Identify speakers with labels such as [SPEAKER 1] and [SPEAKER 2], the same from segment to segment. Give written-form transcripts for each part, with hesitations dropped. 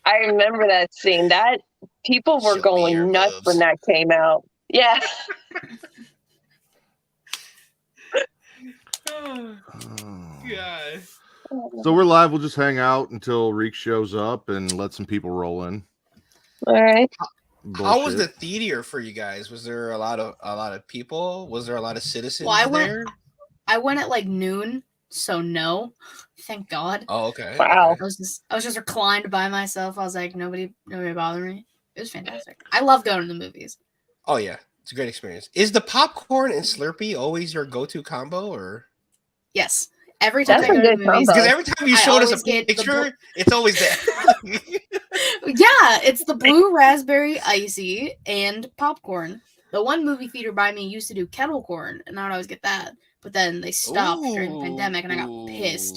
[SPEAKER 1] I remember that scene. That people were
[SPEAKER 2] Show me your
[SPEAKER 1] going nuts when
[SPEAKER 2] boobs.
[SPEAKER 1] that came out. Yeah.
[SPEAKER 2] Oh, God.
[SPEAKER 3] So we're live. We'll just hang out until Reek shows up and let some people roll in.
[SPEAKER 1] All right.
[SPEAKER 2] How was
[SPEAKER 3] Bullshit.
[SPEAKER 2] the theater for you guys? Was there a lot of people? Was there a lot of citizens
[SPEAKER 4] Well,
[SPEAKER 2] there?
[SPEAKER 4] I went at like noon, so no. Thank God.
[SPEAKER 2] Oh, okay.
[SPEAKER 1] Wow.
[SPEAKER 2] Okay.
[SPEAKER 4] I was just reclined by myself. I was like, nobody bothered me. It was fantastic. I love going to the movies.
[SPEAKER 2] Oh yeah, it's a great experience. Is the popcorn and Slurpee always your go-to combo, or
[SPEAKER 4] Yes. Every time
[SPEAKER 1] That's
[SPEAKER 4] I
[SPEAKER 1] a
[SPEAKER 4] go to the
[SPEAKER 1] good
[SPEAKER 4] movies,
[SPEAKER 1] combo.
[SPEAKER 2] because every time you
[SPEAKER 4] I
[SPEAKER 2] showed us
[SPEAKER 4] always
[SPEAKER 2] a
[SPEAKER 4] get the
[SPEAKER 2] picture, it's always there.
[SPEAKER 4] yeah, it's the blue raspberry icy and popcorn. The one movie theater by me used to do kettle corn, and I would always get that. But then they stopped during the pandemic, and I got pissed.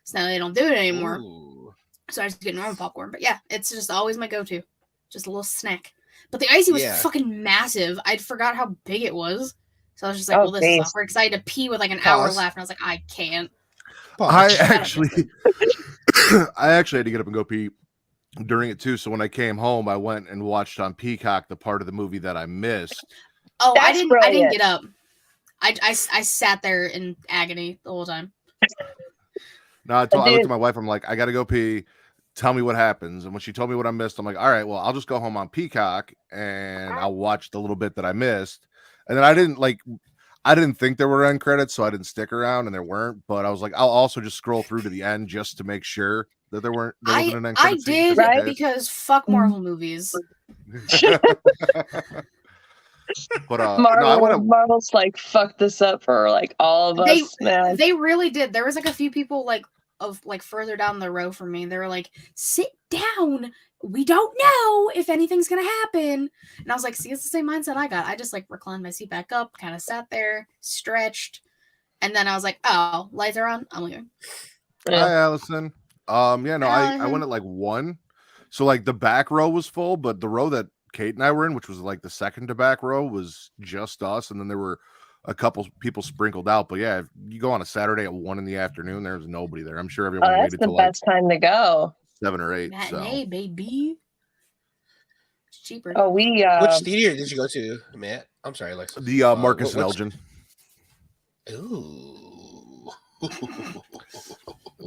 [SPEAKER 4] So now they don't do it anymore.
[SPEAKER 2] Ooh.
[SPEAKER 4] So I just get normal popcorn. But yeah, it's just always my go-to. Just a little snack. But the icy was
[SPEAKER 2] Yeah.
[SPEAKER 4] fucking massive. I forgot how big it was. So I was just like,
[SPEAKER 1] Oh,
[SPEAKER 4] well, this is
[SPEAKER 1] geez.
[SPEAKER 4] awkward. Because I had to pee with like an hour
[SPEAKER 2] Pause.
[SPEAKER 4] left. And I was like, I can't.
[SPEAKER 3] I
[SPEAKER 2] Pause.
[SPEAKER 3] actually had to get up and go pee during it too. So when I came home, I went and watched on Peacock the part of the movie that I missed.
[SPEAKER 4] Oh, I
[SPEAKER 1] That's
[SPEAKER 4] didn't
[SPEAKER 1] brilliant.
[SPEAKER 4] get up. I sat there in agony the whole time.
[SPEAKER 3] No, I looked at my wife. I'm like, I got to go pee. Tell me what happens. And when she told me what I missed, I'm like, all right, well, I'll just go home on Peacock and I'll watch the little bit that I missed. And then I didn't think there were end credits, so I didn't stick around, and there weren't. But I was like, I'll also just scroll through to the end just to make sure that there wasn't an end
[SPEAKER 4] I
[SPEAKER 3] credit scene.
[SPEAKER 4] did
[SPEAKER 1] Right?
[SPEAKER 4] because fuck Marvel movies.
[SPEAKER 3] But I want to.
[SPEAKER 1] Marvel's like fucked this up for like all of us, man.
[SPEAKER 4] They really did. There was like a few people like further down the row from me. They were like, "Sit down. We don't know if anything's gonna happen." And I was like, "See, it's the same mindset I got. I just like reclined my seat back up, kind of sat there, stretched, and then I was like, oh, lights are on. I'm leaving."
[SPEAKER 3] Hi, Allison. I went at like 1. So like the back row was full, but the row that Kate and I were in, which was like the second to back row, was just us, and then there were a couple people sprinkled out. But yeah, if you go on a Saturday at 1 in the afternoon, there's nobody there. I'm sure everyone
[SPEAKER 1] That's
[SPEAKER 3] waited
[SPEAKER 1] the
[SPEAKER 3] till like
[SPEAKER 1] best time to go.
[SPEAKER 3] 7 or 8.
[SPEAKER 4] Matinee,
[SPEAKER 3] So
[SPEAKER 4] baby. It's cheaper.
[SPEAKER 1] Oh, we
[SPEAKER 2] Which theater did you go to, Matt? I'm sorry, Alexa.
[SPEAKER 3] the Marcus and Elgin.
[SPEAKER 2] Ooh.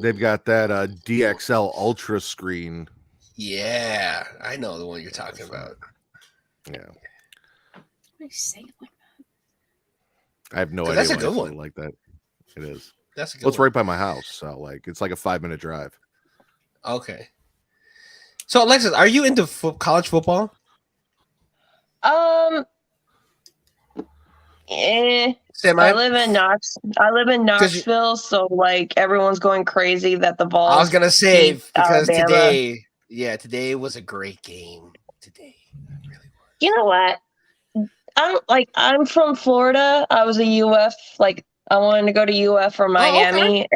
[SPEAKER 3] They've got that DXL Ultra screen.
[SPEAKER 2] Yeah, I know the one you're talking about.
[SPEAKER 3] Yeah,
[SPEAKER 4] Why do you say it like
[SPEAKER 3] I have no
[SPEAKER 2] 'Cause
[SPEAKER 3] idea.
[SPEAKER 2] that's a
[SPEAKER 3] why
[SPEAKER 2] good
[SPEAKER 3] I say
[SPEAKER 2] one.
[SPEAKER 3] it like that. It is.
[SPEAKER 2] That's a good
[SPEAKER 3] Well, it's
[SPEAKER 2] one.
[SPEAKER 3] right by my house, so like it's like a 5-minute drive.
[SPEAKER 2] Okay. So, Alexis, are you into college football? Semi?
[SPEAKER 1] I live in Knoxville, so like everyone's going crazy that the Vols.
[SPEAKER 2] I was gonna say
[SPEAKER 1] beat
[SPEAKER 2] because
[SPEAKER 1] Alabama.
[SPEAKER 2] today was a great game. Today, it really was.
[SPEAKER 1] You know what? I'm from Florida. I was a UF. Like I wanted to go to UF or Miami,
[SPEAKER 2] UF,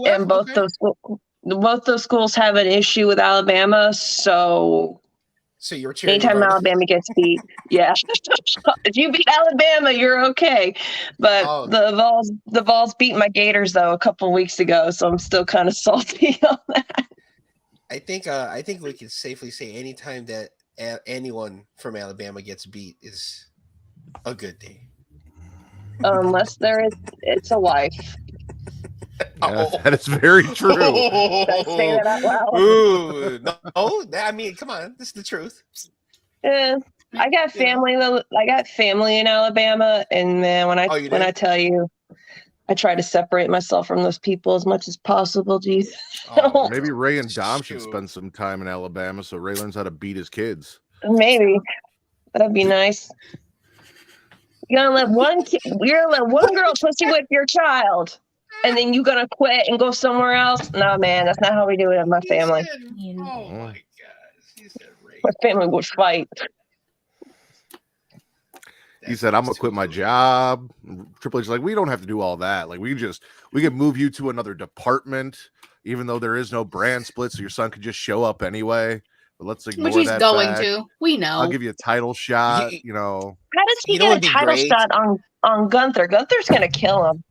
[SPEAKER 1] and both
[SPEAKER 2] okay.
[SPEAKER 1] those schools have an issue with Alabama. So
[SPEAKER 2] So you're cheering.
[SPEAKER 1] anytime
[SPEAKER 2] regardless?
[SPEAKER 1] Alabama gets beat, yeah. If you beat Alabama, you're okay. But
[SPEAKER 2] Oh.
[SPEAKER 1] the Vols beat my Gators though a couple weeks ago, so I'm still kind of salty on that.
[SPEAKER 2] I think we can safely say anytime that anyone from Alabama gets beat is a good day.
[SPEAKER 1] Unless it's a wife.
[SPEAKER 3] Yeah, that is very true.
[SPEAKER 1] Did I say that out loud?
[SPEAKER 2] Ooh, no, I mean, come on, this is the truth.
[SPEAKER 1] Yeah, I got family. I got family in Alabama, and man, when I tell you, I try to separate myself from those people as much as possible. Geez.
[SPEAKER 2] Oh,
[SPEAKER 3] Maybe Ray and Dom should
[SPEAKER 2] Shoot.
[SPEAKER 3] spend some time in Alabama so Ray learns how to beat his kids.
[SPEAKER 1] Maybe that'd be nice. You're gonna let one girl pussy whip your child, and then you're gonna quit and go somewhere else? No, man, that's not how we do it in my family.
[SPEAKER 2] Oh my gosh, he said Ray.
[SPEAKER 1] My family would fight.
[SPEAKER 3] He said, "I'm gonna quit my job." Triple H's like, "We don't have to do all that. Like, we can move you to another department, even though there is no brand split, so your son could just show up anyway. But let's ignore
[SPEAKER 4] Which he's
[SPEAKER 3] that
[SPEAKER 4] going
[SPEAKER 3] fact.
[SPEAKER 4] to. We know.
[SPEAKER 3] I'll give you a title shot. You know,
[SPEAKER 1] How does he
[SPEAKER 2] You know
[SPEAKER 1] get a
[SPEAKER 2] what'd be
[SPEAKER 1] title
[SPEAKER 2] great?
[SPEAKER 1] shot on Gunther? Gunther's gonna kill him,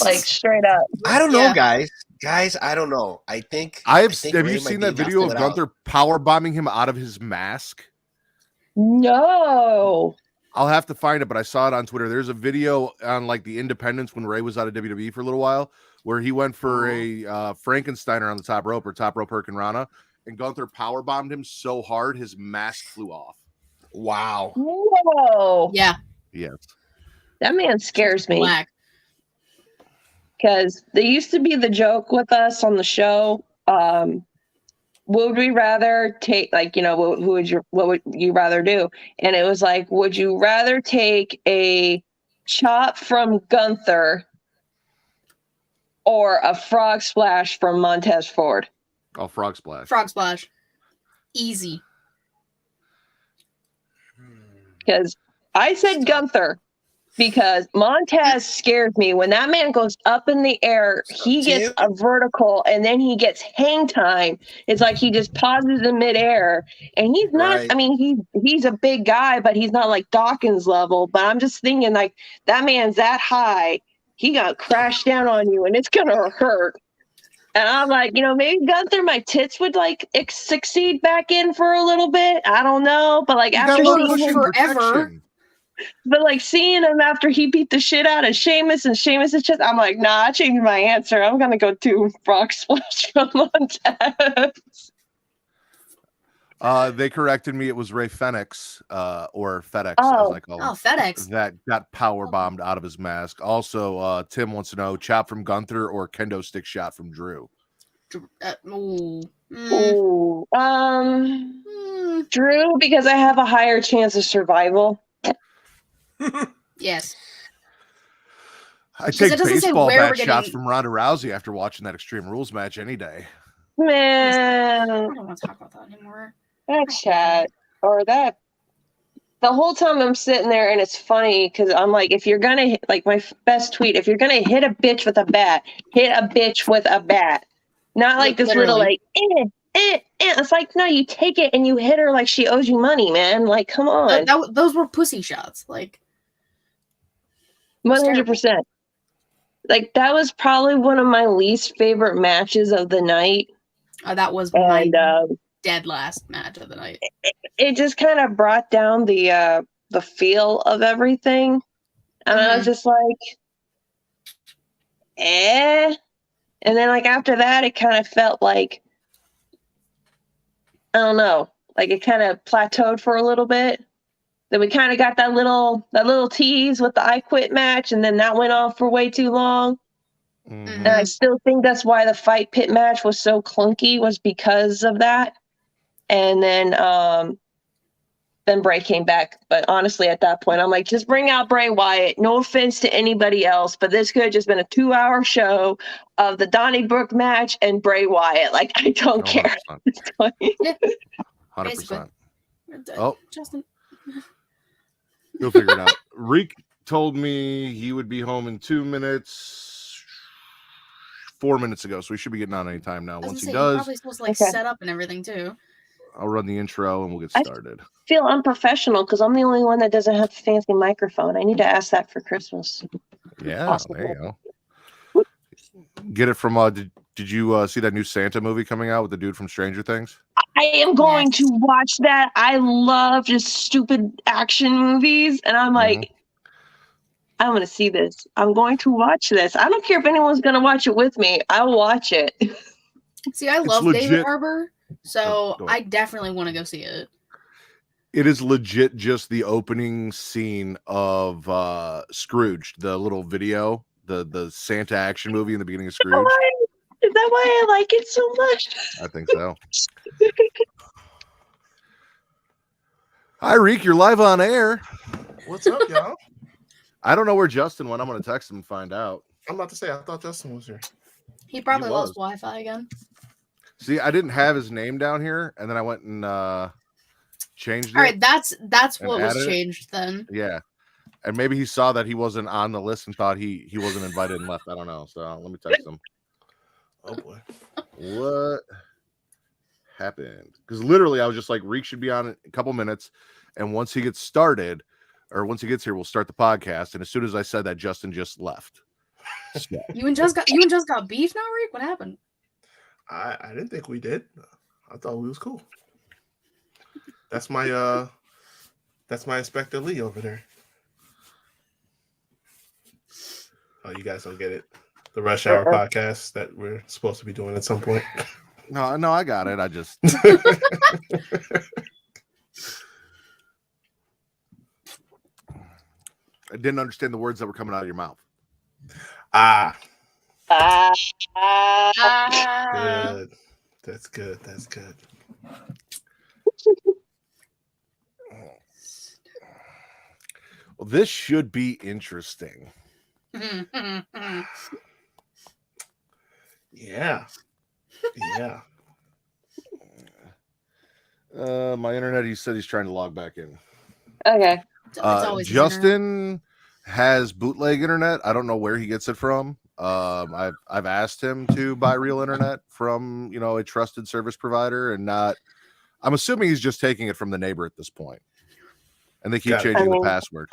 [SPEAKER 1] like straight up.
[SPEAKER 2] I don't know,
[SPEAKER 4] Yeah.
[SPEAKER 2] guys. Guys, I don't know. I think
[SPEAKER 3] Have
[SPEAKER 2] think
[SPEAKER 3] you
[SPEAKER 2] Ray might
[SPEAKER 3] seen
[SPEAKER 2] be
[SPEAKER 3] that video
[SPEAKER 2] enough
[SPEAKER 3] of
[SPEAKER 2] to let out.
[SPEAKER 3] Gunther power bombing him out of his mask?
[SPEAKER 1] No.
[SPEAKER 3] I'll have to find it, but I saw it on Twitter. There's a video on like the Independence when Ray was out of WWE for a little while, where he went for a Frankensteiner on the top rope or top rope Hurricane Rana, and Gunther power bombed him so hard his mask flew off.
[SPEAKER 2] Wow.
[SPEAKER 1] Whoa.
[SPEAKER 4] Yeah,
[SPEAKER 3] Yes.
[SPEAKER 1] That man scares me.
[SPEAKER 4] black.
[SPEAKER 1] Because there used to be the joke with us on the show. Would we rather take, like, you know, what would you rather do? And it was like, would you rather take a chop from Gunther or a frog splash from Montez Ford?
[SPEAKER 3] Oh, frog splash.
[SPEAKER 4] Frog splash, easy.
[SPEAKER 1] Because I said Gunther. Because Montez scares me. When that man goes up in the air, he gets a vertical and then he gets hang time. It's like he just pauses in midair. And he's not,
[SPEAKER 2] Right.
[SPEAKER 1] I mean, he's a big guy, but he's not like Dawkins level. But I'm just thinking, like, that man's that high. He got crashed down on you and it's going to hurt. And I'm like, you know, maybe Gunther, my tits would like succeed back in for a little bit. I don't know. But like,
[SPEAKER 3] You got
[SPEAKER 1] after
[SPEAKER 3] a little
[SPEAKER 1] seeing
[SPEAKER 3] cushion
[SPEAKER 1] him,
[SPEAKER 4] forever.
[SPEAKER 3] protection.
[SPEAKER 1] but like seeing him after he beat the shit out of Sheamus and Sheamus' chest, I'm like, nah, I changed my answer. I'm gonna go to frog splash from Montez.
[SPEAKER 3] They corrected me. It was Ray Fenix, or FedEx,
[SPEAKER 1] Oh.
[SPEAKER 3] as I call
[SPEAKER 4] Oh,
[SPEAKER 3] him,
[SPEAKER 4] FedEx.
[SPEAKER 3] that got power bombed out of his mask. Also, Tim wants to know: chop from Gunther or kendo stick shot from Drew?
[SPEAKER 4] Ooh.
[SPEAKER 1] Ooh,
[SPEAKER 4] Mm,
[SPEAKER 1] Drew, because I have a higher chance of survival.
[SPEAKER 4] yes.
[SPEAKER 3] I
[SPEAKER 4] Because
[SPEAKER 3] take
[SPEAKER 4] it doesn't say
[SPEAKER 3] baseball
[SPEAKER 4] where
[SPEAKER 3] bat
[SPEAKER 4] we're
[SPEAKER 3] shots
[SPEAKER 4] getting-
[SPEAKER 3] from Ronda Rousey after watching that Extreme Rules match any day.
[SPEAKER 4] I
[SPEAKER 1] Man,
[SPEAKER 4] don't want to talk about that anymore.
[SPEAKER 1] that chat or that. The whole time I'm sitting there, and it's funny because I'm like, if you're gonna hit, like my best tweet, if you're gonna hit a bitch with a bat, hit a bitch with a bat, not like this little
[SPEAKER 4] Literally.
[SPEAKER 1] like. It's like, no, you take it and you hit her like she owes you money, man. Like, come on,
[SPEAKER 4] Those were pussy shots. Like,
[SPEAKER 1] 100%. Like that was probably one of my least favorite matches of the night,
[SPEAKER 4] that was my
[SPEAKER 1] and
[SPEAKER 4] dead last match of the night.
[SPEAKER 1] it just kind of brought down the feel of everything, and I was just like, eh. And then like after that, it kind of felt like, I don't know, like it kind of plateaued for a little bit. Then we kind of got that little tease with the I Quit match, and then that went on for way too long.
[SPEAKER 3] Mhm.
[SPEAKER 1] And I still think that's why the Fight Pit match was so clunky, was because of that. And then Bray came back. But honestly, at that point, I'm like, just bring out Bray Wyatt. No offense to anybody else, but this could have just been a 2-hour show of the Donnybrook match and Bray Wyatt. Like, I don't care.
[SPEAKER 3] 100%. Oh.
[SPEAKER 4] Justin.
[SPEAKER 3] You'll figure it out. Reek told me he would be home in 2 minutes, 4 minutes ago, so we should be getting on any time now. Once he does,
[SPEAKER 4] Probably supposed to like
[SPEAKER 1] Okay.
[SPEAKER 4] set up and everything too.
[SPEAKER 3] I'll run the intro and we'll get started.
[SPEAKER 1] Feel unprofessional because I'm the only one that doesn't have a fancy microphone. I need to ask that for Christmas.
[SPEAKER 3] Yeah,
[SPEAKER 1] Possible.
[SPEAKER 3] there you go. Get it from did you see that new Santa movie coming out with the dude from Stranger Things?
[SPEAKER 1] I am going
[SPEAKER 4] Yes.
[SPEAKER 1] to watch that. I love just stupid action movies, and I'm like, I'm going to see this. I'm going to watch this. I don't care if anyone's going to watch it with me. I'll watch it.
[SPEAKER 4] See, I
[SPEAKER 3] It's
[SPEAKER 4] love David
[SPEAKER 3] legit.
[SPEAKER 4] Harbour, so
[SPEAKER 3] Go ahead.
[SPEAKER 4] I definitely want to go see it.
[SPEAKER 3] It is legit just the opening scene of Scrooge, the little video, the Santa action movie in the beginning of Scrooge.
[SPEAKER 1] Is that why I like it so much?
[SPEAKER 3] I think so. Hi, Reek. You're live on air.
[SPEAKER 5] What's up, y'all?
[SPEAKER 3] I don't know where Justin went. I'm going to text him and find out.
[SPEAKER 5] I'm about to say, I thought Justin was here.
[SPEAKER 4] He probably
[SPEAKER 3] was.
[SPEAKER 4] lost Wi-Fi again.
[SPEAKER 3] See, I didn't have his name down here, and then I went and changed it.
[SPEAKER 4] All right, that's
[SPEAKER 3] And
[SPEAKER 4] what was
[SPEAKER 3] added it?
[SPEAKER 4] changed then.
[SPEAKER 3] Yeah. And maybe he saw that he wasn't on the list and thought he wasn't invited and left. I don't know. So let me text him.
[SPEAKER 5] Oh boy.
[SPEAKER 3] What happened? Because literally, I was just like, Reek should be on in a couple minutes. And once he gets started, or once he gets here, we'll start the podcast. And as soon as I said that, Justin just left. So,
[SPEAKER 4] You and Just got beef now, Rick? What happened?
[SPEAKER 5] I didn't think we did. I thought we was cool. That's my Inspector Lee over there. Oh, you guys don't get it. The Rush Hour podcast that we're supposed to be doing at some point.
[SPEAKER 3] no, I got it. I just I didn't understand the words that were coming out of your mouth.
[SPEAKER 5] Ah,
[SPEAKER 4] Ah.
[SPEAKER 5] good. That's good. That's good.
[SPEAKER 3] Well, this should be interesting.
[SPEAKER 5] Yeah. Yeah.
[SPEAKER 3] My internet. He said he's trying to log back in.
[SPEAKER 1] Okay.
[SPEAKER 4] It's always his internet.
[SPEAKER 3] Justin has bootleg internet. I don't know where he gets it from. I've asked him to buy real internet from a trusted service provider, and not. I'm assuming he's just taking it from the neighbor at this point, and they keep
[SPEAKER 5] Got it.
[SPEAKER 3] changing
[SPEAKER 1] I mean-
[SPEAKER 3] the password.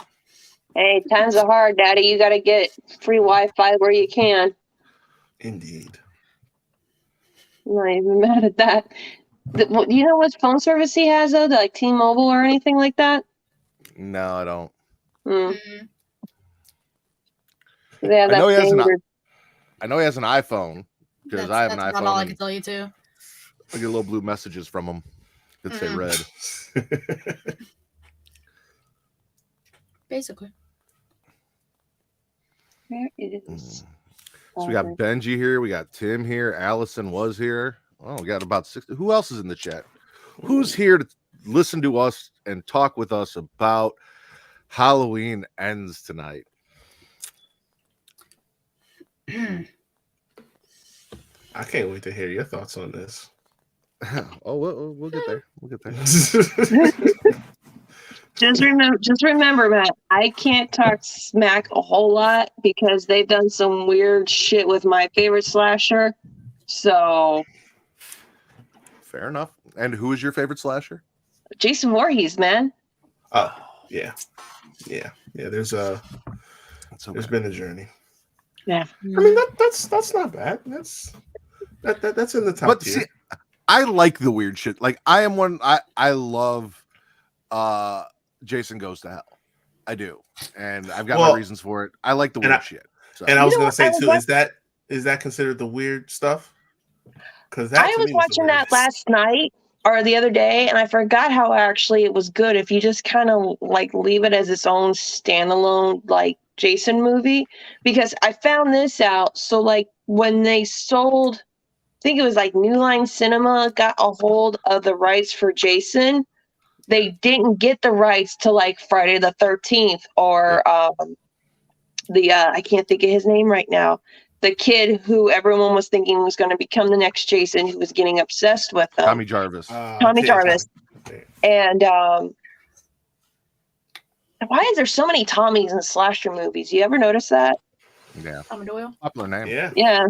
[SPEAKER 1] Hey, times are hard, Daddy. You got to get free Wi-Fi where you can.
[SPEAKER 5] Indeed.
[SPEAKER 1] I'm not even mad at that. Do you know what phone service he has, though? Like T-Mobile or anything like that?
[SPEAKER 3] No, I don't.
[SPEAKER 4] Mhm.
[SPEAKER 1] They have
[SPEAKER 3] I know
[SPEAKER 1] that
[SPEAKER 3] he has an
[SPEAKER 1] standard.
[SPEAKER 3] I know he has an iPhone because I have an
[SPEAKER 4] That's
[SPEAKER 3] iPhone.
[SPEAKER 4] about all I
[SPEAKER 3] and
[SPEAKER 4] can tell you too.
[SPEAKER 3] I get little blue messages from him that say
[SPEAKER 4] Mhm.
[SPEAKER 3] red.
[SPEAKER 4] Basically.
[SPEAKER 1] Where is?
[SPEAKER 3] So we got Benji here. We got Tim here. Allison was here. Oh, we got about 60. Who else is in the chat? Who's here to listen to us and talk with us about Halloween Ends tonight?
[SPEAKER 5] I can't wait to hear your thoughts on this.
[SPEAKER 3] Oh, we'll get there. We'll get there.
[SPEAKER 1] Just remember, Matt. I can't talk smack a whole lot because they've done some weird shit with my favorite slasher. So,
[SPEAKER 3] Fair enough. And who is your favorite slasher?
[SPEAKER 1] Jason Voorhees, man.
[SPEAKER 5] Oh, yeah. Yeah. Yeah. There's
[SPEAKER 3] That's okay.
[SPEAKER 5] been a journey.
[SPEAKER 1] Yeah.
[SPEAKER 5] I mean that's not bad. That's in the top
[SPEAKER 3] But
[SPEAKER 5] tier.
[SPEAKER 3] see, I like the weird shit. Like I love Jason Goes to Hell. I do. And I've got
[SPEAKER 5] Well,
[SPEAKER 3] my reasons for it. I like the
[SPEAKER 5] and
[SPEAKER 3] weird
[SPEAKER 5] I-
[SPEAKER 3] shit. So.
[SPEAKER 5] And I was
[SPEAKER 1] You know
[SPEAKER 5] gonna
[SPEAKER 1] what,
[SPEAKER 5] say
[SPEAKER 1] I was
[SPEAKER 5] too,
[SPEAKER 1] watch-
[SPEAKER 5] is that considered the weird stuff? Because
[SPEAKER 1] I was watching that last night or the other day, and I forgot how actually it was good if you just kind of like leave it as its own standalone like Jason movie. Because I found this out. So like when they sold, I think it was like New Line Cinema got a hold of the rights for Jason. They didn't get the rights to like Friday the 13th or I can't think of his name right now. The kid who everyone was thinking was going to become the next Jason, who was getting obsessed with them.
[SPEAKER 3] Tommy Jarvis.
[SPEAKER 1] Tommy Jarvis. And why is there so many Tommies in slasher movies? You ever notice that?
[SPEAKER 3] Yeah.
[SPEAKER 4] Tommy Doyle.
[SPEAKER 3] Popular name.
[SPEAKER 5] Yeah.
[SPEAKER 1] Yeah.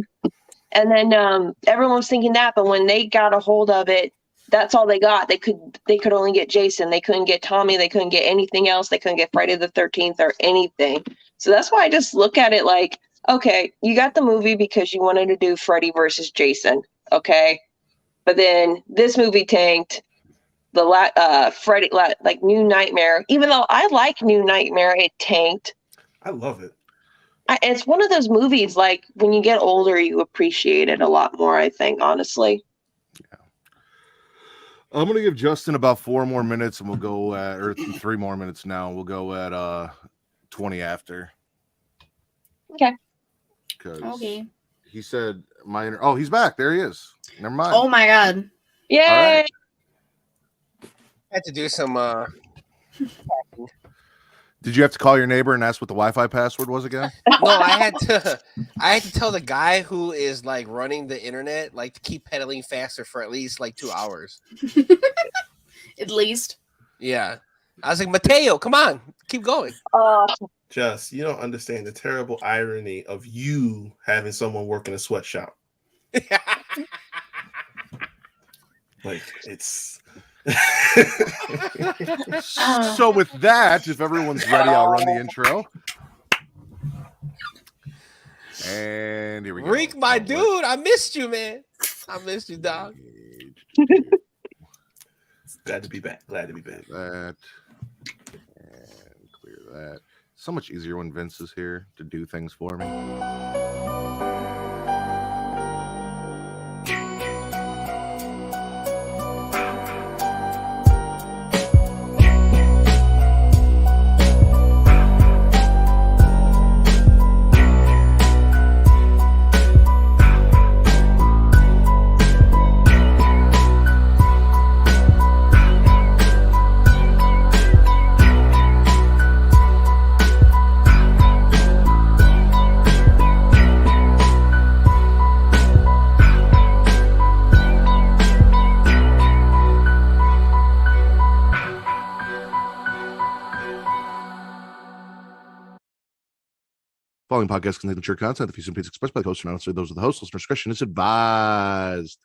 [SPEAKER 1] And then everyone was thinking that, but when they got a hold of it, that's all they got. They could only get Jason. They couldn't get Tommy. They couldn't get anything else. They couldn't get Friday the 13th or anything. So that's why I just look at it like, okay, you got the movie because you wanted to do Freddy versus Jason, okay? But then this movie tanked. The Freddy like New Nightmare. Even though I like New Nightmare, it tanked.
[SPEAKER 5] I love it.
[SPEAKER 1] It's one of those movies like when you get older, you appreciate it a lot more. I think, honestly.
[SPEAKER 3] I'm gonna give Justin about 4 more minutes, and we'll go at or 3 more minutes now. We'll go at 20 after.
[SPEAKER 1] Okay.
[SPEAKER 3] 'Cause
[SPEAKER 4] Okay.
[SPEAKER 3] he said oh, he's back. There he is. Never mind.
[SPEAKER 4] Oh my god.
[SPEAKER 1] Yay!
[SPEAKER 3] right.
[SPEAKER 2] I had to do some
[SPEAKER 3] Did you have to call your neighbor and ask what the Wi-Fi password was again?
[SPEAKER 2] no, I had to tell the guy who is like running the internet like to keep pedaling faster for at least like 2 hours.
[SPEAKER 4] At least.
[SPEAKER 2] Yeah. I was like, Mateo, come on, keep going.
[SPEAKER 5] Just you don't understand the terrible irony of you having someone work in a sweatshop. Like it's
[SPEAKER 3] So with that, if everyone's ready, I'll run the intro. And here we go.
[SPEAKER 2] Reek, my
[SPEAKER 3] Oh,
[SPEAKER 2] dude, I missed you, man. I missed you, dog.
[SPEAKER 5] Glad to be back. Glad to be back.
[SPEAKER 3] That and clear that. So much easier when Vince is here to do things for me. Following podcast contains mature content. The views and opinions expressed by the host are not necessarily those of the host. Listener discretion is advised.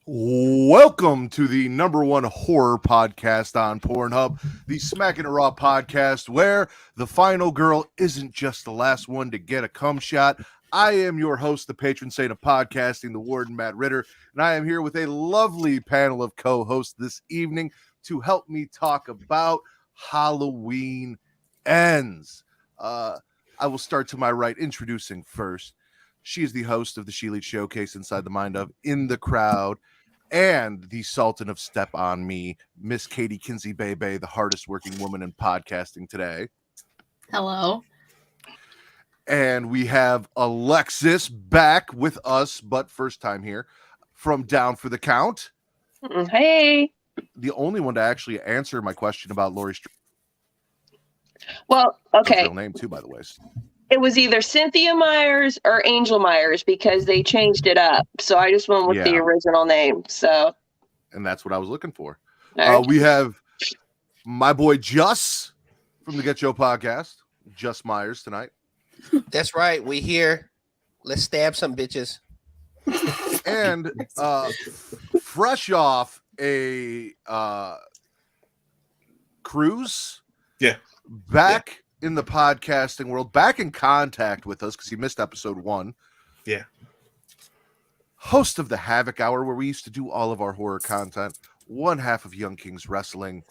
[SPEAKER 3] Welcome to the #1 horror podcast on Pornhub, the Smacking It Raw podcast, where the final girl isn't just the last one to get a cum shot. I am your host, the patron saint of podcasting, the Warden Matt Ritter, and I am here with a lovely panel of co-hosts this evening to help me talk about Halloween Ends. I will start to my right, introducing first. She is the host of the She Lead Showcase Inside the Mind of In the Crowd, and the Sultan of Step on Me, Miss Katie Kinsey Bebe, the hardest working woman in podcasting today.
[SPEAKER 4] Hello.
[SPEAKER 3] And we have Alexis back with us, but first time here from Down for the Count.
[SPEAKER 1] Hey.
[SPEAKER 3] The only one to actually answer my question about Laurie Strode.
[SPEAKER 1] Well, okay.
[SPEAKER 3] Real name too, by the way.
[SPEAKER 1] It was either Cynthia Myers or Angel Myers because they changed it up. So I just went with the original name. So,
[SPEAKER 3] and that's what I was looking for.
[SPEAKER 1] all right.
[SPEAKER 3] We have my boy Just from the Get Joe podcast, Just Myers tonight,
[SPEAKER 2] That's right. We here. Let's stab some bitches.
[SPEAKER 3] and fresh off a cruise.
[SPEAKER 5] Yeah.
[SPEAKER 3] Back in the podcasting world, back in contact with us because he missed episode 1.
[SPEAKER 5] Yeah.
[SPEAKER 3] Host of the Havoc Hour, where we used to do all of our horror content. One half of Young Kings Wrestling.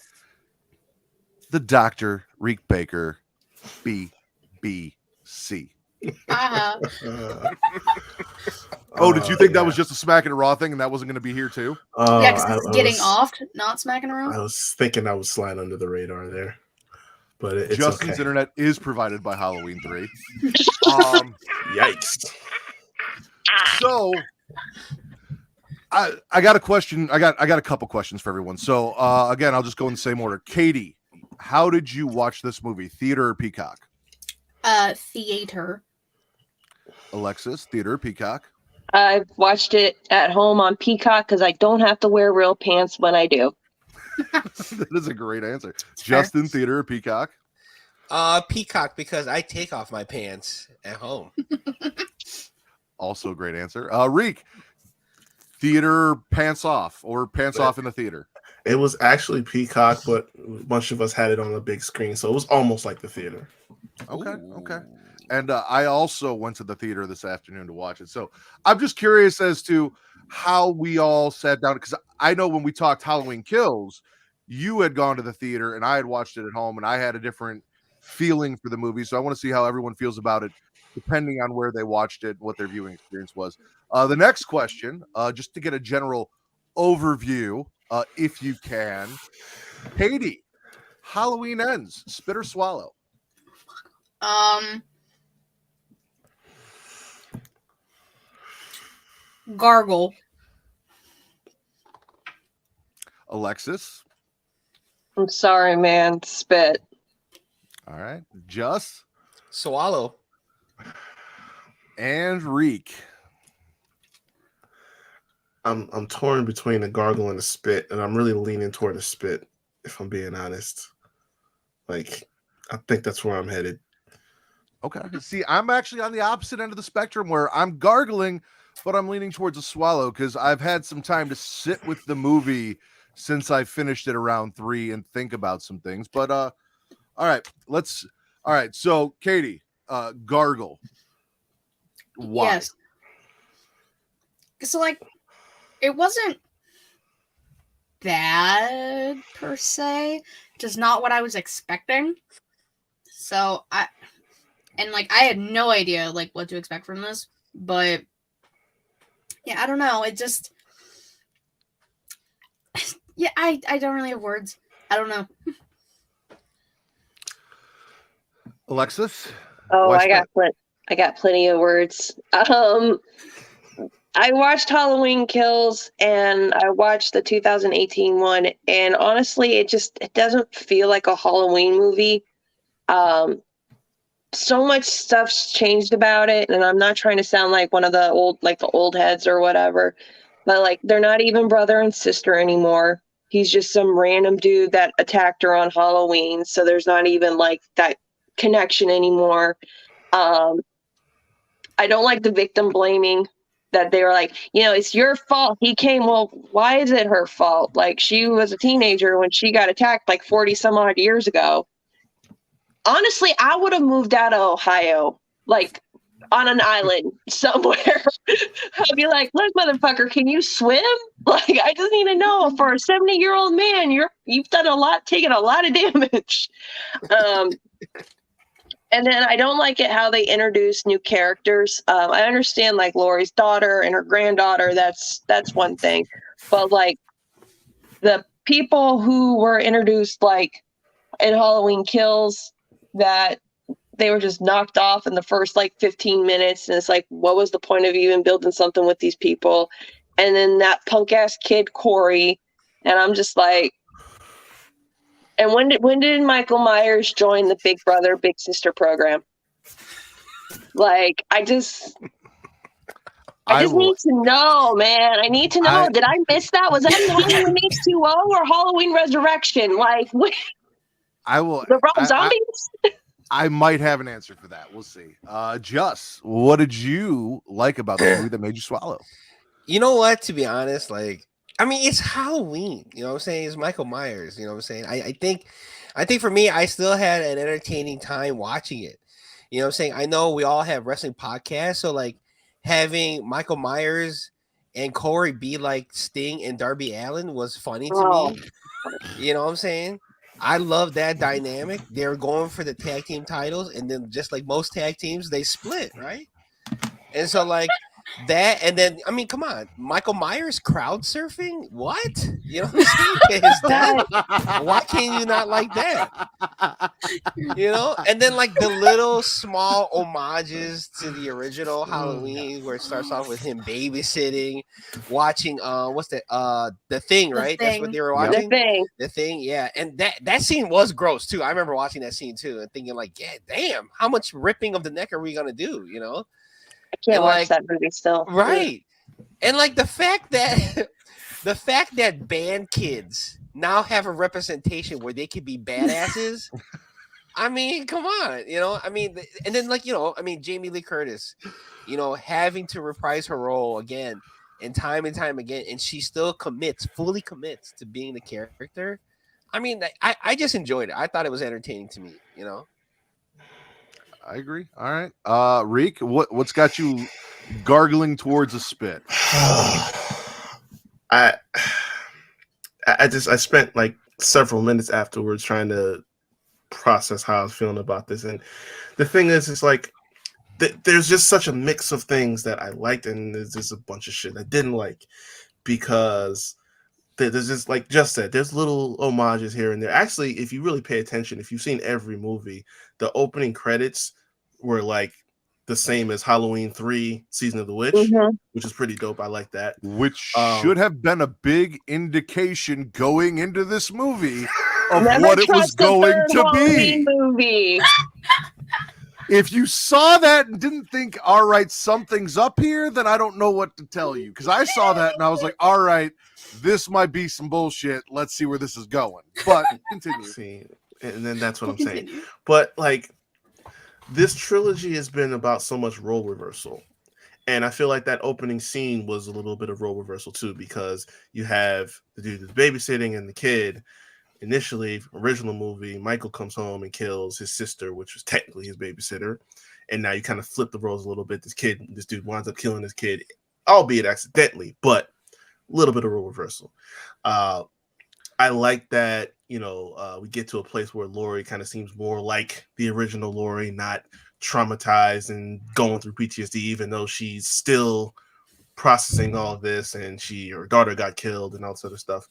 [SPEAKER 3] The Dr. Reek Baker, BBC. Oh, did you think that was just a Smacking It Raw thing and that wasn't going to be here too?
[SPEAKER 4] Yeah, because it's getting off, not smacking around.
[SPEAKER 5] I was thinking I would slide under the radar there. But it's
[SPEAKER 3] Justin's
[SPEAKER 5] okay.
[SPEAKER 3] internet is provided by Halloween 3.
[SPEAKER 5] Yikes.
[SPEAKER 3] So I got a question. I got a couple questions for everyone. So again, I'll just go in the same order. Katie, how did you watch this movie? Theater or Peacock?
[SPEAKER 4] Theater.
[SPEAKER 3] Alexis, theater or Peacock?
[SPEAKER 1] I've watched it at home on Peacock because I don't have to wear real pants when I do.
[SPEAKER 3] That is a great answer. Justin, theater or Peacock?
[SPEAKER 2] Peacock, because I take off my pants at home.
[SPEAKER 3] Also a great answer. Reek, theater pants off or pants off in the theater?
[SPEAKER 5] It was actually Peacock, but a bunch of us had it on a big screen, so it was almost like the theater.
[SPEAKER 3] Okay,
[SPEAKER 2] Ooh.
[SPEAKER 3] okay. And I also went to the theater this afternoon to watch it. So I'm just curious as to how we all sat down, because I know when we talked Halloween Kills, you had gone to the theater and I had watched it at home, and I had a different feeling for the movie. So I want to see how everyone feels about it, depending on where they watched it, what their viewing experience was. The next question, just to get a general overview, if you can. Katie, Halloween Ends, spit or swallow?
[SPEAKER 4] Gargle.
[SPEAKER 3] Alexis?
[SPEAKER 1] I'm sorry, man. Spit.
[SPEAKER 3] All right. Just?
[SPEAKER 2] Swallow.
[SPEAKER 3] And Reek?
[SPEAKER 5] I'm torn between a gargle and a spit, and I'm really leaning toward a spit, if I'm being honest. Like, I think that's where I'm headed.
[SPEAKER 3] Okay. See, I'm actually on the opposite end of the spectrum where I'm gargling, but I'm leaning towards a swallow because I've had some time to sit with the movie since I finished it around 3 and think about some things. But all right. So Katie, gargle. Why?
[SPEAKER 4] Yes. So like, it wasn't bad per se, just not what I was expecting. So I had no idea like what to expect from this, but yeah, I don't know. It just, yeah, I don't really have words. I don't know.
[SPEAKER 3] Alexis?
[SPEAKER 1] Oh,
[SPEAKER 3] Why
[SPEAKER 1] I got plenty of words. I watched Halloween Kills and I watched the 2018 one, and honestly, it doesn't feel like a Halloween movie. So much stuff's changed about it, and I'm not trying to sound like one of the old heads or whatever, but like they're not even brother and sister anymore. He's just some random dude that attacked her on Halloween, so there's not even like that connection anymore. I don't like the victim blaming, that they were like, it's your fault he came. Well, why is it her fault? Like, she was a teenager when she got attacked like 40 some odd years ago. Honestly, I would have moved out of Ohio, like on an island somewhere. I'd be like, look, motherfucker, can you swim? Like, I just need to know, for a 70-year-old man, you've done a lot, taken a lot of damage. And then I don't like it how they introduce new characters. I understand like Laurie's daughter and her granddaughter. That's one thing, but like the people who were introduced like in Halloween Kills, that they were just knocked off in the first like 15 minutes, and it's like, what was the point of even building something with these people? And then that punk ass kid Corey, and I'm just like. And when did Michael Myers join the Big Brother, Big Sister program? Like, I just need to know, man. I need to know. Did I miss that? Was that in Halloween H2O or Halloween Resurrection? Like, the Rob Zombies?
[SPEAKER 3] I might have an answer for that. We'll see. Just, what did you like about the movie that made you swallow?
[SPEAKER 2] You know what? To be honest, like, I mean, it's Halloween. You know what I'm saying? It's Michael Myers. You know what I'm saying? I think for me, I still had an entertaining time watching it. You know what I'm saying? I know we all have wrestling podcasts, so like having Michael Myers and Corey be like Sting and Darby Allin was funny to me. You know what I'm saying? I love that dynamic. They're going for the tag team titles, and then just like most tag teams, they split, right? And so like that, and then I mean, come on, Michael Myers crowd surfing? What? You know what I'm saying? His dad. Why can you not like that? You know, and then like the little small homages to the original Halloween, where it starts off with him babysitting, watching what's that? The Thing, right? That's what they were watching. The Thing, yeah. And that scene was gross too. I remember watching that scene too and thinking like, yeah, damn, how much ripping of the neck are we gonna do? You know?
[SPEAKER 1] I can't watch that movie still.
[SPEAKER 2] Right. And like the fact that band kids now have a representation where they could be badasses. I mean, come on, you know. I mean, and then like, you know, I mean, Jamie Lee Curtis, you know, having to reprise her role again and time again, and she still fully commits to being the character. I mean, I just enjoyed it. I thought it was entertaining to me, you know.
[SPEAKER 3] I agree. All right. Reek, what's got you gargling towards a spit?
[SPEAKER 5] I spent like several minutes afterwards trying to process how I was feeling about this. And the thing is, it's like there's just such a mix of things that I liked, and there's just a bunch of shit I didn't like, because there's just, like just said, there's little homages here and there. Actually, if you really pay attention, if you've seen every movie, the opening credits were like the same as Halloween 3 Season of the Witch, which is pretty dope. I like that.
[SPEAKER 3] Which should have been a big indication going into this movie of what it was going to be.
[SPEAKER 1] Movie.
[SPEAKER 3] If you saw that and didn't think, all right, something's up here, then I don't know what to tell you. Because I saw that and I was like, all right, this might be some bullshit. Let's see where this is going. But continue.
[SPEAKER 5] See, and then that's what I'm saying. But like, this trilogy has been about so much role reversal. And I feel like that opening scene was a little bit of role reversal too, because you have the dude that's babysitting and the kid. Initially, original movie, Michael comes home and kills his sister, which was technically his babysitter. and now you kind of flip the roles a little bit. This dude winds up killing this kid, albeit accidentally, but a little bit of role reversal. I like that, we get to a place where Laurie kind of seems more like the original Laurie, not traumatized and going through PTSD, even though she's still processing all of this, and her daughter got killed and all this other stuff.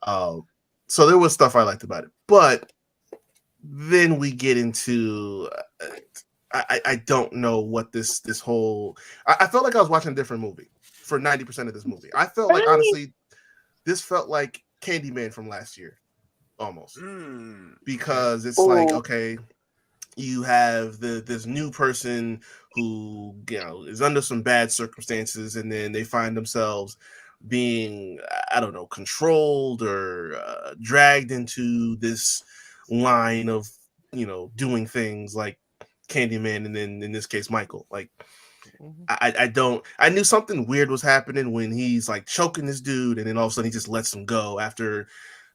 [SPEAKER 5] So there was stuff I liked about it, but then we get into I don't know what this whole. I felt like I was watching a different movie for 90% of this movie. I felt like, honestly, this felt like Candyman from last year, almost, because it's like, okay, you have this new person who is under some bad circumstances, and then they find themselves being, I don't know, controlled or dragged into this line of doing things like Candyman, and then in this case Michael. Like, I knew something weird was happening when he's like choking this dude, and then all of a sudden he just lets him go after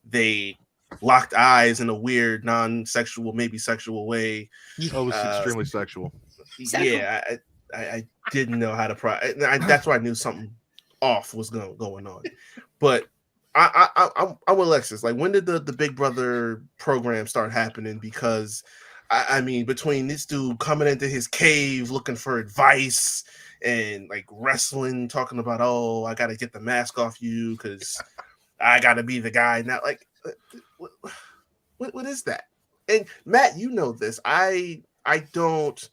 [SPEAKER 5] they locked eyes in a weird non-sexual, maybe sexual way.
[SPEAKER 3] Oh, it was extremely sexual.
[SPEAKER 5] Yeah, I didn't know how to that's why I knew something off was going on. But I'm with Alexis. Like, when did the Big Brother program start happening? Because I mean, between this dude coming into his cave looking for advice and like wrestling, talking about, oh, I got to get the mask off you because I got to be the guy now. Like, what is that? And Matt, you know this. I don't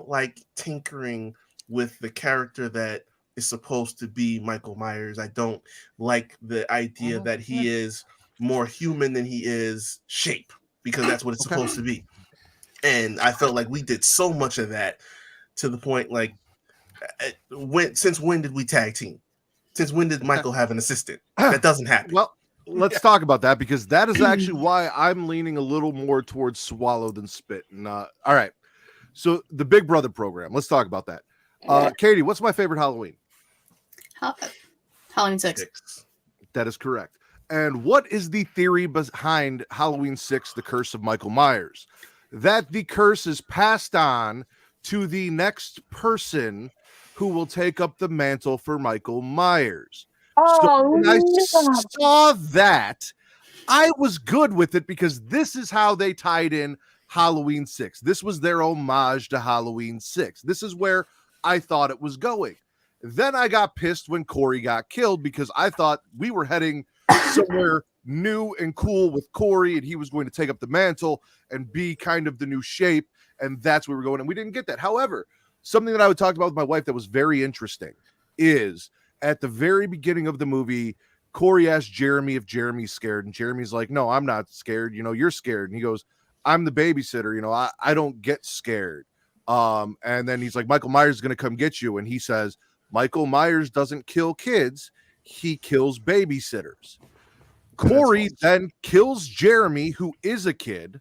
[SPEAKER 5] like tinkering with the character that is supposed to be Michael Myers. I don't like the idea that he is more human than he is shape, because that's what it's supposed to be. And I felt like we did so much of that to the point, like, since when did we tag team? Since when did Michael have an assistant? That doesn't happen.
[SPEAKER 3] Well, let's talk about that, because that is actually why I'm leaning a little more towards swallow than spit. And all right, so the Big Brother program. Let's talk about that. Katie, what's my favorite Halloween?
[SPEAKER 4] Halloween 6.
[SPEAKER 3] That is correct. And what is the theory behind Halloween 6, The Curse of Michael Myers? That the curse is passed on to the next person who will take up the mantle for Michael Myers. So when I saw that, I was good with it, because this is how they tied in Halloween 6. This was their homage to Halloween 6. This is where I thought it was going. Then I got pissed when Corey got killed, because I thought we were heading somewhere new and cool with Corey, and he was going to take up the mantle and be kind of the new shape, and that's where we're going, and we didn't get that. However, something that I would talk about with my wife that was very interesting is at the very beginning of the movie, Corey asked Jeremy if Jeremy's scared, and Jeremy's like, no, I'm not scared. You're scared. And he goes, I'm the babysitter. I don't get scared. And then he's like, Michael Myers is going to come get you. And he says, Michael Myers doesn't kill kids. He kills babysitters. Corey then kills Jeremy, who is a kid,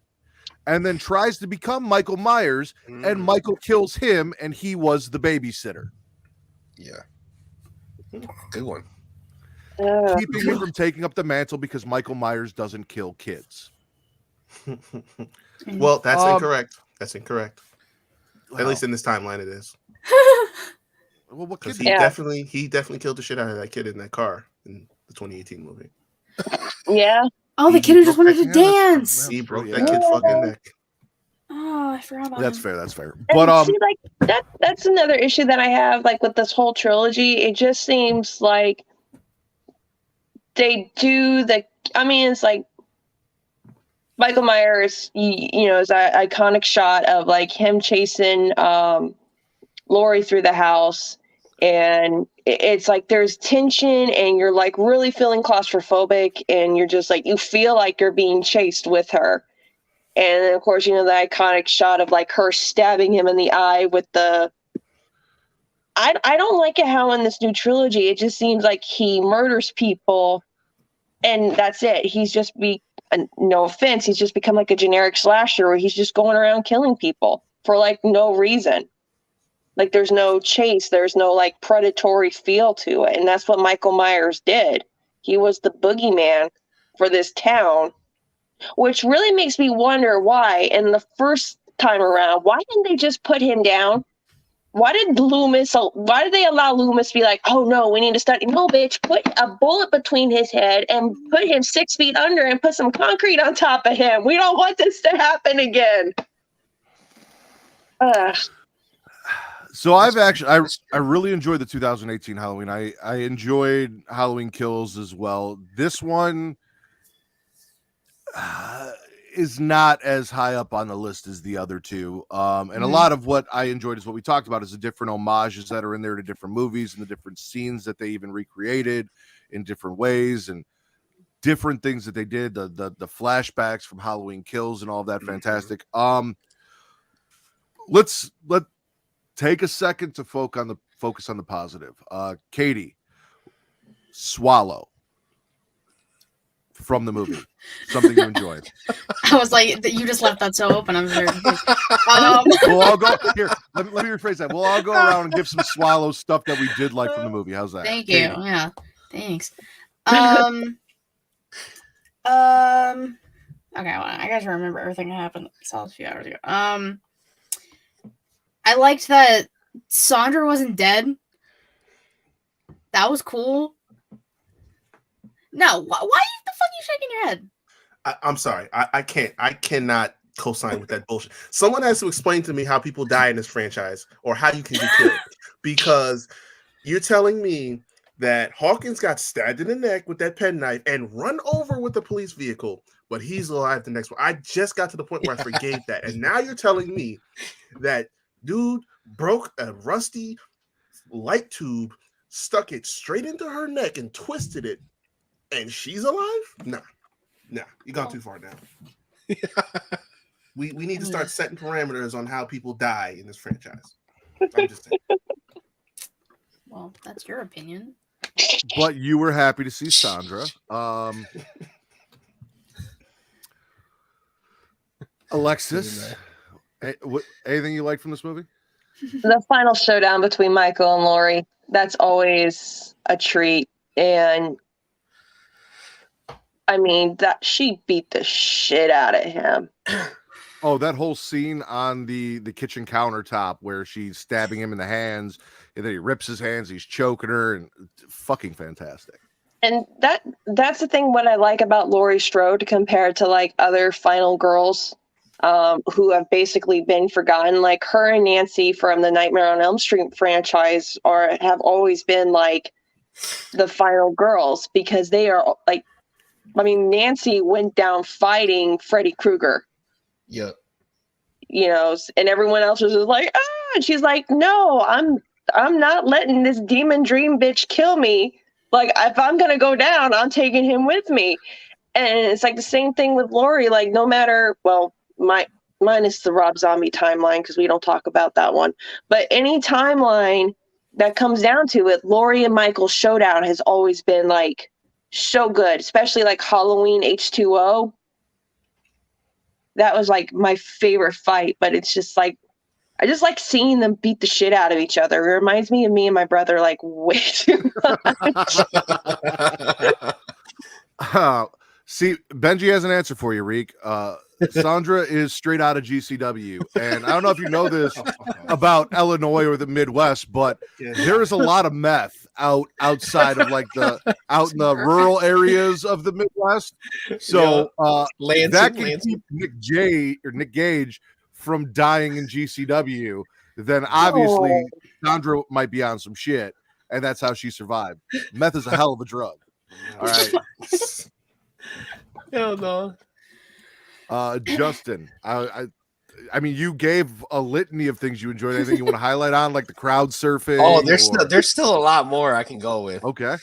[SPEAKER 3] and then tries to become Michael Myers, and Michael kills him, and he was the babysitter.
[SPEAKER 2] Yeah. Good one.
[SPEAKER 3] Keeping him from taking up the mantle because Michael Myers doesn't kill kids.
[SPEAKER 5] Well, that's incorrect. That's incorrect. At least in this timeline, it is.
[SPEAKER 3] Well, what
[SPEAKER 5] Because
[SPEAKER 3] kid?
[SPEAKER 5] he definitely killed the shit out of that kid in that car in the 2018 movie.
[SPEAKER 1] Yeah.
[SPEAKER 4] Oh, the kid who just wanted to dance.
[SPEAKER 5] He broke that kid's fucking neck.
[SPEAKER 4] Oh, I forgot about
[SPEAKER 3] That's
[SPEAKER 4] him.
[SPEAKER 3] fair. That's fair.
[SPEAKER 1] And
[SPEAKER 3] But
[SPEAKER 1] see, like that's another issue that I have, like, with this whole trilogy. It just seems like they do it's like Michael Myers, is that iconic shot of like him chasing Laurie through the house, and it's like there's tension, and you're like really feeling claustrophobic, and you're just like, you feel like you're being chased with her. And then, of course, the iconic shot of like her stabbing him in the eye with the. I don't like it how in this new trilogy it just seems like he murders people, and that's it. He's just no offense, he's just become like a generic slasher where he's just going around killing people for like no reason. Like, there's no chase, there's no like predatory feel to it, and that's what Michael Myers did. He was the boogeyman for this town. Which really makes me wonder why in the first time around, why didn't they just put him down? Why did they allow Loomis to be like, oh no, we need to study? No, bitch, put a bullet between his head and put him 6 feet under and put some concrete on top of him. We don't want this to happen again.
[SPEAKER 3] So I really enjoyed the 2018 Halloween. I enjoyed Halloween Kills as well. This one is not as high up on the list as the other two. And a lot of what I enjoyed is what we talked about is the different homages that are in there to different movies and the different scenes that they even recreated in different ways and different things that they did, the flashbacks from Halloween Kills and all of that. Fantastic. Let's take a second to focus on the positive. Katie, Swallow from the movie, something you enjoyed.
[SPEAKER 4] I was like, you just left that so open. I'm very confused.
[SPEAKER 3] We'll all go here. Let me rephrase that. We'll all go around and give some Swallow stuff that we did like from the movie. How's that?
[SPEAKER 4] Thank you.
[SPEAKER 3] Katie.
[SPEAKER 4] Yeah, thanks. Okay, well, I gotta remember everything that happened. I saw it a few hours ago. I liked that Sandra wasn't dead. That was cool. No, why the fuck are you shaking your head?
[SPEAKER 5] I'm sorry. I cannot co-sign with that bullshit. Someone has to explain to me how people die in this franchise or how you can get killed. Because you're telling me that Hawkins got stabbed in the neck with that penknife and run over with the police vehicle, but he's alive the next one. I just got to the point where I forgave that. And now you're telling me that dude broke a rusty light tube, stuck it straight into her neck and twisted it, and she's alive? Nah, you gone too far now. We need to start setting parameters on how people die in this franchise. I'm just saying.
[SPEAKER 4] Well, that's your opinion.
[SPEAKER 3] But you were happy to see Sandra. Alexis, anything you like from this movie?
[SPEAKER 1] The final showdown between Michael and Laurie, that's always a treat. And I mean, that she beat the shit out of him.
[SPEAKER 3] Oh, that whole scene on the kitchen countertop where she's stabbing him in the hands and then he rips his hands, he's choking her, and fucking fantastic.
[SPEAKER 1] And that's the thing what I like about Laurie Strode compared to like other final girls who have basically been forgotten. Like her and Nancy from the Nightmare on Elm Street franchise have always been like the final girls because they are like, I mean, Nancy went down fighting Freddy Krueger.
[SPEAKER 2] Yep.
[SPEAKER 1] You know, and everyone else was just like, and she's like, no, I'm not letting this demon dream bitch kill me. Like, if I'm gonna go down, I'm taking him with me. And it's like the same thing with Laurie. Like, no matter, well, minus the Rob Zombie timeline because we don't talk about that one. But any timeline that comes down to it, Laurie and Michael's showdown has always been like so good, especially like Halloween H2O. That was like my favorite fight, but it's just like I just like seeing them beat the shit out of each other. It reminds me of me and my brother like way too much.
[SPEAKER 3] See, Benji has an answer for you, Reek. Sandra is straight out of GCW, and I don't know if you know this about Illinois or the Midwest, but there is a lot of meth outside of like out in the rural areas of the Midwest. So that can keep Nick Gage from dying in GCW. Then obviously Sandra might be on some shit, and that's how she survived. Meth is a hell of a drug. All right.
[SPEAKER 2] Hell no.
[SPEAKER 3] Justin, I mean, you gave a litany of things you enjoyed. Anything you want to highlight on, like the crowd surfing?
[SPEAKER 2] Oh, there's still a lot more I can go with.
[SPEAKER 3] Okay.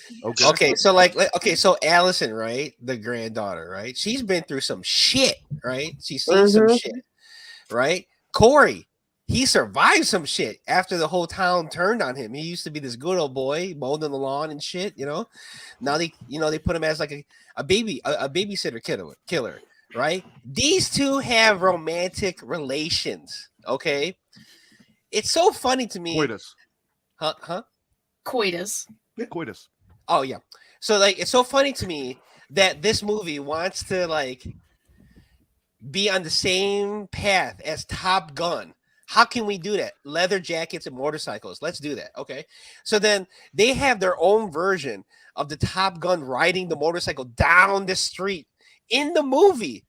[SPEAKER 2] So Allison, right, the granddaughter, right? She's been through some shit, right? She's seen some shit, right? Corey, he survived some shit after the whole town turned on him. He used to be this good old boy, mowing the lawn and shit, you know. Now they put him as like a babysitter killer. Right? These two have romantic relations. Okay. It's so funny to me.
[SPEAKER 3] Coitus.
[SPEAKER 2] Huh?
[SPEAKER 4] Coitus.
[SPEAKER 3] Coitus.
[SPEAKER 2] Oh, yeah. So like it's so funny to me that this movie wants to like be on the same path as Top Gun. How can we do that? Leather jackets and motorcycles. Let's do that. Okay. So then they have their own version of the Top Gun riding the motorcycle down the street in the movie.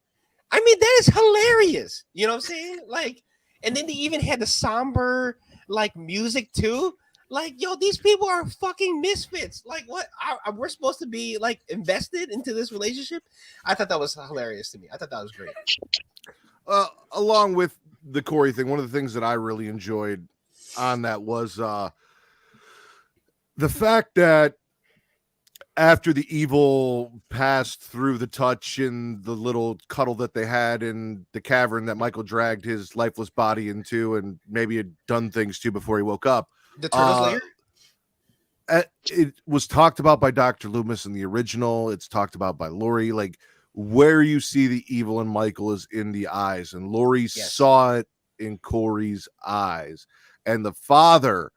[SPEAKER 2] I mean, that is hilarious. You know what I'm saying? Like, and then they even had the somber like music too. Like, yo, these people are fucking misfits. Like, what? We're supposed to be like invested into this relationship? I thought that was hilarious to me. I thought that was great.
[SPEAKER 3] Along with the Corey thing, one of the things that I really enjoyed on that was the fact that after the evil passed through the touch and the little cuddle that they had in the cavern that Michael dragged his lifeless body into and maybe had done things to before he woke up.
[SPEAKER 2] The Turtles layer?
[SPEAKER 3] It was talked about by Dr. Loomis in the original. It's talked about by Laurie. Like, where you see the evil in Michael is in the eyes, and Laurie saw it in Corey's eyes, and the father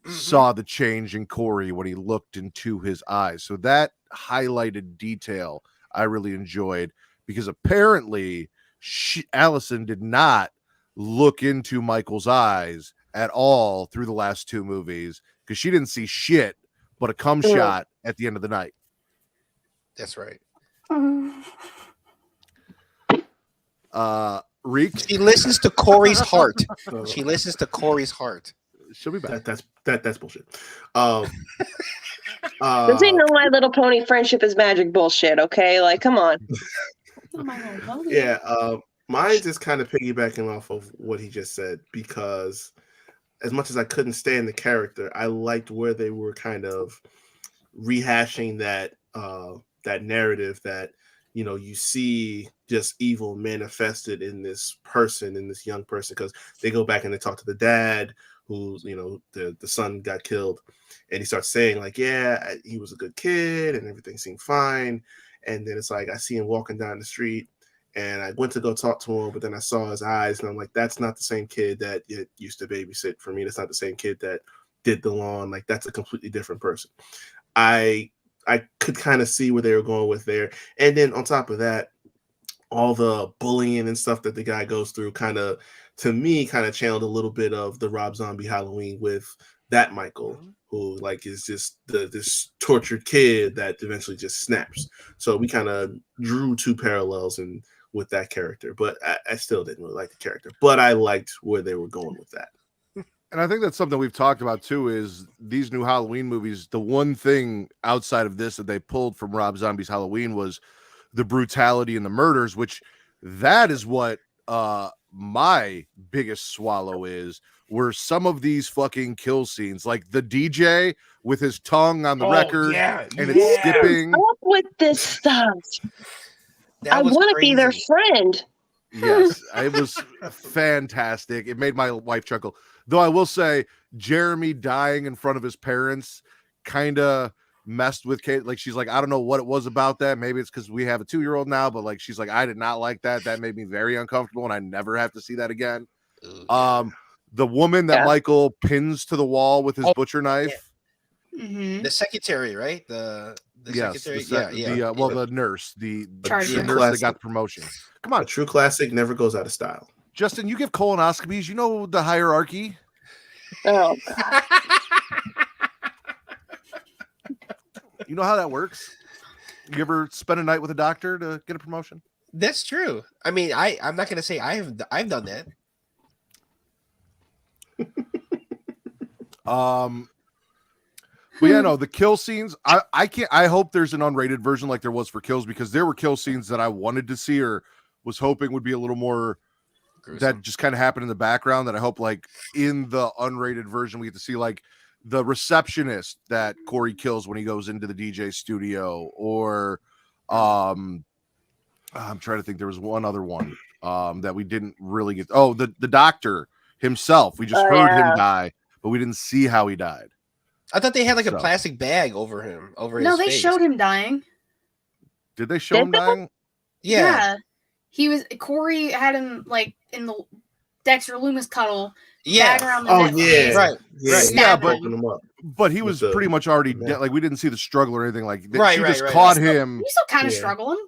[SPEAKER 3] saw the change in Corey when he looked into his eyes. So that highlighted detail I really enjoyed, because apparently Allison did not look into Michael's eyes at all through the last two movies, because she didn't see shit but a cum shot at the end of the night.
[SPEAKER 2] That's right.
[SPEAKER 3] Reek,
[SPEAKER 2] She listens to Corey's heart. She listens to Corey's heart.
[SPEAKER 3] she'll be back.
[SPEAKER 5] That's bullshit.
[SPEAKER 1] This ain't no My Little Pony friendship is magic bullshit, okay? Like, come on.
[SPEAKER 4] Oh my God.
[SPEAKER 5] Yeah, mine's just kind of piggybacking off of what he just said, because as much as I couldn't stand the character, I liked where they were kind of rehashing that that narrative that, you know, you see just evil manifested in this person, in this young person, because they go back and they talk to the dad who's, you know, the son got killed, and he starts saying like, yeah, he was a good kid and everything seemed fine. And then it's like, I see him walking down the street and I went to go talk to him, but then I saw his eyes and I'm like, that's not the same kid that it used to babysit for me. That's not the same kid that did the lawn. Like, that's a completely different person. I could kind of see where they were going with there. And then on top of that, all the bullying and stuff that the guy goes through kind of, to me, kind of channeled a little bit of the Rob Zombie Halloween with that Michael, who like is just this tortured kid that eventually just snaps. So we kind of drew two parallels and with that character, but I still didn't really like the character, but I liked where they were going with that.
[SPEAKER 3] And I think that's something we've talked about too, is these new Halloween movies, the one thing outside of this that they pulled from Rob Zombie's Halloween was the brutality and the murders, which that is what my biggest swallow is, were some of these fucking kill scenes, like the DJ with his tongue on the record and it's skipping.
[SPEAKER 1] Stop with this stuff. I want to be their friend.
[SPEAKER 3] Yes, it was fantastic. It made my wife chuckle. Though I will say, Jeremy dying in front of his parents kind of messed with Kate. Like, she's like, I don't know what it was about that. Maybe it's because we have a 2-year-old now, but like, she's like, I did not like that. That made me very uncomfortable, and I never have to see that again. The woman that Michael pins to the wall with his butcher knife.
[SPEAKER 4] Mm-hmm.
[SPEAKER 2] The secretary, right? The secretary.
[SPEAKER 3] The nurse, the nurse that got the promotion. Come on,
[SPEAKER 5] a true classic never goes out of style.
[SPEAKER 3] Justin, you give colonoscopies. You know the hierarchy.
[SPEAKER 1] Oh,
[SPEAKER 3] you know how that works. You ever spend a night with a doctor to get a promotion?
[SPEAKER 2] That's true. I mean, I'm not gonna say I've done that.
[SPEAKER 3] But yeah, no, the kill scenes. I hope there's an unrated version like there was for Kills, because there were kill scenes that I wanted to see or was hoping would be a little more gruesome, that just kind of happened in the background, that I hope like in the unrated version we get to see, like the receptionist that Corey kills when he goes into the DJ studio, or I'm trying to think, there was one other one that we didn't really get. Oh, the doctor himself. We just heard him die, but we didn't see how he died.
[SPEAKER 2] I thought they had like a plastic bag over him, over his
[SPEAKER 4] No, they
[SPEAKER 2] face.
[SPEAKER 4] showed him dying.
[SPEAKER 3] Did they show him dying?
[SPEAKER 4] Yeah. Corey had him like in the Dexter Loomis cuddle.
[SPEAKER 2] Yeah.
[SPEAKER 4] Bag around the neck.
[SPEAKER 5] Yeah.
[SPEAKER 2] Right.
[SPEAKER 3] Yeah,
[SPEAKER 5] but
[SPEAKER 3] but he was pretty much already dead. Like, we didn't see the struggle or anything. Like,
[SPEAKER 2] Right,
[SPEAKER 3] she
[SPEAKER 2] right,
[SPEAKER 3] just
[SPEAKER 2] right.
[SPEAKER 3] caught him.
[SPEAKER 4] He's still kind of struggling.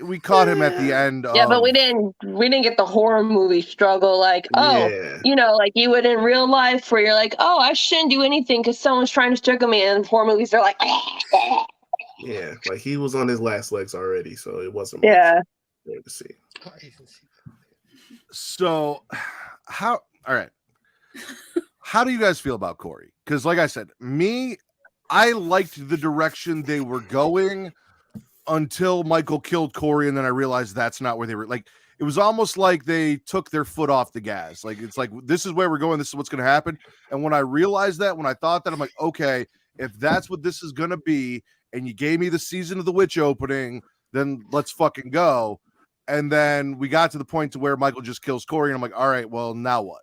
[SPEAKER 3] we caught him at the end.
[SPEAKER 1] Yeah, but
[SPEAKER 3] of,
[SPEAKER 1] we didn't get the horror movie struggle like, oh,
[SPEAKER 5] Yeah.
[SPEAKER 1] you know, like you would in real life where you're like, oh, I shouldn't do anything because someone's trying to struggle me. And horror movies, they're like,
[SPEAKER 5] Yeah, like he was on his last legs already, so it wasn't much
[SPEAKER 1] yeah.
[SPEAKER 5] there to see.
[SPEAKER 3] So, all right. How do you guys feel about Corey? Because, like I said, I liked the direction they were going until Michael killed Corey, and then I realized that's not where they were. Like, it was almost like they took their foot off the gas. Like, it's like, this is where we're going. This is what's going to happen. And when I realized that, when I thought that, I'm like, okay, if that's what this is going to be, and you gave me the Season of the Witch opening, then let's fucking go. And then we got to the point to where Michael just kills Corey, and I'm like, all right, well, now what?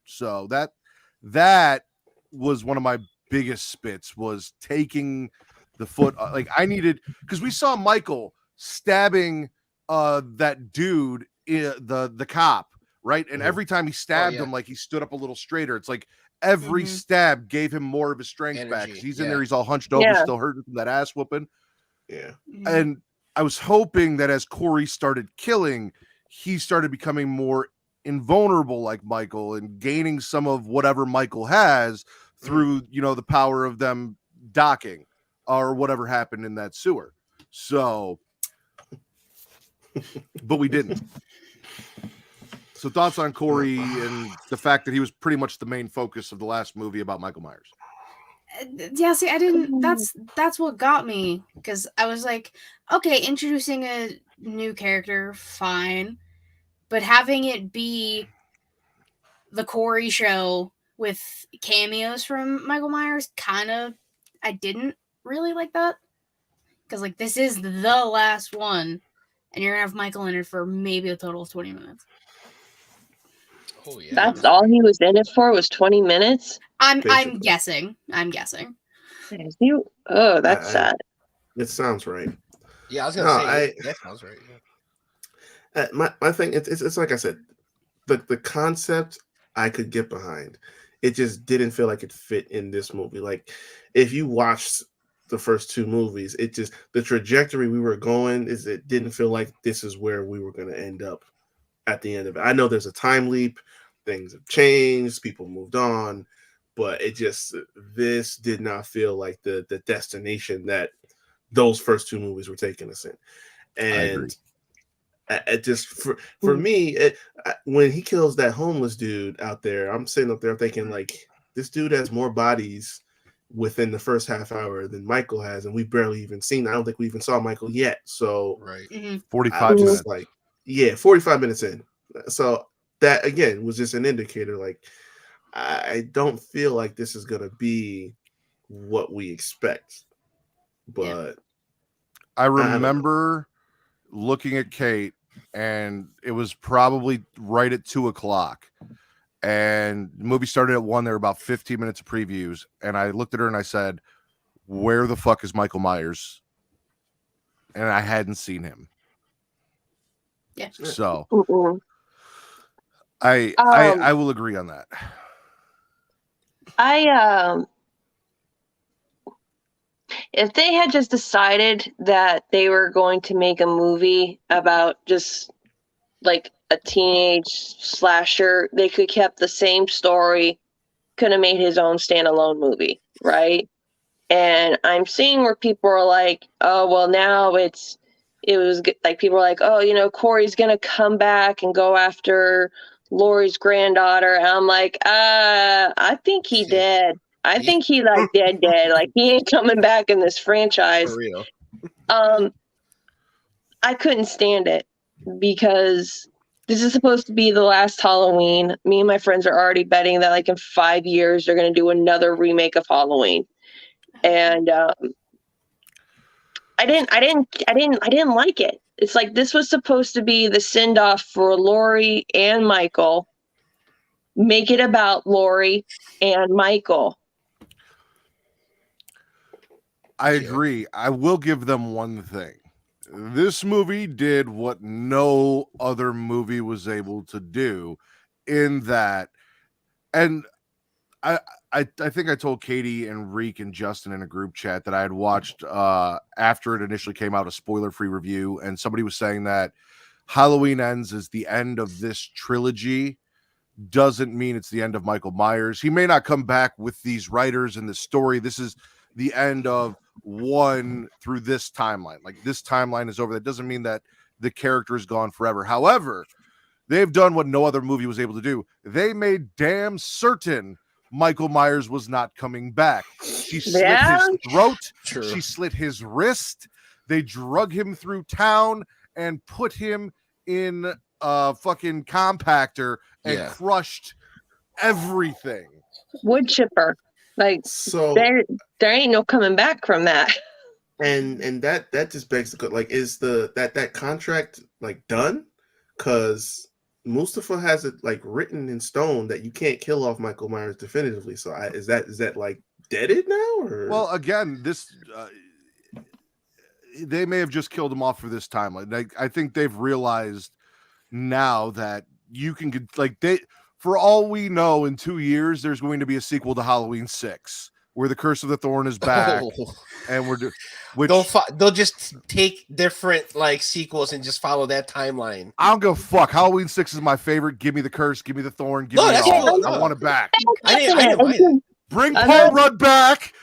[SPEAKER 3] So that was one of my biggest spits, was taking the foot. Like, I needed, because we saw Michael stabbing that dude, the cop, right? And every time he stabbed him, like, he stood up a little straighter. It's like every stab gave him more of his strength back. 'Cause he's in there, he's all hunched over, still hurting from that ass whooping.
[SPEAKER 5] Yeah.
[SPEAKER 3] And I was hoping that as Corey started killing, he started becoming more invulnerable like Michael and gaining some of whatever Michael has through, the power of them docking or whatever happened in that sewer. So, but we didn't. So thoughts on Corey and the fact that he was pretty much the main focus of the last movie about Michael Myers.
[SPEAKER 4] Yeah, see, I didn't. That's what got me, because I was like, okay, introducing a new character, fine, but having it be the Corey show with cameos from Michael Myers, I didn't really like that, because like this is the last one, and you're gonna have Michael in it for maybe a total of 20 minutes.
[SPEAKER 2] Oh yeah,
[SPEAKER 1] That's all he was in it for, was 20 minutes.
[SPEAKER 4] I'm
[SPEAKER 5] Basically.
[SPEAKER 4] guessing.
[SPEAKER 1] Oh, that's sad.
[SPEAKER 5] It sounds right.
[SPEAKER 2] Yeah, I was gonna say
[SPEAKER 5] I-
[SPEAKER 2] that sounds right. Yeah.
[SPEAKER 5] My thing, it's like I said, the concept I could get behind. It just didn't feel like it fit in this movie. Like, if you watched the first two movies, it just, the trajectory we were going, it didn't feel like this is where we were going to end up at the end of it. I know there's a time leap, things have changed, people moved on, but this did not feel like the destination that those first two movies were taking us in. And it just, for me, when he kills that homeless dude out there, I'm sitting up there thinking, like, this dude has more bodies within the first half hour than Michael has, and we barely even seen. I don't think we even saw Michael yet. So
[SPEAKER 2] Right.
[SPEAKER 3] 45
[SPEAKER 5] just
[SPEAKER 3] minutes.
[SPEAKER 5] 45 minutes in. So that again was just an indicator. Like, I don't feel like this is gonna be what we expect. But
[SPEAKER 3] I remember looking at Kate, and it was probably right at 2:00, and the movie started at 1. There were about 15 minutes of previews, and I looked at her and I said, "Where the fuck is Michael Myers?" And I hadn't seen him.
[SPEAKER 4] Yeah.
[SPEAKER 3] So
[SPEAKER 1] Mm-mm.
[SPEAKER 3] I will agree on that.
[SPEAKER 1] If they had just decided that they were going to make a movie about just like a teenage slasher, they could kept the same story, could have made his own standalone movie, right? And I'm seeing where people are like, oh, well, now it was like, people are like, oh, Corey's gonna come back and go after Laurie's granddaughter. And I'm like, I think he did. I think he like dead. Like, he ain't coming back in this franchise.
[SPEAKER 2] For real.
[SPEAKER 1] I couldn't stand it because this is supposed to be the last Halloween. Me and my friends are already betting that like in 5 years they're gonna do another remake of Halloween. And I didn't like it. It's like, this was supposed to be the send off for Laurie and Michael. Make it about Laurie and Michael.
[SPEAKER 3] I agree. I will give them one thing. This movie did what no other movie was able to do, in that, and I think I told Katie and Reek and Justin in a group chat that I had watched after it initially came out a spoiler-free review, and somebody was saying that Halloween Ends is the end of this trilogy. Doesn't mean it's the end of Michael Myers. He may not come back with these writers and this story. This is the end of one through this timeline. Like, this timeline is over. That doesn't mean that the character is gone forever. However, they've done what no other movie was able to do. They made damn certain Michael Myers was not coming back. She slit his throat.
[SPEAKER 2] True.
[SPEAKER 3] She slit his wrist. They drug him through town and put him in a fucking compactor and crushed everything.
[SPEAKER 1] Wood chipper. Like,
[SPEAKER 5] So
[SPEAKER 1] there ain't no coming back from that.
[SPEAKER 5] and that just begs the like, is that contract like done? Because Mustafa has it like written in stone that you can't kill off Michael Myers definitively. So is that like deaded now? Or
[SPEAKER 3] Well, again, this they may have just killed him off for this timeline. I think they've realized now that you can get like for all we know, in 2 years there's going to be a sequel to Halloween 6 where the Curse of the Thorn is back, and
[SPEAKER 2] they'll just take different like sequels and just follow that timeline.
[SPEAKER 3] I don't go fuck. Halloween 6 is my favorite. Give me the curse. Give me the thorn. Give me it
[SPEAKER 2] that's
[SPEAKER 3] all.
[SPEAKER 2] cool.
[SPEAKER 3] I want it back.
[SPEAKER 2] I didn't mind it.
[SPEAKER 3] Bring Paul Rudd back.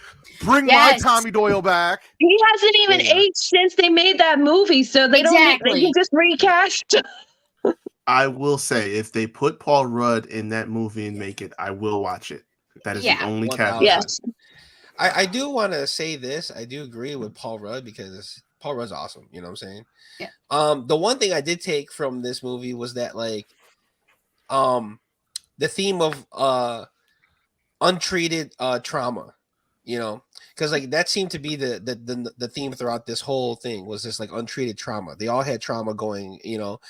[SPEAKER 3] Bring my Tommy Doyle back.
[SPEAKER 1] He hasn't even aged since they made that movie, so they they can just recast.
[SPEAKER 5] I will say, if they put Paul Rudd in that movie and make it, I will watch it. That is the only caveat.
[SPEAKER 1] Yes.
[SPEAKER 2] I do want to say this. I do agree with Paul Rudd because Paul Rudd's awesome. You know what I'm saying?
[SPEAKER 4] Yeah.
[SPEAKER 2] The one thing I did take from this movie was that like, the theme of untreated trauma. You know, because like that seemed to be the theme throughout this whole thing was this like untreated trauma. They all had trauma going. You know,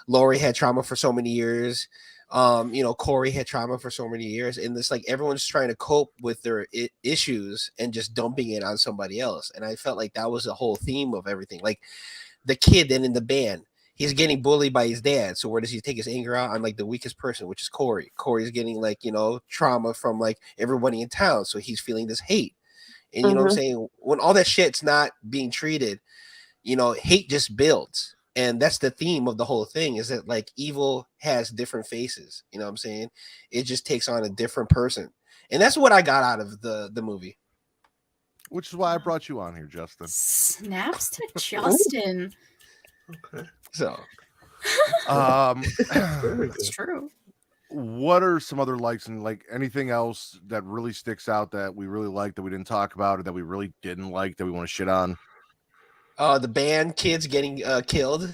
[SPEAKER 2] Laurie had trauma for so many years. You know, Corey had trauma for so many years, and this like everyone's trying to cope with their issues and just dumping it on somebody else. And I felt like that was the whole theme of everything. Like the kid then in the band, he's getting bullied by his dad. So where does he take his anger out on like the weakest person, which is Corey? Corey's getting like, you know, trauma from like everybody in town. So he's feeling this hate. And you know what I'm saying? When all that shit's not being treated, you know, hate just builds. And that's the theme of the whole thing is that like evil has different faces. You know what I'm saying? It just takes on a different person. And that's what I got out of the movie.
[SPEAKER 3] Which is why I brought you on here, Justin.
[SPEAKER 4] Snaps to Justin.
[SPEAKER 5] Okay.
[SPEAKER 2] So
[SPEAKER 4] That's true.
[SPEAKER 3] What are some other likes and like anything else that really sticks out that we really like that we didn't talk about or that we really didn't like that we want to shit on?
[SPEAKER 2] the band kids getting killed.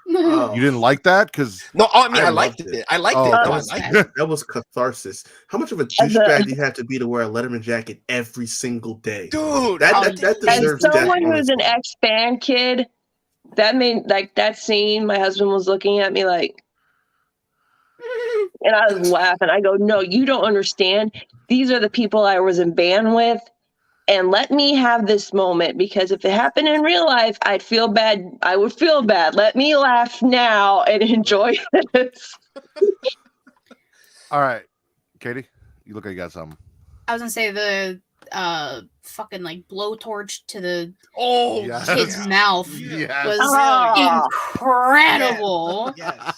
[SPEAKER 5] Oh,
[SPEAKER 3] You didn't like that? Because
[SPEAKER 2] No, I mean I liked
[SPEAKER 5] loved
[SPEAKER 2] it. I liked
[SPEAKER 3] Oh,
[SPEAKER 2] it.
[SPEAKER 3] that
[SPEAKER 2] No, I
[SPEAKER 5] was-
[SPEAKER 2] liked it.
[SPEAKER 5] that was catharsis. How much of a douchebag do you have to be to wear a Letterman jacket every single day?
[SPEAKER 2] Dude,
[SPEAKER 5] That
[SPEAKER 1] As
[SPEAKER 5] deserves death
[SPEAKER 1] someone
[SPEAKER 5] on
[SPEAKER 1] who's
[SPEAKER 5] its
[SPEAKER 1] an
[SPEAKER 5] own.
[SPEAKER 1] ex-band kid, that made like that scene. My husband was looking at me like, and I was laughing. I go, "No, you don't understand. These are the people I was in band with, and let me have this moment because if it happened in real life, I'd feel bad. I would feel bad. Let me laugh now and enjoy this."
[SPEAKER 3] all right, Katie, you look like you got something.
[SPEAKER 4] I was gonna say the fucking like blowtorch to the
[SPEAKER 2] Oh,
[SPEAKER 3] Yes.
[SPEAKER 4] kid's mouth
[SPEAKER 3] Yes.
[SPEAKER 4] was
[SPEAKER 1] Oh.
[SPEAKER 4] incredible.
[SPEAKER 2] yes,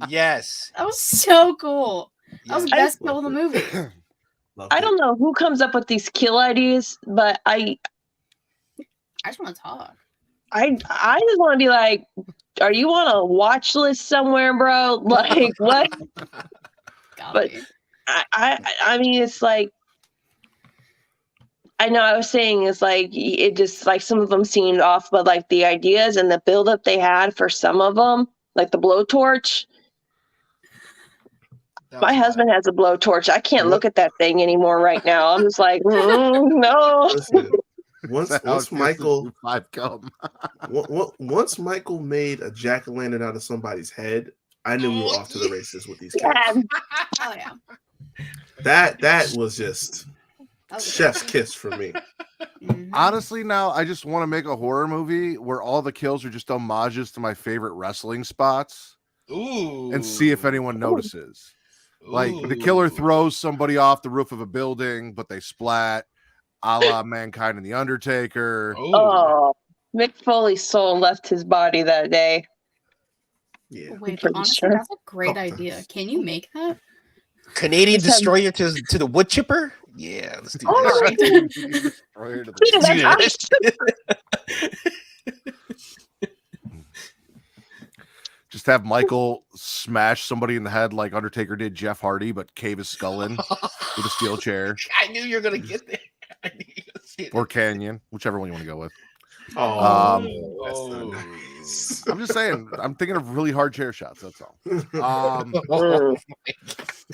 [SPEAKER 2] yes.
[SPEAKER 4] That was so cool. That was the
[SPEAKER 2] yes.
[SPEAKER 4] best kill in the movie.
[SPEAKER 5] Loved
[SPEAKER 1] I
[SPEAKER 5] it.
[SPEAKER 1] don't know who comes up with these kill ideas, but I
[SPEAKER 4] I just want to talk.
[SPEAKER 1] just want to be like, are you on a watch list somewhere, bro? Like what?
[SPEAKER 4] Gotta
[SPEAKER 1] But-
[SPEAKER 4] be.
[SPEAKER 1] I mean, it's like, I know I was saying it's like, it just like some of them seemed off, but like the ideas and the buildup they had for some of them, like the blowtorch.
[SPEAKER 2] That
[SPEAKER 1] My
[SPEAKER 2] was
[SPEAKER 1] husband has a blowtorch. I can't
[SPEAKER 5] What?
[SPEAKER 1] look at that thing anymore right now. I'm just like, no.
[SPEAKER 5] Listen, once
[SPEAKER 3] That's how it
[SPEAKER 5] once
[SPEAKER 3] feels to
[SPEAKER 5] Michael
[SPEAKER 3] do 5 come.
[SPEAKER 5] once Michael made a jack-o'-lantern out of somebody's head, I knew we were off to the races with these kids.
[SPEAKER 1] Yeah.
[SPEAKER 4] Oh yeah.
[SPEAKER 5] That was just
[SPEAKER 4] That was a good
[SPEAKER 5] chef's
[SPEAKER 4] one.
[SPEAKER 5] kiss for me.
[SPEAKER 4] Mhm.
[SPEAKER 3] Honestly, now I just want to make a horror movie where all the kills are just homages to my favorite wrestling spots
[SPEAKER 2] Ooh.
[SPEAKER 3] and see if anyone notices. Like the killer
[SPEAKER 2] Ooh.
[SPEAKER 3] throws somebody off the roof of a building, but they splat, a la Mankind and the Undertaker.
[SPEAKER 2] Ooh.
[SPEAKER 1] Oh, Mick Foley's soul left his body that day.
[SPEAKER 5] Yeah.
[SPEAKER 4] Wait,
[SPEAKER 1] pretty
[SPEAKER 4] honestly,
[SPEAKER 1] sure.
[SPEAKER 4] that's a great
[SPEAKER 5] Oh,
[SPEAKER 4] idea. Can you make that?
[SPEAKER 2] Canadian
[SPEAKER 1] Let's have-
[SPEAKER 2] destroyer to the wood chipper. Yeah, let's do
[SPEAKER 1] Oh
[SPEAKER 2] that.
[SPEAKER 1] my
[SPEAKER 3] Destroyer to the-
[SPEAKER 1] Dude, that's
[SPEAKER 2] Dude,
[SPEAKER 3] Just have Michael smash somebody in the head like Undertaker did Jeff Hardy, but cave his skull in with a steel chair
[SPEAKER 2] I knew you were gonna get there. I knew you were gonna say that.
[SPEAKER 3] or Canyon, whichever one you want to go with.
[SPEAKER 5] Oh,
[SPEAKER 3] Um,
[SPEAKER 5] that's not nice.
[SPEAKER 3] I'm just saying, I'm thinking of really hard chair shots. That's all.
[SPEAKER 2] Oh,
[SPEAKER 4] This is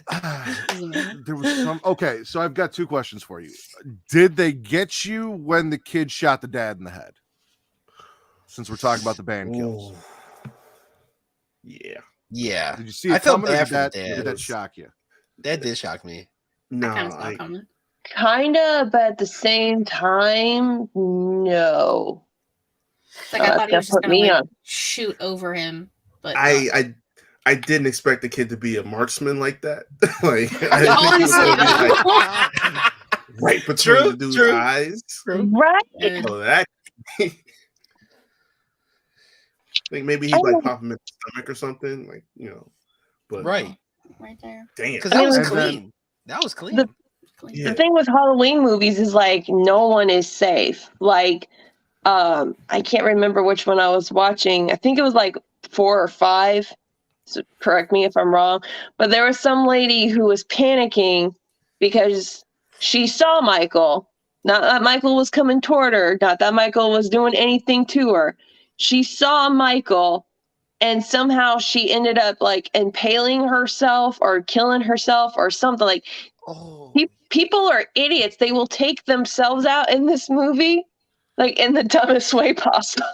[SPEAKER 4] amazing.
[SPEAKER 3] There was some. Okay, so I've got two questions for you. Did they get you when the kid shot the dad in the head? Since we're talking about the band kills,
[SPEAKER 5] Ooh. Yeah.
[SPEAKER 2] yeah,
[SPEAKER 3] did you see it
[SPEAKER 2] I felt
[SPEAKER 3] coming, or
[SPEAKER 2] bad
[SPEAKER 3] did
[SPEAKER 2] for the
[SPEAKER 3] that,
[SPEAKER 2] dad.
[SPEAKER 3] did that shock you?
[SPEAKER 2] that did shock me.
[SPEAKER 5] No,
[SPEAKER 4] I kind of saw
[SPEAKER 5] I,
[SPEAKER 4] it coming.
[SPEAKER 1] Kinda, but at the same time, no.
[SPEAKER 4] It's like I thought he
[SPEAKER 1] That
[SPEAKER 4] was just
[SPEAKER 1] put
[SPEAKER 4] gonna
[SPEAKER 1] me
[SPEAKER 4] like
[SPEAKER 1] on.
[SPEAKER 4] shoot over him, but
[SPEAKER 5] I didn't expect the kid to be a marksman like that. Like I didn't think he was
[SPEAKER 4] Honestly,
[SPEAKER 5] gonna be, like, right between
[SPEAKER 2] True,
[SPEAKER 5] the dude's
[SPEAKER 2] true.
[SPEAKER 5] eyes.
[SPEAKER 1] Right?
[SPEAKER 5] Oh, that. Like maybe he'd like pop him in the stomach or something, like But
[SPEAKER 2] Right,
[SPEAKER 4] right there.
[SPEAKER 5] damn.
[SPEAKER 2] because that was
[SPEAKER 3] And then-
[SPEAKER 2] clean. That was clean.
[SPEAKER 1] The-
[SPEAKER 5] Yeah.
[SPEAKER 1] The thing with Halloween movies is like no one is safe. Like, I can't remember which one I was watching. I think it was like 4 or 5. So correct me if I'm wrong. But there was some lady who was panicking because she saw Michael. Not that Michael was coming toward her. Not that Michael was doing anything to her. She saw Michael, and somehow she ended up like impaling herself or killing herself or something. Like,
[SPEAKER 2] Oh,
[SPEAKER 1] people are idiots. They will take themselves out in this movie, like in the dumbest way possible.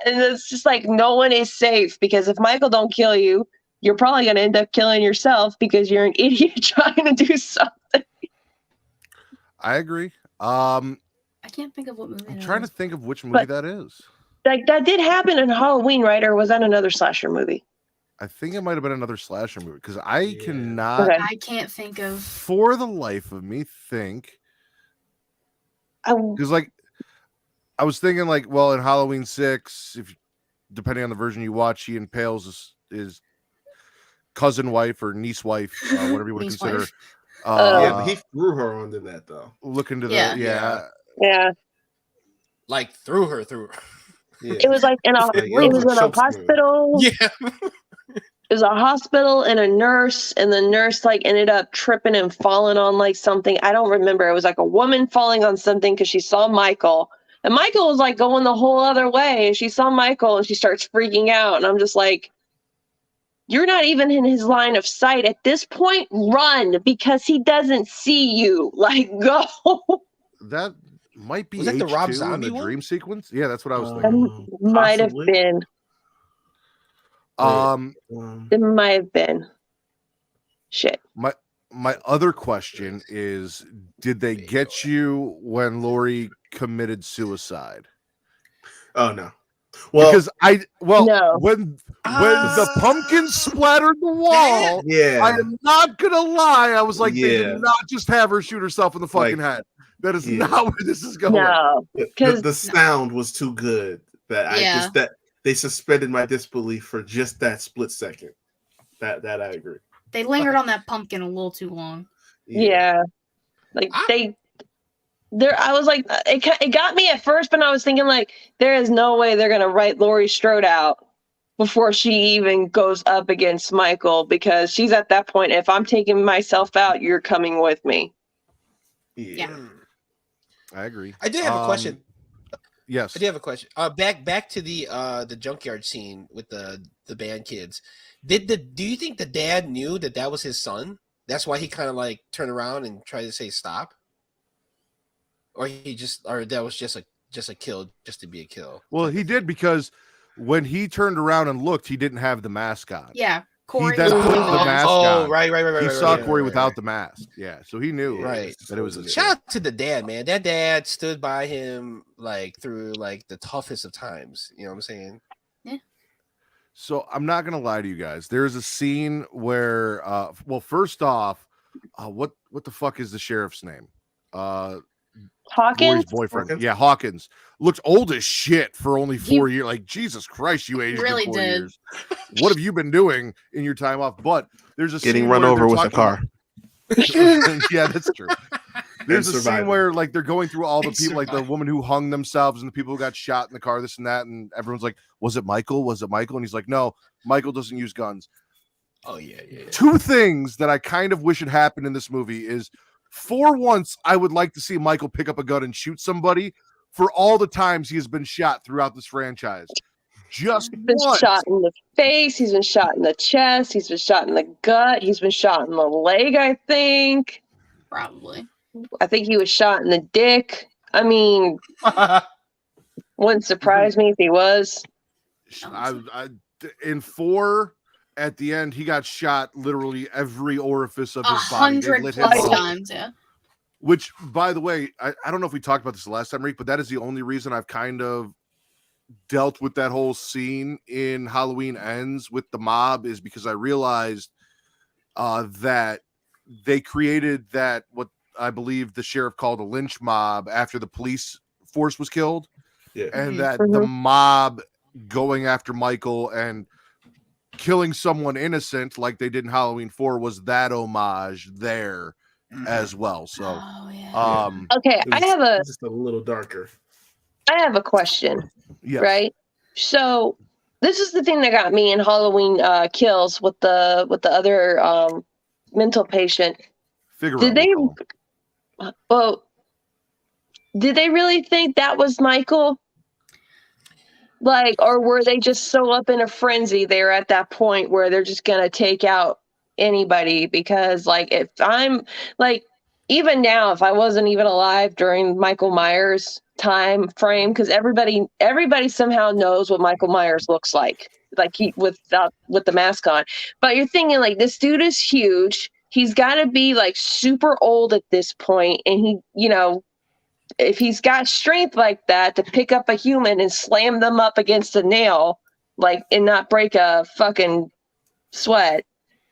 [SPEAKER 1] And it's just like no one is safe because if Michael don't kill you, you're probably going to end up killing yourself because you're an idiot trying to do something.
[SPEAKER 3] I agree.
[SPEAKER 4] I can't think of what movie.
[SPEAKER 3] I'm
[SPEAKER 4] it
[SPEAKER 3] trying to
[SPEAKER 4] is.
[SPEAKER 3] think of which movie
[SPEAKER 1] But-
[SPEAKER 3] that is.
[SPEAKER 1] Like that did happen in Halloween, right? Or was that another slasher movie?
[SPEAKER 3] I think it might have been another slasher movie because I
[SPEAKER 5] Yeah.
[SPEAKER 3] cannot,
[SPEAKER 1] Okay.
[SPEAKER 4] I can't think of.
[SPEAKER 3] for the life of me, think.
[SPEAKER 1] I,
[SPEAKER 3] Because like I was thinking like, well, in Halloween 6, if depending on the version you watch, he impales his cousin wife or niece wife, whatever you want to
[SPEAKER 4] Niece
[SPEAKER 3] consider.
[SPEAKER 4] wife.
[SPEAKER 5] Yeah, but he threw her onto that though.
[SPEAKER 3] Look into the
[SPEAKER 4] Yeah.
[SPEAKER 1] yeah,
[SPEAKER 2] like threw her through.
[SPEAKER 5] Yeah.
[SPEAKER 1] it was like in a
[SPEAKER 5] Like,
[SPEAKER 1] it was in a
[SPEAKER 5] choke slam.
[SPEAKER 1] hospital.
[SPEAKER 2] Yeah,
[SPEAKER 1] It was a hospital and a nurse, and the nurse like ended up tripping and falling on like something. I don't remember. It was like a woman falling on something because she saw Michael, and Michael was like going the whole other way. And she saw Michael and she starts freaking out, and I'm just like, "You're not even in his line of sight at this point. Run because he doesn't see you. Like go."
[SPEAKER 3] That might be
[SPEAKER 2] Was that the Rob
[SPEAKER 3] H2 in
[SPEAKER 2] Zombie
[SPEAKER 3] the
[SPEAKER 2] one?
[SPEAKER 3] dream sequence. Yeah, that's what I was thinking.
[SPEAKER 1] Might have
[SPEAKER 5] Possibly.
[SPEAKER 1] been. It might have been. Shit.
[SPEAKER 3] My other question is, did they get you when Lori committed suicide?
[SPEAKER 5] Oh no. Well,
[SPEAKER 3] Because
[SPEAKER 1] No.
[SPEAKER 3] when the pumpkin splattered the wall,
[SPEAKER 5] yeah.
[SPEAKER 3] I am not gonna lie, I was like, they
[SPEAKER 5] Yeah.
[SPEAKER 3] did not just have her shoot herself in the fucking head. That is
[SPEAKER 5] Yeah.
[SPEAKER 3] not where this is going.
[SPEAKER 1] No.
[SPEAKER 5] the,
[SPEAKER 1] 'Cause-
[SPEAKER 5] the sound was too good that
[SPEAKER 4] Yeah.
[SPEAKER 5] that they suspended my disbelief for just that split second. That I agree.
[SPEAKER 4] They lingered on that pumpkin a little too long.
[SPEAKER 1] Yeah. Like
[SPEAKER 2] I-
[SPEAKER 1] I was like, it got me at first, but I was thinking like, there is no way they're gonna write Laurie Strode out before she even goes up against Michael because she's at that point. If I'm taking myself out, you're coming with me.
[SPEAKER 4] Yeah.
[SPEAKER 3] I agree.
[SPEAKER 2] I do have a question.
[SPEAKER 3] Yes.
[SPEAKER 2] I do have a question. Back to the junkyard scene with the band kids. Do you think the dad knew that was his son? That's why he kind of like turned around and tried to say stop, or that was just a kill just to be a kill.
[SPEAKER 3] Well, he did because when he turned around and looked, he didn't have the mask on.
[SPEAKER 4] Yeah, Corey.
[SPEAKER 3] then
[SPEAKER 4] was
[SPEAKER 3] put
[SPEAKER 4] with
[SPEAKER 3] the
[SPEAKER 4] us.
[SPEAKER 3] mask
[SPEAKER 2] Oh,
[SPEAKER 3] on.
[SPEAKER 2] right.
[SPEAKER 3] He
[SPEAKER 2] right,
[SPEAKER 3] saw
[SPEAKER 2] right,
[SPEAKER 3] Corey
[SPEAKER 2] right,
[SPEAKER 3] without
[SPEAKER 2] right.
[SPEAKER 3] the mask. Yeah, so he knew
[SPEAKER 2] Right.
[SPEAKER 3] that it was a
[SPEAKER 2] Shout out to the dad, man. That dad stood by him like through like the toughest of times. You know what I'm saying?
[SPEAKER 3] So I'm not gonna lie to you guys. There's a scene where, well, first off, what the fuck is the sheriff's name?
[SPEAKER 1] Hawkins.
[SPEAKER 3] Lori's boyfriend.
[SPEAKER 5] Hawkins?
[SPEAKER 3] Yeah, Hawkins looks old as shit for only
[SPEAKER 4] He-
[SPEAKER 3] 4 years. Like Jesus Christ, you aged
[SPEAKER 4] really
[SPEAKER 3] in 4
[SPEAKER 4] did.
[SPEAKER 3] years. What have you been doing in your time off? But there's a
[SPEAKER 5] Getting
[SPEAKER 3] scene
[SPEAKER 5] run
[SPEAKER 3] where
[SPEAKER 5] over
[SPEAKER 3] they're
[SPEAKER 5] with a
[SPEAKER 3] talking
[SPEAKER 5] car.
[SPEAKER 3] yeah, that's true. There's a scene
[SPEAKER 5] surviving.
[SPEAKER 3] where like they're going through all the
[SPEAKER 2] And
[SPEAKER 3] people, like the
[SPEAKER 2] surviving.
[SPEAKER 3] woman who hung themselves and the people who got shot in the car, this and that, and everyone's like, "Was it Michael? Was it Michael?" And he's like, "No, Michael doesn't use guns."
[SPEAKER 2] Oh yeah.
[SPEAKER 3] Two things that I kind of wish had happened in this movie is, for once, I would like to see Michael pick up a gun and shoot somebody for all the times he has been shot throughout this franchise. Just
[SPEAKER 1] He's been
[SPEAKER 3] once.
[SPEAKER 1] shot in the face. He's been shot in the chest. He's been shot in the gut. He's been shot in the leg, I think.
[SPEAKER 4] Probably.
[SPEAKER 1] I think he was shot in the dick. I mean, wouldn't surprise me if he was.
[SPEAKER 3] In 4, at the end, he got shot literally every orifice of his body. They
[SPEAKER 4] 100
[SPEAKER 3] lit him
[SPEAKER 4] plus
[SPEAKER 3] up.
[SPEAKER 4] times, yeah.
[SPEAKER 3] Which, by the way, I don't know if we talked about this the last time, Reek, but that is the only reason I've kind of dealt with that whole scene in Halloween Ends with the mob, is because I realized that they created that, what I believe the sheriff called a lynch mob, after the police force was killed.
[SPEAKER 5] Yeah.
[SPEAKER 3] And
[SPEAKER 4] Mhm.
[SPEAKER 3] that the mob going after Michael and killing someone innocent like they did in Halloween 4 was that homage there as well. So
[SPEAKER 4] Oh, yeah.
[SPEAKER 1] Okay, I have a
[SPEAKER 5] just a little darker.
[SPEAKER 1] question.
[SPEAKER 3] yes.
[SPEAKER 1] Right. So this is the thing that got me in Halloween Kills with the other mental patient.
[SPEAKER 3] Figaro,
[SPEAKER 1] Did they?
[SPEAKER 3] we'll call him.
[SPEAKER 1] Well, did they really think that was Michael? Like, or were they just so up in a frenzy there at that point where they're just gonna take out anybody? Because, like, if I'm like, even now, if I wasn't even alive during Michael Myers time frame, because everybody somehow knows what Michael Myers looks like he with the mask on. But you're thinking, like, this dude is huge. He's got to be like super old at this point, and he, if he's got strength like that to pick up a human and slam them up against a nail, like, and not break a fucking sweat,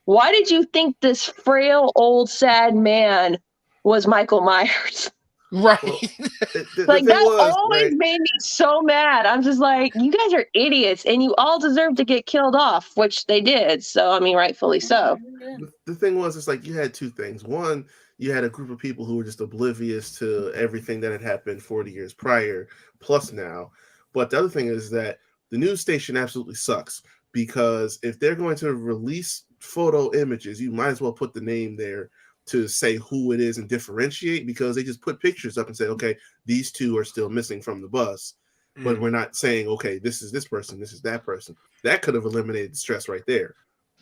[SPEAKER 1] why did you think this frail, old, sad man was Michael Myers?
[SPEAKER 2] Right.
[SPEAKER 1] Like, that always
[SPEAKER 5] right,
[SPEAKER 1] made me so mad. I'm just like, you guys are idiots, and you all deserve to get killed off, which they did. So, I mean, rightfully so.
[SPEAKER 5] the thing was, it's like you had two things. One, you had a group of people who were just oblivious to everything that had happened 40 years prior, plus now. But the other thing is that the news station absolutely sucks, because if they're going to release photo images, you might as well put the name there to say who it is and differentiate, because they just put pictures up and say, okay, these two are still missing from the bus, but we're not saying, okay, this is this person, this is that person. That could have eliminated the stress right there.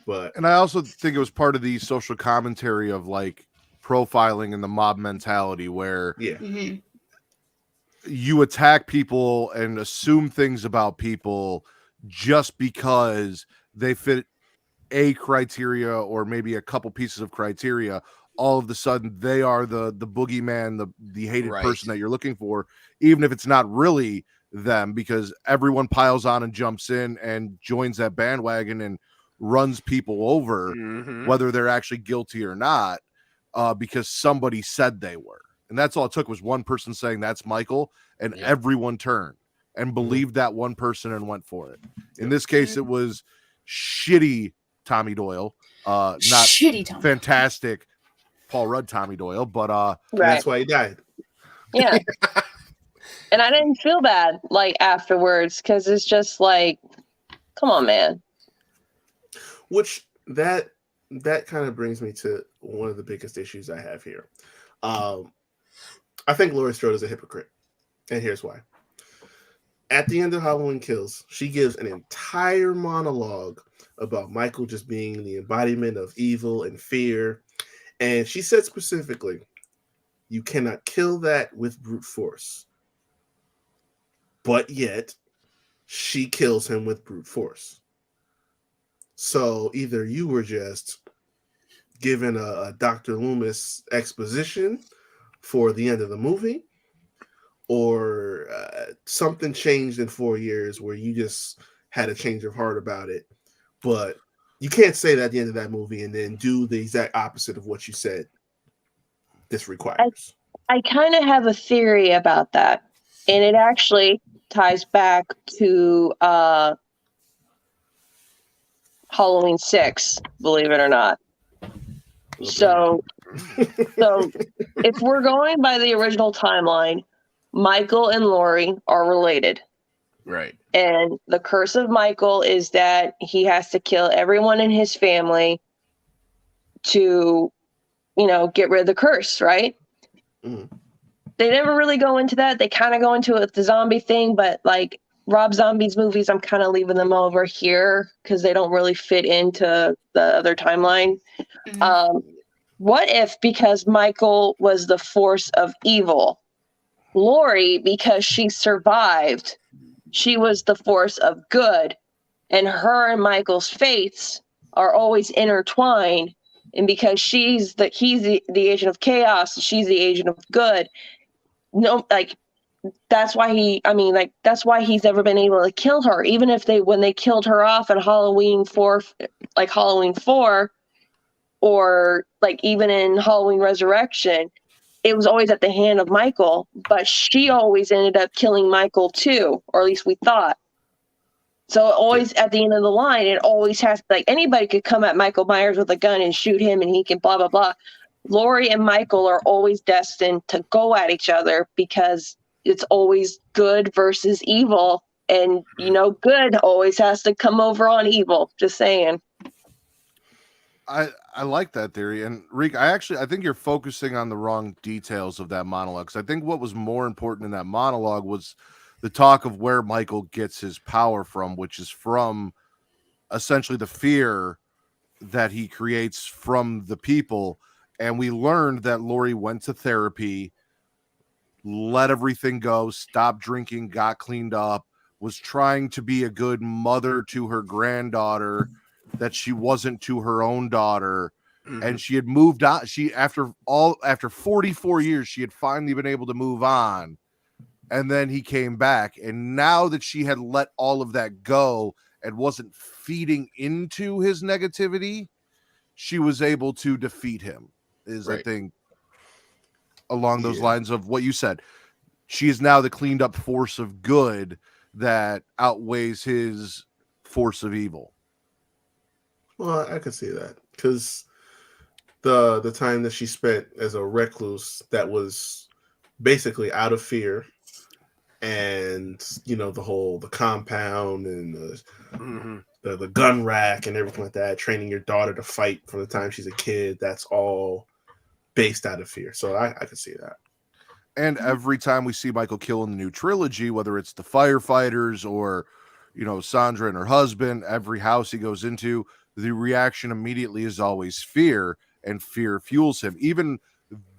[SPEAKER 5] But
[SPEAKER 3] And I also think it was part of the social commentary of like profiling and the mob mentality, where
[SPEAKER 5] yeah,
[SPEAKER 4] Mhm.
[SPEAKER 3] you attack people and assume things about people just because they fit a criteria or maybe a couple pieces of criteria. All of a sudden they are the boogeyman, the hated
[SPEAKER 2] Right.
[SPEAKER 3] person that you're looking for, even if it's not really them, because everyone piles on and jumps in and joins that bandwagon and runs people over,
[SPEAKER 2] Mhm.
[SPEAKER 3] whether they're actually guilty or not, because somebody said they were. And that's all it took, was one person saying that's Michael, and
[SPEAKER 2] Yeah.
[SPEAKER 3] everyone turned and believed that one person and went for it. In this case, it was shitty Tommy Doyle, not
[SPEAKER 4] Shitty Tom.
[SPEAKER 3] fantastic Paul Rudd Tommy Doyle, but
[SPEAKER 5] and
[SPEAKER 1] Right.
[SPEAKER 5] that's why he died.
[SPEAKER 1] Yeah. And I didn't feel bad, like, afterwards, because it's just like, come on, man.
[SPEAKER 5] Which that kind of brings me to one of the biggest issues I have here. I think Laurie Strode is a hypocrite, and here's why. At the end of Halloween Kills, she gives an entire monologue about Michael just being the embodiment of evil and fear, and she said specifically, you cannot kill that with brute force. But yet, she kills him with brute force. So either you were just given a Dr. Loomis exposition for the end of the movie, or something changed in 4 years where you just had a change of heart about it. But you can't say that at the end of that movie and then do the exact opposite of what you said this requires.
[SPEAKER 1] I kind of have a theory about that, and it actually ties back to Halloween 6, believe it or not. So if we're going by the original timeline, Michael and Laurie are related.
[SPEAKER 2] Right.
[SPEAKER 1] And the curse of Michael is that he has to kill everyone in his family to, get rid of the curse, right?
[SPEAKER 5] Mhm.
[SPEAKER 1] They never really go into that. They kind of go into it with the zombie thing, but like Rob Zombie's movies, I'm kind of leaving them over here because they don't really fit into the other timeline.
[SPEAKER 4] Mhm.
[SPEAKER 1] What if, because Michael was the force of evil, Laurie, because she survived, she was the force of good, and her and Michael's fates are always intertwined. And because he's the agent of chaos, she's the agent of good. No, like that's why that's why he's ever been able to kill her. Even if when they killed her off in Halloween 4, like Halloween 4, or like even in Halloween Resurrection, it was always at the hand of Michael, but she always ended up killing Michael too, or at least we thought. So always at the end of the line, it always has, like, anybody could come at Michael Myers with a gun and shoot him and he can blah, blah, blah. Laurie and Michael are always destined to go at each other because it's always good versus evil. And, good always has to come over on evil. Just saying.
[SPEAKER 3] I like that theory. And Reek, I think you're focusing on the wrong details of that monologue. Because I think what was more important in that monologue was the talk of where Michael gets his power from, which is from essentially the fear that he creates from the people. And we learned that Laurie went to therapy, let everything go, stopped drinking, got cleaned up, was trying to be a good mother to her granddaughter that she wasn't to her own daughter. And she had moved on. After 44 years, she had finally been able to move on. And then he came back. And now that she had let all of that go and wasn't feeding into his negativity, she was able to defeat him, I think, along those lines of what you said. She is now the cleaned up force of good that outweighs his force of evil.
[SPEAKER 5] Well, I could see that because the time that she spent as a recluse that was basically out of fear, and the compound and the gun rack and everything like that, training your daughter to fight from the time she's a kid, that's all based out of fear. So I could see that.
[SPEAKER 3] And every time we see Michael kill in the new trilogy, whether it's the firefighters or Sandra and her husband, every house he goes into, the reaction immediately is always fear, and fear fuels him. Even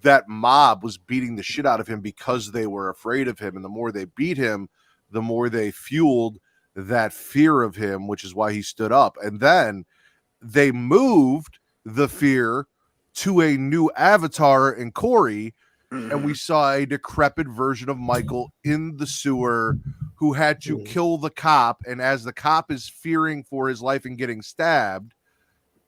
[SPEAKER 3] that mob was beating the shit out of him because they were afraid of him. And the more they beat him, the more they fueled that fear of him, which is why he stood up. And then they moved the fear to a new avatar in Corey, and we saw a decrepit version of Michael in the sewer who had to kill the cop. And as the cop is fearing for his life and getting stabbed,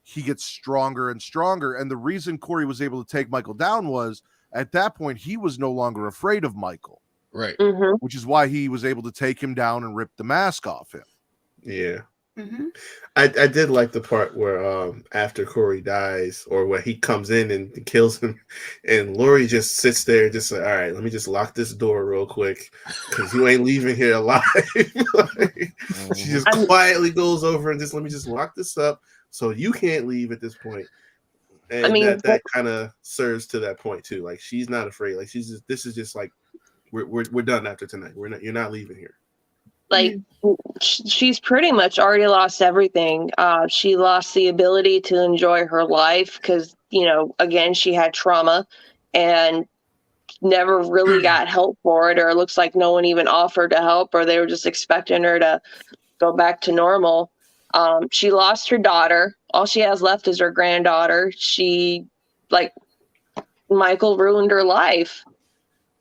[SPEAKER 3] he gets stronger and stronger. And the reason Corey was able to take Michael down was at that point, he was no longer afraid of Michael.
[SPEAKER 2] Right.
[SPEAKER 3] Which is why he was able to take him down and rip the mask off him.
[SPEAKER 5] Yeah. I did like the part where after Corey dies, or where he comes in and kills him, and Laurie just sits there just like, all right, let me just lock this door real quick because you ain't leaving here alive. She just quietly goes over and let me just lock this up so you can't leave at this point. And that kind of serves to that point too. Like, she's not afraid. Like, this is just like we're done after tonight. You're not leaving here.
[SPEAKER 1] Like, she's pretty much already lost everything. She lost the ability to enjoy her life because, again, she had trauma and never really got help for it, or it looks like no one even offered to help, or they were just expecting her to go back to normal. She lost her daughter. All she has left is her granddaughter. Michael ruined her life.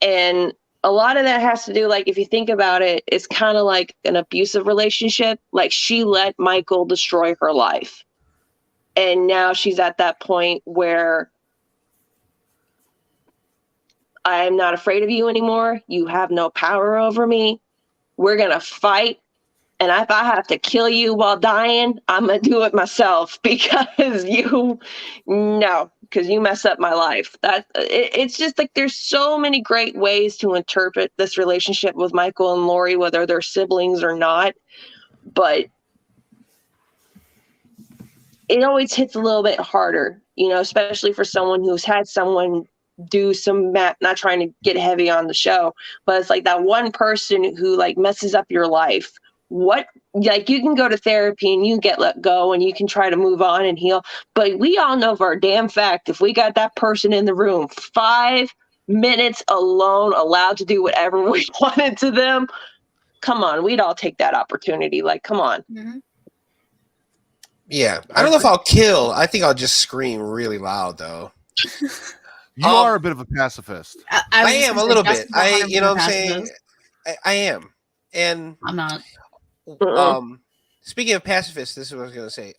[SPEAKER 1] And a lot of that has to do, like, if you think about it, it's kind of like an abusive relationship. Like, she let Michael destroy her life. And now she's at that point where I am not afraid of you anymore. You have no power over me. We're going to fight. And if I have to kill you while dying, I'm going to do it myself because you mess up my life. It's just like there's so many great ways to interpret this relationship with Michael and Laurie, whether they're siblings or not. But it always hits a little bit harder, especially for someone who's had someone do some not trying to get heavy on the show, but it's like that one person who like messes up your life. What, like, you can go to therapy and you get let go and you can try to move on and heal, but we all know for a damn fact, if we got that person in the room 5 minutes alone, allowed to do whatever we wanted to them, come on, we'd all take that opportunity. Like, come on.
[SPEAKER 4] Mm-hmm.
[SPEAKER 2] Yeah, I don't know if I'll kill. I think I'll just scream really loud though.
[SPEAKER 3] You are a bit of a pacifist.
[SPEAKER 2] I am a little bit. You know what I'm saying? I am. And
[SPEAKER 4] I'm not.
[SPEAKER 2] Speaking of pacifists, this is what I was going to say.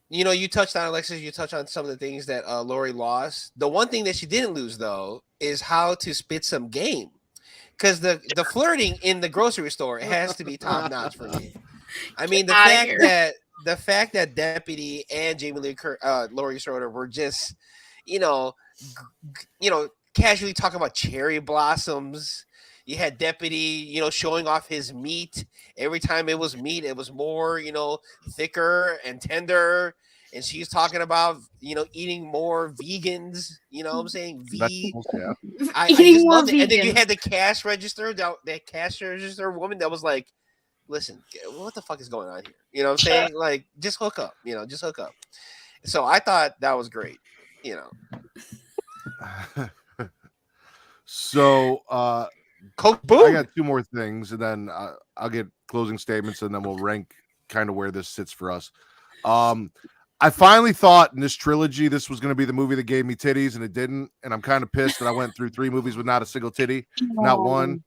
[SPEAKER 2] You touched on, Alexis, you touched on some of the things that Laurie lost. The one thing that she didn't lose, though, is how to spit some game. Because the flirting in the grocery store, it has to be top notch for me. I mean, the fact that Deputy and Jamie Lee Laurie Schroeder were just, casually talking about cherry blossoms. You had Deputy, showing off his meat. Every time it was meat, it was more, thicker and tender. And she's talking about, eating more vegans. You know what I'm saying?
[SPEAKER 3] Yeah.
[SPEAKER 2] I just loved it. And then you had the cash register, that cash register woman that was like, listen, what the fuck is going on here? You know what I'm saying? Like, just hook up, just hook up. So I thought that was great,
[SPEAKER 3] So,
[SPEAKER 2] boom.
[SPEAKER 3] I got 2 more things, and then I'll get closing statements, and then we'll rank kind of where this sits for us. I finally thought in this trilogy this was going to be the movie that gave me titties, and it didn't. And I'm kind of pissed that I went through 3 movies with not a single titty, not one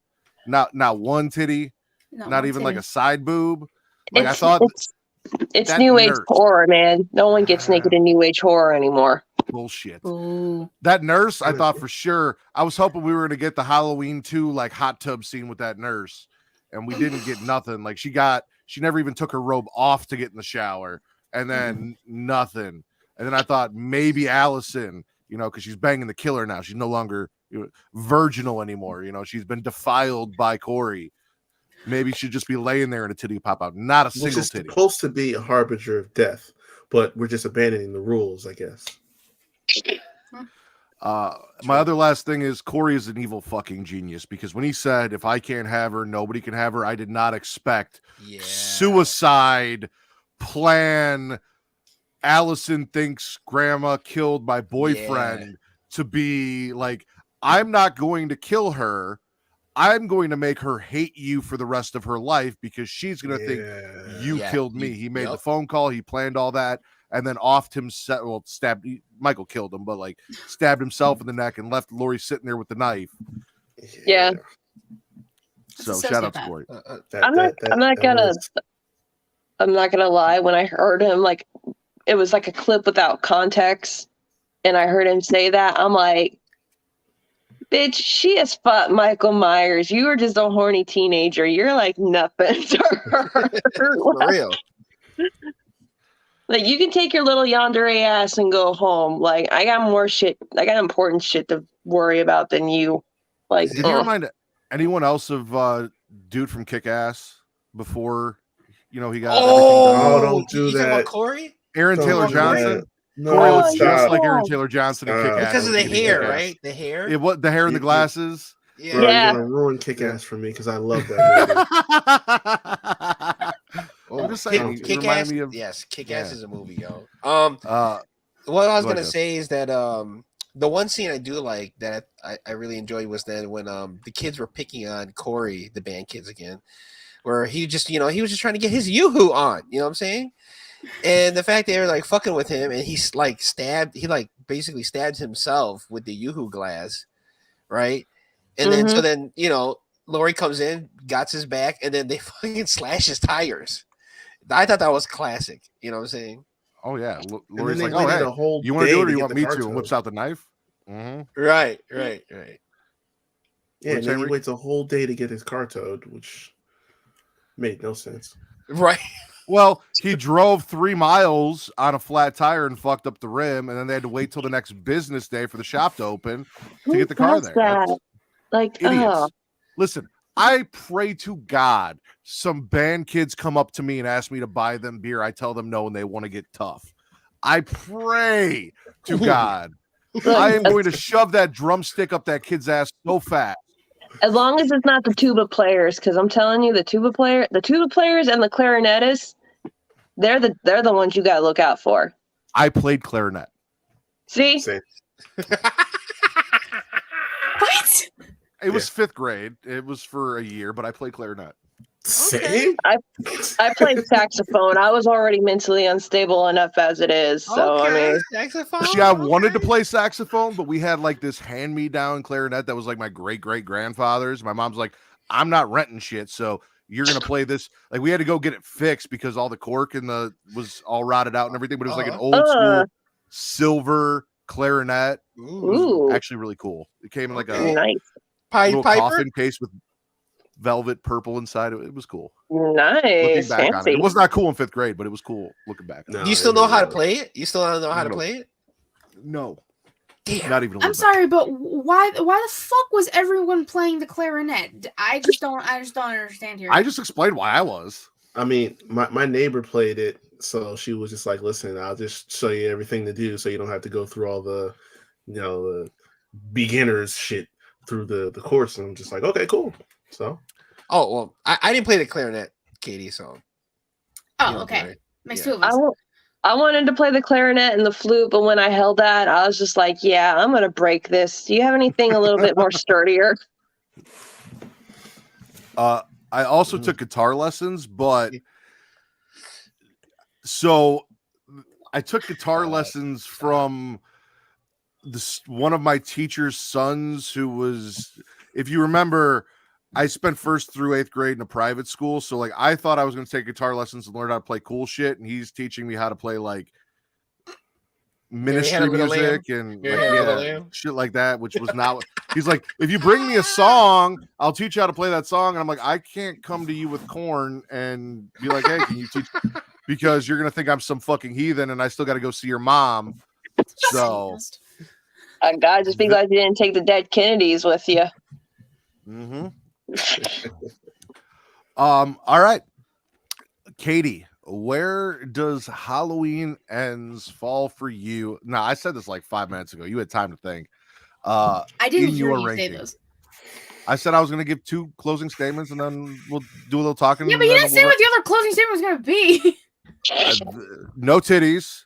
[SPEAKER 3] titty, not even like a side boob. Like, I thought
[SPEAKER 1] it's new age horror, man. No one gets naked in new age horror anymore.
[SPEAKER 3] Bullshit.
[SPEAKER 4] Ooh.
[SPEAKER 3] That nurse, I thought for sure. I was hoping we were going to get the Halloween 2 like hot tub scene with that nurse, and we didn't get nothing. Like, she never even took her robe off to get in the shower, and then nothing. And then I thought maybe Allison, because she's banging the killer now. She's no longer virginal anymore. She's been defiled by Corey. Maybe she'd just be laying there and a titty pop out. Not a single titty.
[SPEAKER 5] It's supposed to be a harbinger of death, but we're just abandoning the rules, I guess.
[SPEAKER 3] My other last thing is Corey is an evil fucking genius, because when he said, if I can't have her, nobody can have her, I did not expect suicide plan. Allison thinks grandma killed my boyfriend to be like, I'm not going to kill her. I'm going to make her hate you for the rest of her life because she's going to think you killed me. He made the phone call. He planned all that. And then offed himself. Well, Michael killed him, but like stabbed himself in the neck and left Laurie sitting there with the knife.
[SPEAKER 1] Yeah.
[SPEAKER 3] So shout out to Corey.
[SPEAKER 1] I'm not gonna lie. When I heard him, like, it was like a clip without context, and I heard him say that, I'm like, bitch, she has fought Michael Myers. You were just a horny teenager. You're like nothing to her.
[SPEAKER 2] For real.
[SPEAKER 1] Like, you can take your little yandere ass and go home. Like, I got more shit. I got important shit to worry about than you. Like,
[SPEAKER 3] did you remind anyone else of Dude from Kick-Ass before, he got everything done?
[SPEAKER 5] Oh, don't do
[SPEAKER 2] that.
[SPEAKER 5] that.
[SPEAKER 2] Corey?
[SPEAKER 3] Aaron Taylor Johnson.
[SPEAKER 5] No,
[SPEAKER 3] Corey looks
[SPEAKER 5] stop.
[SPEAKER 3] just like Aaron Taylor Johnson in Kick-Ass.
[SPEAKER 2] Because of the hair, right? The hair?
[SPEAKER 3] The hair and the glasses.
[SPEAKER 5] Bro, you're gonna ruin Kick-Ass for me because I love that movie.
[SPEAKER 3] I'm just saying,
[SPEAKER 2] Kick-Ass. Kick-Ass is a movie, yo. What I was gonna say is that the one scene I do like that I really enjoyed was then when the kids were picking on Corey, the band kids again, where he just he was just trying to get his yoo-hoo on, you know what I'm saying? And the fact they were like fucking with him, and he's like basically stabbed himself with the yoo-hoo glass, right? And then so then Lori comes in, got his back, and then they fucking slash his tires. I thought that was classic. You know what I'm saying?
[SPEAKER 3] Oh yeah,
[SPEAKER 5] And
[SPEAKER 3] Lori's
[SPEAKER 5] then
[SPEAKER 3] like,
[SPEAKER 5] they
[SPEAKER 3] "Oh,
[SPEAKER 5] waited
[SPEAKER 3] hey,
[SPEAKER 5] a whole
[SPEAKER 3] you want to
[SPEAKER 5] day
[SPEAKER 3] do it, or you
[SPEAKER 5] get
[SPEAKER 3] want
[SPEAKER 5] the
[SPEAKER 3] me
[SPEAKER 5] car
[SPEAKER 3] to?" And whips
[SPEAKER 5] towed.
[SPEAKER 3] out the knife. Mm-hmm.
[SPEAKER 2] Right.
[SPEAKER 5] Yeah,
[SPEAKER 3] What'd
[SPEAKER 5] and
[SPEAKER 3] you say,
[SPEAKER 5] then he
[SPEAKER 3] Rick?
[SPEAKER 5] waits a whole day to get his car towed, which made no sense.
[SPEAKER 2] Right.
[SPEAKER 3] Well, he drove 3 miles on a flat tire and fucked up the rim, and then they had to wait till the next business day for the shop to open to get the car there. That's
[SPEAKER 1] Like,
[SPEAKER 3] idiots. Listen, I pray to God some band kids come up to me and ask me to buy them beer. I tell them no, and they want to get tough. I pray to God. I am going to shove that drumstick up that kid's ass so fast.
[SPEAKER 1] as long as it's not the tuba players, because I'm telling you, the tuba players and the clarinetists, they're the ones you gotta look out for.
[SPEAKER 3] I played clarinet.
[SPEAKER 1] See,
[SPEAKER 5] Same.
[SPEAKER 4] What?
[SPEAKER 3] It was 5th grade. It was for a year, but I played clarinet.
[SPEAKER 5] Same.
[SPEAKER 1] I played saxophone. I was already mentally unstable enough as it is, so I mean,
[SPEAKER 2] saxophone.
[SPEAKER 3] See, I wanted to play saxophone, but we had like this hand-me-down clarinet that was like my great-great-grandfather's. My mom's like, I'm not renting shit, so you're gonna play this. Like, we had to go get it fixed because all the cork was all rotted out and everything. But it was like an old school silver clarinet. It was
[SPEAKER 1] Ooh.
[SPEAKER 3] actually really cool. It came in like a
[SPEAKER 1] nice,
[SPEAKER 3] little
[SPEAKER 2] Piper.
[SPEAKER 3] coffin case with velvet purple inside. It was cool.
[SPEAKER 1] nice,
[SPEAKER 3] Looking back on
[SPEAKER 1] fancy.
[SPEAKER 3] it, it was not cool in 5th grade, but it was cool looking back on
[SPEAKER 5] No,
[SPEAKER 3] it.
[SPEAKER 2] Do you still
[SPEAKER 5] it
[SPEAKER 2] know
[SPEAKER 5] really
[SPEAKER 2] how to
[SPEAKER 5] was.
[SPEAKER 2] play it? You still don't know how to
[SPEAKER 3] No.
[SPEAKER 2] play it?
[SPEAKER 3] No,
[SPEAKER 2] Damn.
[SPEAKER 3] not even. A
[SPEAKER 4] I'm
[SPEAKER 3] little bit.
[SPEAKER 4] sorry, but why the fuck was everyone playing the clarinet? I just don't understand here.
[SPEAKER 3] I just explained why I was.
[SPEAKER 5] I mean, my neighbor played it, so she was just like, "Listen, I'll just show you everything to do, so you don't have to go through all the, the beginners shit through the course." And I'm just like, "Okay, cool." So
[SPEAKER 2] Oh well, I didn't play the clarinet, Katie. So
[SPEAKER 4] Oh,
[SPEAKER 2] you know,
[SPEAKER 4] okay.
[SPEAKER 2] sorry.
[SPEAKER 4] Makes
[SPEAKER 2] Yeah.
[SPEAKER 4] two of us.
[SPEAKER 1] I wanted to play the clarinet and the flute, but when I held that, I was just like, "Yeah, I'm gonna break this." Do you have anything a little bit more sturdier?
[SPEAKER 3] I also took guitar lessons, but so I took guitar lessons from one of my teacher's sons who was, if you remember, I spent 1st through 8th grade in a private school. So like I thought I was going to take guitar lessons and learn how to play cool shit. And he's teaching me how to play like ministry music and like, shit like that, which was not what he's like, if you bring me a song, I'll teach you how to play that song. And I'm like, I can't come to you with corn and be like, hey, can you teach? Because you're going to think I'm some fucking heathen and I still got to go see your mom. So
[SPEAKER 1] God, just be glad you didn't take the dead Kennedys with you.
[SPEAKER 3] all right, Katie, where does Halloween Ends fall for you? Now, I said this like 5 minutes ago. You had time to think.
[SPEAKER 4] I didn't
[SPEAKER 3] in
[SPEAKER 4] hear
[SPEAKER 3] your
[SPEAKER 4] you say
[SPEAKER 3] ranking.
[SPEAKER 4] those.
[SPEAKER 3] I said I was going to give 2 closing statements and then we'll do a little talking.
[SPEAKER 4] Yeah,
[SPEAKER 3] and
[SPEAKER 4] but you
[SPEAKER 3] then
[SPEAKER 4] didn't say
[SPEAKER 3] we'll-
[SPEAKER 4] what the other closing statement was gonna be.
[SPEAKER 3] no titties,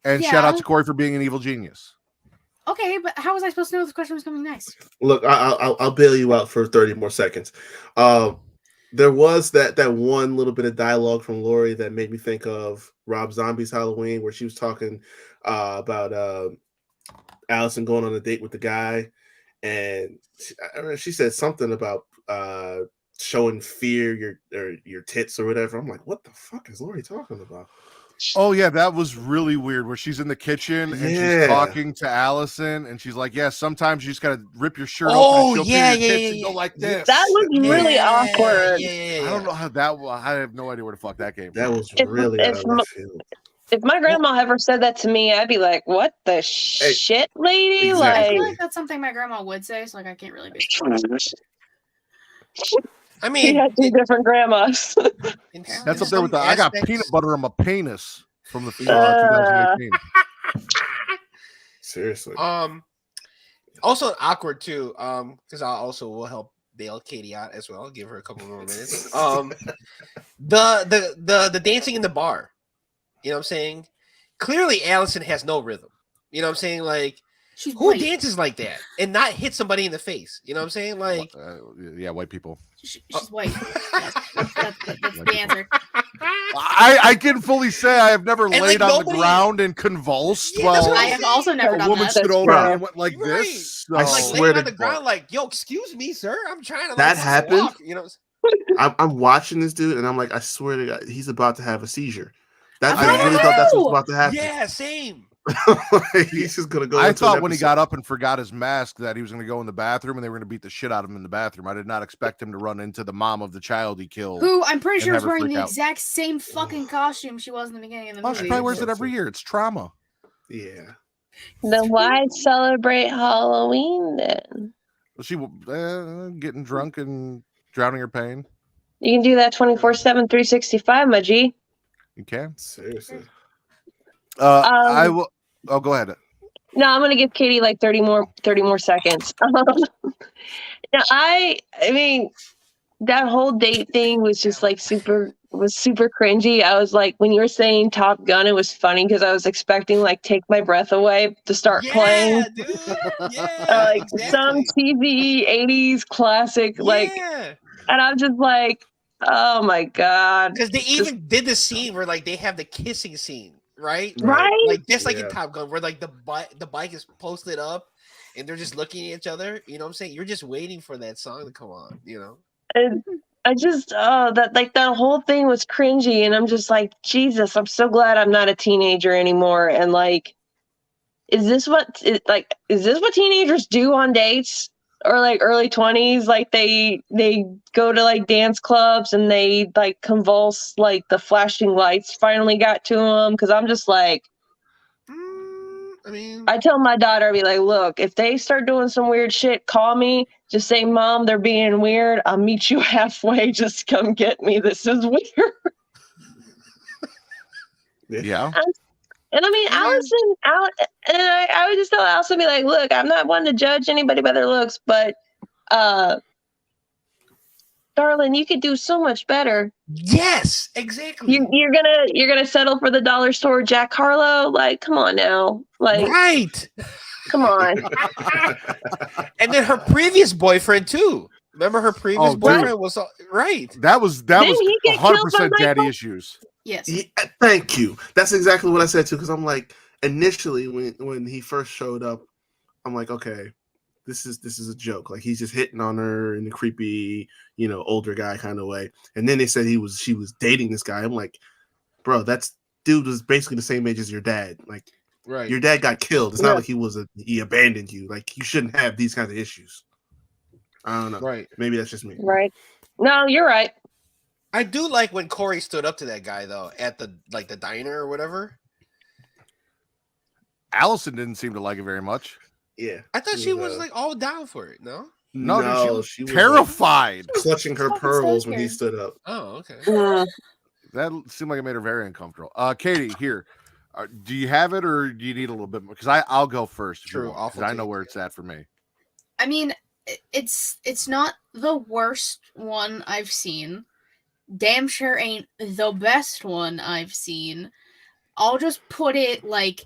[SPEAKER 3] and shout out
[SPEAKER 4] Yeah.
[SPEAKER 3] to Corey for being an evil genius.
[SPEAKER 4] Okay, but how was I supposed to know this question was coming next?
[SPEAKER 5] look, I'll bail you out for 30 more seconds. There was that one little bit of dialogue from Lori that made me think of Rob Zombie's Halloween, where she was talking about Allison going on a date with the guy, and she said something about showing fear your tits or whatever. I'm like, what the fuck is Lori talking about?
[SPEAKER 3] Oh yeah, that was really weird. Where she's in the kitchen and
[SPEAKER 5] Yeah.
[SPEAKER 3] she's talking to Allison, and she's like, "Yeah, sometimes you just gotta rip your shirt
[SPEAKER 2] Oh,
[SPEAKER 3] open and show
[SPEAKER 2] yeah,
[SPEAKER 3] your tits
[SPEAKER 2] yeah,
[SPEAKER 3] and
[SPEAKER 2] yeah,
[SPEAKER 3] go
[SPEAKER 2] yeah.
[SPEAKER 3] like this."
[SPEAKER 1] That was really awkward.
[SPEAKER 3] I don't know how that. I have no idea where the fuck that came from.
[SPEAKER 5] That was
[SPEAKER 1] If-
[SPEAKER 5] really out
[SPEAKER 1] if
[SPEAKER 5] of left field.
[SPEAKER 1] If my grandma ever said that to me, I'd be like, "What the shit, lady?"
[SPEAKER 5] exactly.
[SPEAKER 4] I feel
[SPEAKER 1] Like,
[SPEAKER 4] like that's something my grandma would say, so like I can't really be.
[SPEAKER 2] I
[SPEAKER 1] we
[SPEAKER 2] mean,
[SPEAKER 1] had 2 different grandmas.
[SPEAKER 3] That's up there with the. I got peanut butter on my penis from the 2018.
[SPEAKER 5] Seriously.
[SPEAKER 2] Also awkward too. Because I also will help bail Katie out as well. Give her a couple more minutes. The dancing in the bar. You know what I'm saying? Clearly, Allison has no rhythm. You know what I'm saying? Like,
[SPEAKER 4] She's
[SPEAKER 2] who
[SPEAKER 4] white.
[SPEAKER 2] dances like that and not hit somebody in the face? You know what I'm saying? Like,
[SPEAKER 3] Yeah, white people.
[SPEAKER 4] She's white. That's the answer.
[SPEAKER 3] I can fully say I have never
[SPEAKER 2] And,
[SPEAKER 3] laid
[SPEAKER 2] like,
[SPEAKER 3] on
[SPEAKER 2] nobody-
[SPEAKER 3] the ground and convulsed
[SPEAKER 2] Yeah, that's
[SPEAKER 3] while
[SPEAKER 2] what
[SPEAKER 4] I
[SPEAKER 2] I'm
[SPEAKER 4] have also never
[SPEAKER 3] a
[SPEAKER 4] done
[SPEAKER 3] woman
[SPEAKER 4] that.
[SPEAKER 3] stood over
[SPEAKER 5] Right.
[SPEAKER 3] me and went like
[SPEAKER 2] You're
[SPEAKER 3] this.
[SPEAKER 5] I
[SPEAKER 2] I'm like
[SPEAKER 5] swear
[SPEAKER 2] laying
[SPEAKER 5] to
[SPEAKER 2] on the ground,
[SPEAKER 5] God.
[SPEAKER 2] like, yo, excuse me, sir. I'm trying to
[SPEAKER 5] That
[SPEAKER 2] like
[SPEAKER 5] happened?
[SPEAKER 2] walk, you know.
[SPEAKER 5] I'm watching this dude, and I'm like, I swear to God, he's about to have a seizure. That
[SPEAKER 4] I
[SPEAKER 5] I really thought that's what's
[SPEAKER 4] know.
[SPEAKER 5] about to happen.
[SPEAKER 2] Yeah, same.
[SPEAKER 5] Like, he's just gonna go.
[SPEAKER 3] I
[SPEAKER 5] into
[SPEAKER 3] thought
[SPEAKER 5] an
[SPEAKER 3] when he
[SPEAKER 5] episode.
[SPEAKER 3] got up and forgot his mask that he was going to go in the bathroom and they were going to beat the shit out of him in the bathroom. I did not expect him to run into the mom of the child he killed.
[SPEAKER 4] Who I'm pretty
[SPEAKER 3] And
[SPEAKER 4] sure is
[SPEAKER 3] have her
[SPEAKER 4] wearing
[SPEAKER 3] freak
[SPEAKER 4] the
[SPEAKER 3] out.
[SPEAKER 4] exact same fucking costume she was in the beginning of the
[SPEAKER 3] Oh,
[SPEAKER 4] movie.
[SPEAKER 3] she probably wears it
[SPEAKER 5] So-
[SPEAKER 3] every year. It's trauma.
[SPEAKER 5] Yeah.
[SPEAKER 1] Then why celebrate Halloween then?
[SPEAKER 3] Was she getting drunk and drowning her pain?
[SPEAKER 1] You can do that 24/7, 365, my G.
[SPEAKER 3] You can.
[SPEAKER 5] Seriously.
[SPEAKER 3] I will. Oh, go ahead.
[SPEAKER 1] No, I'm gonna give Katie like 30 more seconds. Now, I mean, that whole date thing was just like super cringy. I was like, when you were saying Top Gun, it was funny because I was expecting like Take My Breath Away to start playing.
[SPEAKER 2] Yeah, dude. Yeah,
[SPEAKER 1] Like
[SPEAKER 2] exactly.
[SPEAKER 1] some TV 80s classic, like,
[SPEAKER 2] Yeah,
[SPEAKER 1] and I'm just like, oh my God.
[SPEAKER 2] because they even did the scene where like they have the kissing scene, right?
[SPEAKER 1] Right?
[SPEAKER 2] Like just like in
[SPEAKER 5] Yeah.
[SPEAKER 2] Top Gun, where like the bike is posted up, and they're just looking at each other. You know what I'm saying? You're just waiting for that song to come on. You know?
[SPEAKER 1] And I just, that whole thing was cringy. And I'm just like, Jesus, I'm so glad I'm not a teenager anymore. And like, is this what teenagers do on dates? Or like early 20s, like they go to like dance clubs and they like convulse, like the flashing lights finally got to them. Because I'm just like,
[SPEAKER 2] I mean,
[SPEAKER 1] I tell my daughter, I'd be like, look, if they start doing some weird shit, call me. Just say, Mom, they're being weird. I'll meet you halfway. Just come get me. This is weird.
[SPEAKER 3] Yeah.
[SPEAKER 1] And I mean, I would just tell Allison, be like, look, I'm not one to judge anybody by their looks, but darling, you could do so much better.
[SPEAKER 2] yes, exactly.
[SPEAKER 1] You're gonna settle for the dollar store Jack Harlow? Like, come on now. Like,
[SPEAKER 2] Right.
[SPEAKER 1] come on.
[SPEAKER 2] And then her previous boyfriend too. Remember her previous
[SPEAKER 3] Oh, dude.
[SPEAKER 2] boyfriend was right.
[SPEAKER 3] That was
[SPEAKER 1] Didn't he get killed
[SPEAKER 3] 100%
[SPEAKER 1] by
[SPEAKER 3] daddy
[SPEAKER 1] Michael?
[SPEAKER 3] issues.
[SPEAKER 4] Yes.
[SPEAKER 5] Yeah, thank you. That's exactly what I said too. Because I'm like, initially when he first showed up, I'm like, okay, this is a joke. Like he's just hitting on her in a creepy, older guy kind of way. And then they said she was dating this guy. I'm like, bro, dude was basically the same age as your dad. Like
[SPEAKER 2] Right.
[SPEAKER 5] your dad got killed. It's
[SPEAKER 1] Yeah.
[SPEAKER 5] not like he abandoned you. Like you shouldn't have these kinds of issues. I don't know.
[SPEAKER 2] Right.
[SPEAKER 5] Maybe that's just me.
[SPEAKER 1] Right. No, you're right.
[SPEAKER 2] I do like when Corey stood up to that guy though at the diner or whatever.
[SPEAKER 3] Allison didn't seem to like it very much.
[SPEAKER 5] Yeah.
[SPEAKER 2] I thought she was
[SPEAKER 5] uh,
[SPEAKER 2] like all down for it. No.
[SPEAKER 3] No, dude,
[SPEAKER 5] she was
[SPEAKER 3] Terrified.
[SPEAKER 5] like, clutching her
[SPEAKER 4] Fucking
[SPEAKER 5] pearls when he
[SPEAKER 4] scared.
[SPEAKER 5] stood up.
[SPEAKER 2] Oh, okay.
[SPEAKER 1] Mm.
[SPEAKER 3] That seemed like it made her very uncomfortable. Katie, here. Do you have it or do you need a little bit more? Because I'll go first.
[SPEAKER 2] True,
[SPEAKER 3] Because I know where it's at for me.
[SPEAKER 4] I mean, it's not the worst one I've seen. Damn sure ain't the best one I've seen. I'll just put it like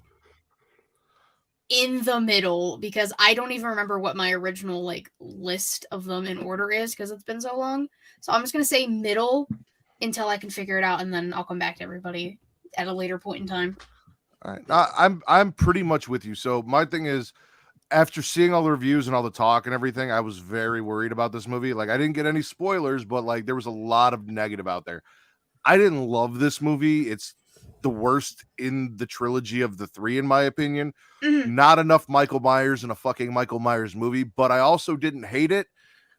[SPEAKER 4] in the middle because I don't even remember what my original like list of them in order is because it's been so long. So I'm just gonna say middle until I can figure it out, and then I'll come back to everybody at a later point in time.
[SPEAKER 3] All right. I'm pretty much with you. So my thing is, after seeing all the reviews and all the talk and everything, I was very worried about this movie. Like I didn't get any spoilers, but like there was a lot of negative out there. I didn't love this movie. It's the worst in the trilogy of the three, in my opinion.
[SPEAKER 4] Mhm.
[SPEAKER 3] Not enough Michael Myers in a fucking Michael Myers movie, but I also didn't hate it.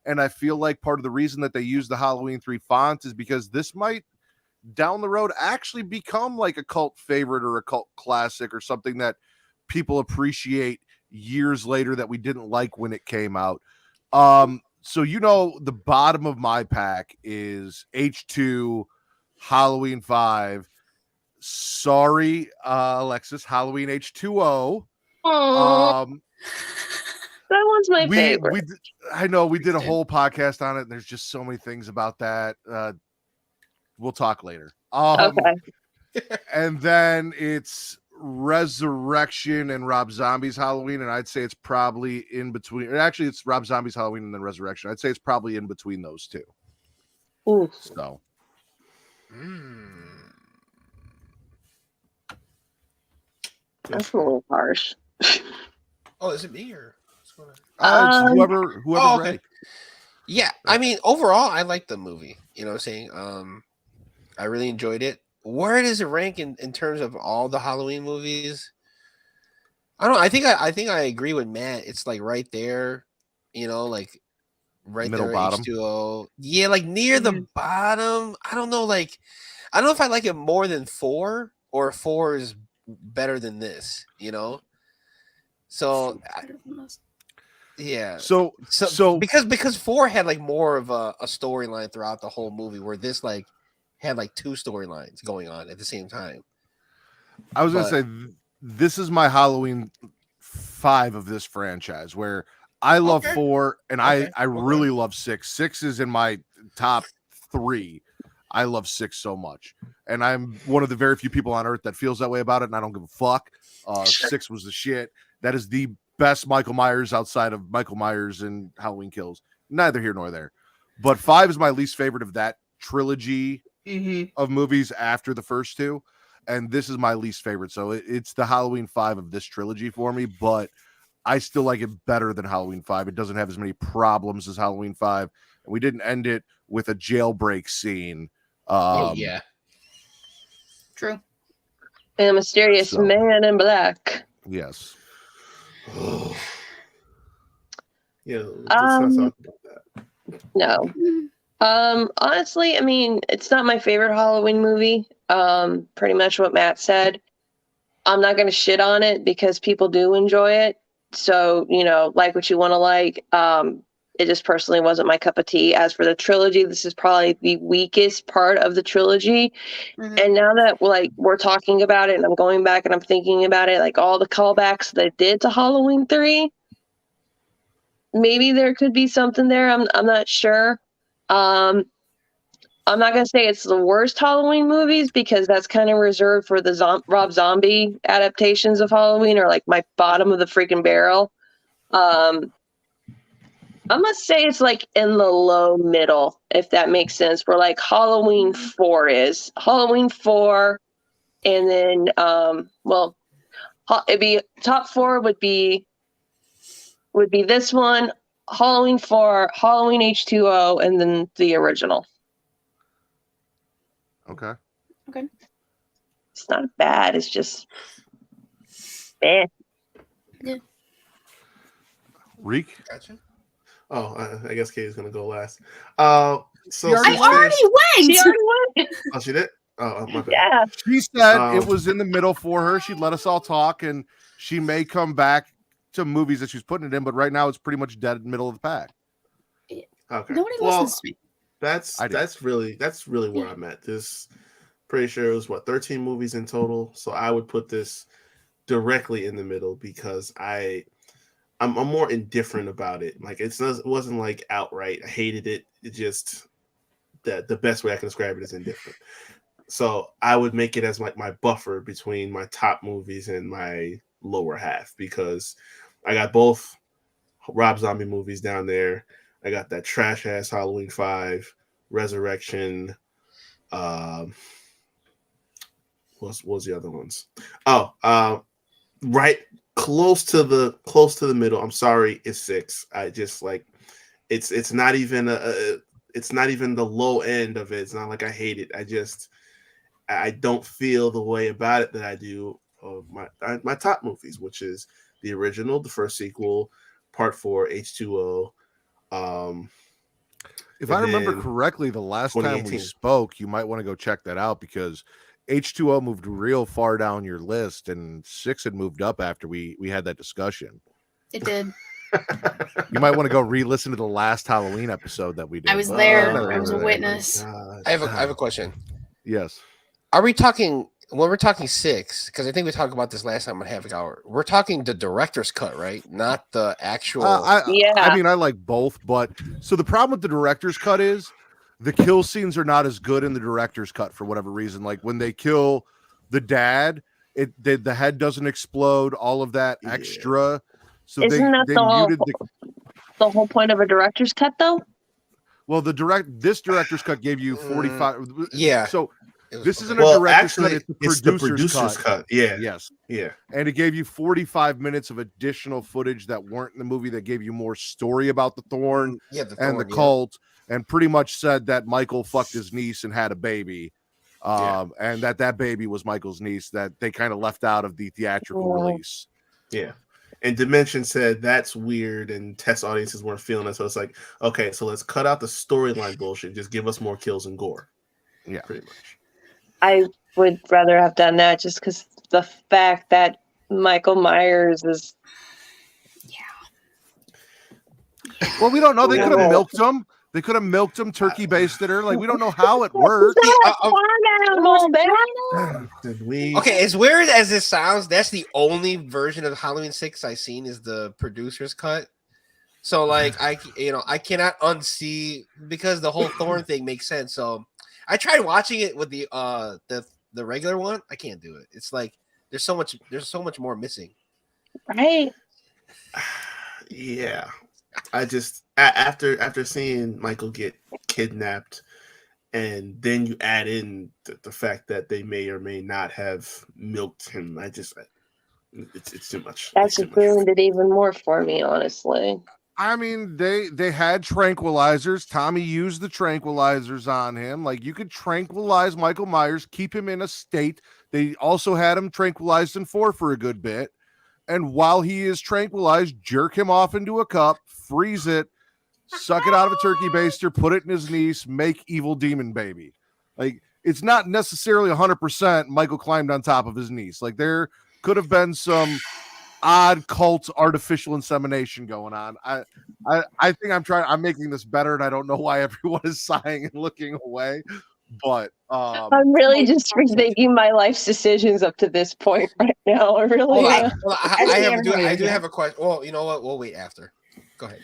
[SPEAKER 3] And I feel like part of the reason that they use the Halloween 3 font is because this might down the road actually become like a cult favorite or a cult classic or something that people appreciate years later that we didn't like when it came out. So the bottom of my pack is H2 Halloween 5. Sorry, Alexis, Halloween H2O.
[SPEAKER 1] Aw, that one's my favorite.
[SPEAKER 3] I know we did a whole podcast on it, and there's just so many things about that. We'll talk later.
[SPEAKER 1] Okay.
[SPEAKER 3] And then it's Resurrection and Rob Zombie's Halloween, and I'd say it's probably in between. Actually, it's Rob Zombie's Halloween and then Resurrection. I'd say it's probably in between those two.
[SPEAKER 1] Ooh.
[SPEAKER 3] So,
[SPEAKER 1] That's a little harsh.
[SPEAKER 2] Oh, is it me or what's going on?
[SPEAKER 3] It's
[SPEAKER 1] Um,
[SPEAKER 3] whoever's
[SPEAKER 2] Oh, okay.
[SPEAKER 3] ready.
[SPEAKER 2] Yeah, I mean, overall, I like the movie. You know what I'm saying? I really enjoyed it. Where does it rank in terms of all the Halloween movies? I don't know. I think I agree with Matt. It's like right there, you know, like right
[SPEAKER 3] Middle
[SPEAKER 2] there,
[SPEAKER 3] bottom.
[SPEAKER 2] H2O. Yeah, like near the bottom. I don't know, like I don't know if I like it more than 4 or 4 is better than this, you know? So yeah.
[SPEAKER 3] So
[SPEAKER 2] Because 4 had like more of a storyline throughout the whole movie, where this like had like 2 storylines going on at the same time.
[SPEAKER 3] I was
[SPEAKER 2] But-
[SPEAKER 3] gonna say this is my Halloween 5 of this franchise, where I love
[SPEAKER 2] Okay.
[SPEAKER 3] 4 and
[SPEAKER 2] Okay.
[SPEAKER 3] I really love 6. 6 is in my top 3. I love 6 so much, and I'm one of the very few people on earth that feels that way about it, and I don't give a fuck. 6 was the shit. That is the best Michael Myers outside of Michael Myers and Halloween Kills. Neither here nor there. But 5 is my least favorite of that trilogy of movies after the first 2. And this is my least favorite. So it's the Halloween 5 of this trilogy for me, but I still like it better than Halloween 5. It doesn't have as many problems as Halloween 5. And we didn't end it with a jailbreak scene.
[SPEAKER 2] yeah.
[SPEAKER 4] True.
[SPEAKER 1] And a mysterious
[SPEAKER 3] So-
[SPEAKER 1] man in black.
[SPEAKER 3] Yes.
[SPEAKER 5] Yeah, let's not talk about that.
[SPEAKER 1] No. Honestly, I mean, it's not my favorite Halloween movie. Pretty much what Matt said. I'm not gonna shit on it because people do enjoy it. So, you know, like what you want to like. It just personally wasn't my cup of tea. As for the trilogy, this is probably the weakest part of the trilogy.
[SPEAKER 4] Mhm.
[SPEAKER 1] And now that we're talking about it and I'm going back and I'm thinking about it, like all the callbacks that did to Halloween 3, maybe there could be something there. I'm not sure. I'm not gonna say it's the worst Halloween movies because that's kind of reserved for the Rob Zombie adaptations of Halloween, or like my bottom of the freaking barrel. I must say it's like in the low middle, if that makes sense. Where like Halloween 4 is Halloween 4, and then it'd be top 4 would be this one, Halloween 4, Halloween H2O, and then the original.
[SPEAKER 3] Okay.
[SPEAKER 1] It's not bad. It's just eh.
[SPEAKER 3] Reek?
[SPEAKER 2] Gotcha.
[SPEAKER 5] Oh, I guess Katie's gonna go last. So
[SPEAKER 3] You already
[SPEAKER 5] since
[SPEAKER 4] I already
[SPEAKER 5] this-
[SPEAKER 1] She
[SPEAKER 4] went.
[SPEAKER 1] already went.
[SPEAKER 5] Oh, she did. Oh, my bad.
[SPEAKER 1] Yeah.
[SPEAKER 3] She said it
[SPEAKER 5] Um,
[SPEAKER 3] was in the middle for her. She'd let us all talk, and she may come back to movies that she's putting it in, but right now it's pretty much dead middle of the pack.
[SPEAKER 5] Okay.
[SPEAKER 4] Nobody
[SPEAKER 5] Well,
[SPEAKER 4] listens to me.
[SPEAKER 5] that's
[SPEAKER 3] I do.
[SPEAKER 5] that's really where I'm at. This pretty sure it was 13 movies in total. So I would put this directly in the middle because I'm more indifferent about it. Like it wasn't like outright I hated it. It just that the best way I can describe it is indifferent. So I would make it as like my buffer between my top movies and my lower half because I got both Rob Zombie movies down there. I got that trash ass Halloween 5, Resurrection. What was the other ones? Right close to the middle. I'm sorry, it's 6. I just like it's not even it's not even the low end of it. It's not like I hate it. I don't feel the way about it that I do of my top movies, which is the original, the first sequel, Part 4, H2O.
[SPEAKER 3] If
[SPEAKER 5] And
[SPEAKER 3] I remember
[SPEAKER 5] then
[SPEAKER 3] correctly, the last time we
[SPEAKER 5] 2018.
[SPEAKER 3] spoke, you might want to go check that out because H2O moved real far down your list, and 6 had moved up after we had that discussion.
[SPEAKER 4] It did.
[SPEAKER 3] You might want to go re-listen to the last Halloween episode that we did.
[SPEAKER 4] I was there.
[SPEAKER 3] Oh,
[SPEAKER 4] I was a
[SPEAKER 3] right.
[SPEAKER 4] witness.
[SPEAKER 2] I have a question.
[SPEAKER 3] Yes.
[SPEAKER 2] Are we talking when we're talking 6? Because I think we talked about this last time on Half Hour. We're talking the director's cut, right? Not the actual.
[SPEAKER 1] Yeah.
[SPEAKER 3] I mean, I like both, but so the problem with the director's cut is the kill scenes are not as good in the director's cut for whatever reason. Like when they kill the dad, the head doesn't explode, all of that
[SPEAKER 5] Yeah.
[SPEAKER 3] extra. So
[SPEAKER 1] Isn't that
[SPEAKER 3] they
[SPEAKER 1] the whole-
[SPEAKER 3] muted
[SPEAKER 1] The whole point of a director's cut, though.
[SPEAKER 3] well, this director's cut gave you 45.
[SPEAKER 2] Yeah.
[SPEAKER 3] So This isn't
[SPEAKER 5] Well,
[SPEAKER 3] a director's
[SPEAKER 5] actually,
[SPEAKER 3] cut;
[SPEAKER 5] it's the producer's cut. Yeah,
[SPEAKER 3] Yes,
[SPEAKER 5] yeah.
[SPEAKER 3] and it gave you 45 minutes of additional footage that weren't in the movie. That gave you more story about the Thorn
[SPEAKER 2] Yeah, the
[SPEAKER 3] and the
[SPEAKER 2] Thorn, yeah.
[SPEAKER 3] cult, and pretty much said that Michael fucked his niece and had a baby, and that baby was Michael's niece. That they kind of left out of the theatrical release.
[SPEAKER 5] Yeah. And Dimension said that's weird, and test audiences weren't feeling it. So it's like, okay, so let's cut out the storyline bullshit. Just give us more kills and gore.
[SPEAKER 3] Yeah,
[SPEAKER 5] pretty much.
[SPEAKER 1] I would rather have done that just because the fact that Michael Myers is.
[SPEAKER 3] Well, we don't know. They could have
[SPEAKER 1] Yeah.
[SPEAKER 3] milked him. They could have milked him, turkey basted her. Like we don't know how it worked.
[SPEAKER 5] Did we?
[SPEAKER 2] Okay, as weird as this sounds, that's the only version of Halloween 6 I've seen is the producer's cut. So like I cannot unsee because the whole Thorn thing makes sense. So I tried watching it with the regular one. I can't do it. It's like there's so much more missing.
[SPEAKER 1] Right.
[SPEAKER 5] Yeah. I just after seeing Michael get kidnapped, and then you add in the fact that they may or may not have milked him. It's too much.
[SPEAKER 1] That's just ruined it even more for me, honestly.
[SPEAKER 3] I mean, they had tranquilizers. Tommy used the tranquilizers on him. Like you could tranquilize Michael Myers, keep him in a state. They also had him tranquilized in 4 for a good bit. And while he is tranquilized, jerk him off into a cup, freeze it, suck it out of a turkey baster, put it in his niece, make evil demon baby. Like it's not necessarily 100% Michael climbed on top of his niece. Like there could have been some odd cult artificial insemination going on. I think I'm making this better, and I don't know why everyone is sighing and looking away. But
[SPEAKER 1] I'm really just rethinking my life's decisions up to this point right now. I really am.
[SPEAKER 2] I do have a question. Well, you know what? We'll wait after. Go ahead.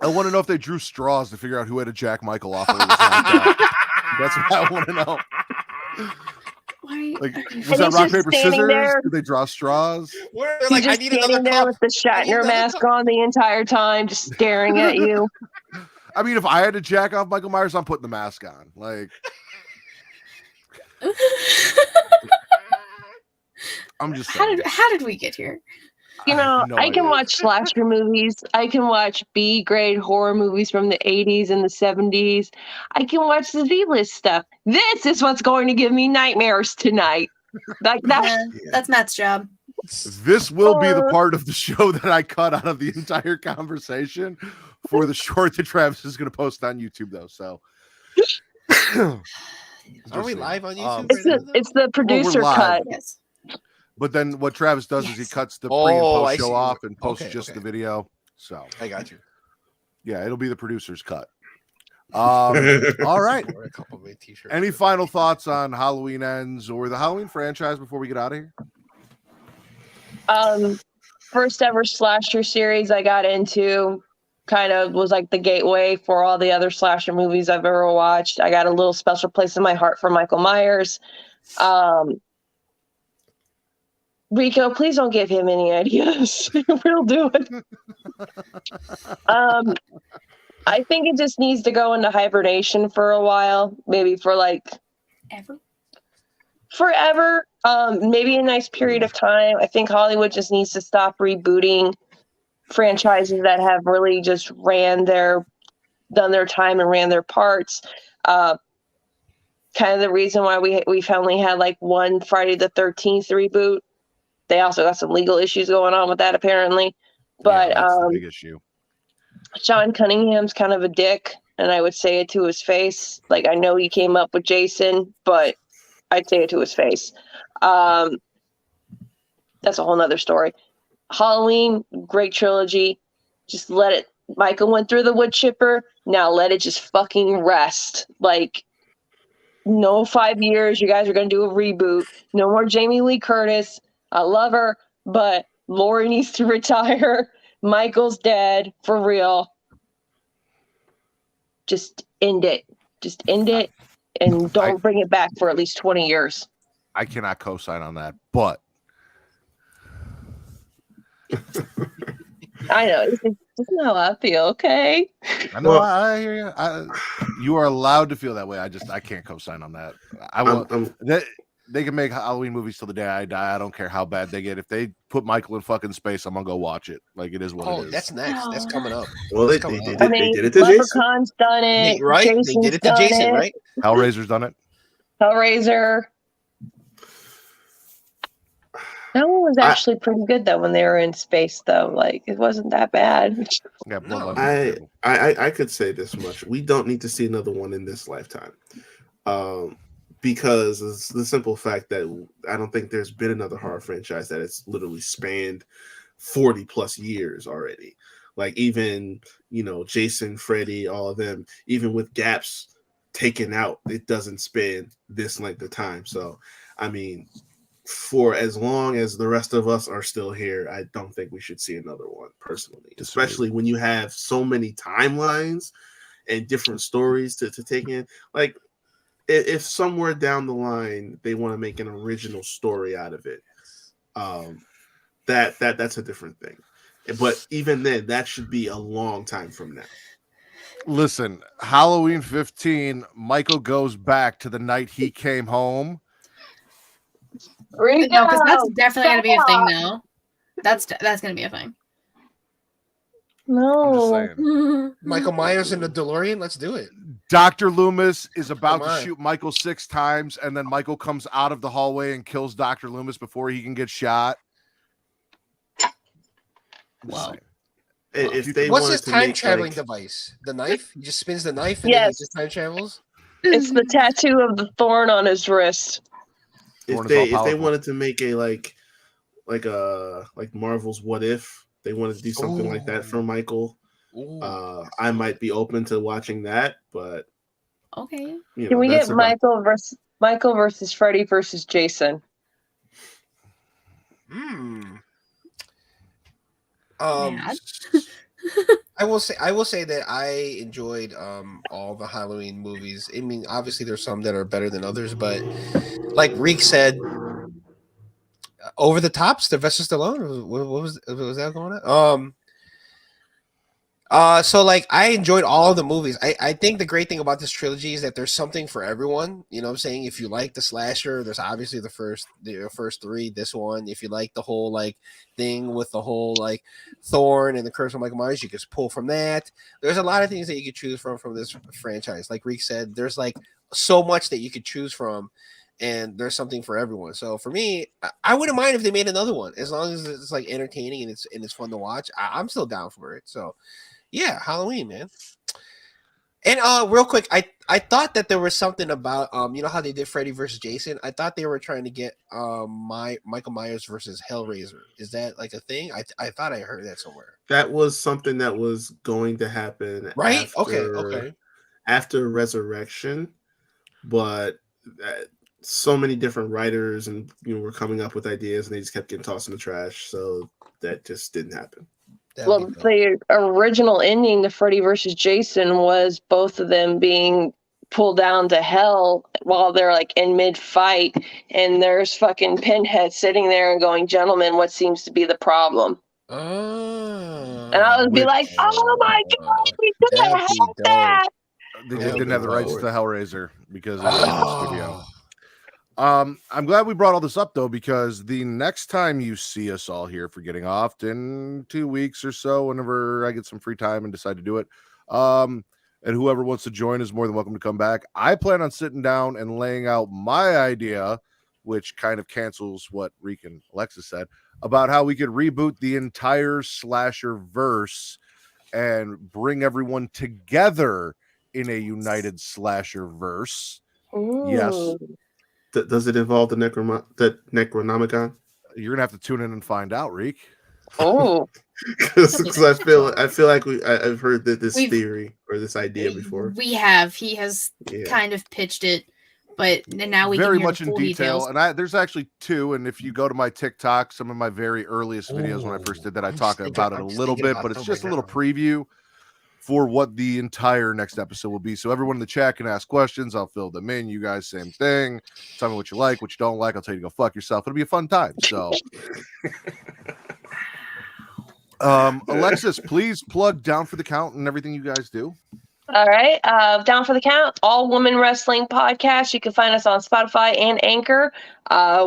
[SPEAKER 3] I want to know if they drew straws to figure out who had to jack Michael off. That's what I want to know.
[SPEAKER 4] Why?
[SPEAKER 3] Like,
[SPEAKER 1] And
[SPEAKER 3] was that
[SPEAKER 1] he's
[SPEAKER 3] rock,
[SPEAKER 1] just
[SPEAKER 3] paper,
[SPEAKER 1] standing
[SPEAKER 3] scissors?
[SPEAKER 1] there.
[SPEAKER 3] Did they draw straws?
[SPEAKER 2] They're
[SPEAKER 1] He's
[SPEAKER 2] like, I
[SPEAKER 1] just
[SPEAKER 2] need another
[SPEAKER 1] standing there
[SPEAKER 2] cup.
[SPEAKER 1] with the Shatner mask on the entire time, just staring at you.
[SPEAKER 3] I mean, if I had to jack off Michael Myers, I'm putting the mask on. Like, I'm just saying.
[SPEAKER 4] How did we get here?
[SPEAKER 1] You know,
[SPEAKER 3] have no
[SPEAKER 1] I can
[SPEAKER 3] idea.
[SPEAKER 1] watch slasher movies. I can watch B-grade horror movies from the 80s and the 70s. I can watch the Z-list stuff. This is what's going to give me nightmares tonight. Like that.
[SPEAKER 4] That's Matt's job.
[SPEAKER 3] This will be the part of the show that I cut out of the entire conversation for the short that Travis is going to post on YouTube, though. So,
[SPEAKER 2] Are we live on YouTube?
[SPEAKER 1] It's the producer
[SPEAKER 3] live.
[SPEAKER 1] cut.
[SPEAKER 4] Yes.
[SPEAKER 3] But then what Travis does is he
[SPEAKER 4] Yes.
[SPEAKER 3] cuts the
[SPEAKER 2] Oh,
[SPEAKER 3] pre and
[SPEAKER 2] I
[SPEAKER 3] post show
[SPEAKER 2] see.
[SPEAKER 3] off and posts
[SPEAKER 2] Okay,
[SPEAKER 3] just
[SPEAKER 2] okay.
[SPEAKER 3] the video. So
[SPEAKER 2] I got you.
[SPEAKER 3] yeah, it'll be the producer's cut. All right.
[SPEAKER 2] Or a couple of my t-shirts.
[SPEAKER 3] Any final thoughts on Halloween Ends or the Halloween franchise before we get out of here?
[SPEAKER 1] First ever slasher series I got into kind of was like the gateway for all the other slasher movies I've ever watched. I got a little special place in my heart for Michael Myers. Rico, please don't give him any ideas. We'll do it. I think it just needs to go into hibernation for a while, maybe for like
[SPEAKER 4] Ever?
[SPEAKER 1] forever. Maybe a nice period of time. I think Hollywood just needs to stop rebooting franchises that have really just done their time and ran their parts. Kind of the reason why we've only had like one Friday the 13th reboot. They also got some legal issues going on with that apparently. But
[SPEAKER 3] Yeah, that's the big issue.
[SPEAKER 1] Sean Cunningham's kind of a dick, and I would say it to his face. Like, I know he came up with Jason, but I'd say it to his face. That's a whole nother story. Halloween, great trilogy. Just let it. Michael went through the wood chipper. Now let it just fucking rest. Like, no 5 years. You guys are going to do a reboot. No more Jamie Lee Curtis. I love her, but Laurie needs to retire. Michael's dead for real. Just end it. Just end it, and don't bring it back for at least 20 years.
[SPEAKER 3] I cannot co-sign on that, but
[SPEAKER 1] I know. It's just not how I feel. Okay.
[SPEAKER 3] I know.
[SPEAKER 5] Well-
[SPEAKER 3] I hear you. You are allowed to feel that way. I can't co-sign on that. I will. They can make Halloween movies till the day I die. I don't care how bad they get. If they put Michael in fucking space, I'm gonna go watch it. Like, it is what
[SPEAKER 2] Oh,
[SPEAKER 3] it is.
[SPEAKER 2] that's next. That's coming up.
[SPEAKER 5] Well,
[SPEAKER 2] That's
[SPEAKER 5] they
[SPEAKER 2] coming
[SPEAKER 5] did
[SPEAKER 2] up.
[SPEAKER 1] I
[SPEAKER 5] it. They
[SPEAKER 1] mean,
[SPEAKER 5] did it to Jason.
[SPEAKER 1] Leprechaun's done it.
[SPEAKER 2] Right?
[SPEAKER 1] Jason's
[SPEAKER 2] They did it to
[SPEAKER 1] done
[SPEAKER 2] Jason,
[SPEAKER 1] it.
[SPEAKER 2] right?
[SPEAKER 3] Hellraiser's done it.
[SPEAKER 1] Hellraiser. That one was actually pretty good though when they were in space though. Like it wasn't that bad.
[SPEAKER 3] Yeah,
[SPEAKER 2] No.
[SPEAKER 3] Bloodline.
[SPEAKER 5] I could say this much: we don't need to see another one in this lifetime, because it's the simple fact that I don't think there's been another horror franchise that has literally spanned 40 plus years already. Like even Jason, Freddy, all of them, even with gaps taken out, it doesn't span this length of time. So, I mean, for as long as the rest of us are still here, I don't think we should see another one personally, especially when you have so many timelines and different stories to take in. Like if somewhere down the line they want to make an original story out of it, that's a different thing. But even then, that should be a long time from now.
[SPEAKER 3] Listen, Halloween 15, Michael goes back to the night he came home.
[SPEAKER 4] No, because that's definitely gonna be a thing now. That's gonna be a thing.
[SPEAKER 3] I'm just
[SPEAKER 1] No.
[SPEAKER 3] saying.
[SPEAKER 2] Michael Myers in the DeLorean. Let's do it.
[SPEAKER 3] Dr. Loomis is about
[SPEAKER 2] Come
[SPEAKER 3] to
[SPEAKER 2] on.
[SPEAKER 3] shoot Michael 6 times, and then Michael comes out of the hallway and kills Dr. Loomis before he can get shot.
[SPEAKER 4] Wow.
[SPEAKER 5] If they
[SPEAKER 2] What's
[SPEAKER 5] wanted
[SPEAKER 2] his
[SPEAKER 5] to
[SPEAKER 2] time
[SPEAKER 5] make,
[SPEAKER 2] traveling
[SPEAKER 5] like,
[SPEAKER 2] device? The knife? He just spins the knife and then he
[SPEAKER 1] Yes.
[SPEAKER 2] just time travels?
[SPEAKER 1] It's the tattoo of the thorn on his wrist.
[SPEAKER 3] Thorn
[SPEAKER 5] if
[SPEAKER 3] is all
[SPEAKER 5] they
[SPEAKER 3] powerful.
[SPEAKER 5] wanted to make a like Marvel's What If, they wanted to do something like that for Michael.
[SPEAKER 2] Ooh.
[SPEAKER 5] I might be open to watching that, but
[SPEAKER 4] Okay.
[SPEAKER 1] Can we
[SPEAKER 5] that's
[SPEAKER 1] get
[SPEAKER 5] about-
[SPEAKER 1] Michael versus Freddy versus Jason?
[SPEAKER 4] Yeah.
[SPEAKER 2] I will say that I enjoyed all the Halloween movies. I mean, obviously there's some that are better than others, but like Reek said, Over the Top, Sylvester Stallone. What was that going on? So like I enjoyed all of the movies. I think the great thing about this trilogy is that there's something for everyone. You know what I'm saying? If you like the slasher, there's obviously the first 3, this one. If you like the whole like thing with the whole like Thorn and the Curse of Michael Myers, you can pull from that. There's a lot of things that you could choose from this franchise. Like Reek said, there's like so much that you could choose from, and there's something for everyone. So for me, I wouldn't mind if they made another one, as long as it's like entertaining and it's fun to watch. I'm still down for it. So yeah, Halloween, man. And real quick, I thought that there was something about you know how they did Freddy versus Jason? I thought they were trying to get Michael Myers versus Hellraiser. Is that like a thing? I thought I heard that somewhere.
[SPEAKER 5] that was something that was going to happen,
[SPEAKER 2] Right? Okay.
[SPEAKER 5] after Resurrection, but so many different writers and were coming up with ideas, and they just kept getting tossed in the trash. So that just didn't happen.
[SPEAKER 1] Well, the original ending to Freddy versus Jason was both of them being pulled down to hell while they're like in mid-fight, and there's fucking Pinhead sitting there and going, "Gentlemen, what seems to be the problem?" And I would be like, "Oh my god, we could have had that!"
[SPEAKER 3] They
[SPEAKER 2] Yeah,
[SPEAKER 3] just didn't have the rights to
[SPEAKER 5] forward.
[SPEAKER 3] Hellraiser because it was in the studio. I'm glad we brought all this up though, because the next time you see us all here for Getting Off in 2 weeks or so, whenever I get some free time and decide to do it, and whoever wants to join is more than welcome to come back. I plan on sitting down and laying out my idea, which kind of cancels what Reek and Alexis said about how we could reboot the entire slasher verse and bring everyone together in a united slasher verse. Yes.
[SPEAKER 1] Ooh.
[SPEAKER 5] Does it involve the Necronomicon?
[SPEAKER 3] You're gonna have to tune in and find out, Reek.
[SPEAKER 1] Oh,
[SPEAKER 5] Because I feel like I've heard this
[SPEAKER 4] We've-
[SPEAKER 5] theory or this idea before.
[SPEAKER 4] We have. He has
[SPEAKER 5] Yeah.
[SPEAKER 4] kind of pitched it, but now we
[SPEAKER 3] Very
[SPEAKER 4] can hear
[SPEAKER 3] much
[SPEAKER 4] the
[SPEAKER 3] in
[SPEAKER 4] full
[SPEAKER 3] detail,
[SPEAKER 4] details.
[SPEAKER 3] and there's actually 2. And if you go to my TikTok, some of my very earliest videos when I first did that, I
[SPEAKER 2] I'm
[SPEAKER 3] talk
[SPEAKER 2] thinking-
[SPEAKER 3] about it a
[SPEAKER 2] I'm
[SPEAKER 3] little
[SPEAKER 2] thinking
[SPEAKER 3] bit,
[SPEAKER 2] about
[SPEAKER 3] but it's
[SPEAKER 2] that
[SPEAKER 3] just a
[SPEAKER 2] right
[SPEAKER 3] little
[SPEAKER 2] now.
[SPEAKER 3] preview for what the entire next episode will be. So everyone in the chat can ask questions. I'll fill them in. You guys, same thing. Tell me what you like, what you don't like. I'll tell you to go fuck yourself. It'll be a fun time. So Alexis, please plug Down for the Count and everything you guys do.
[SPEAKER 1] All right. Down for the Count, all woman wrestling podcast. You can find us on Spotify and Anchor.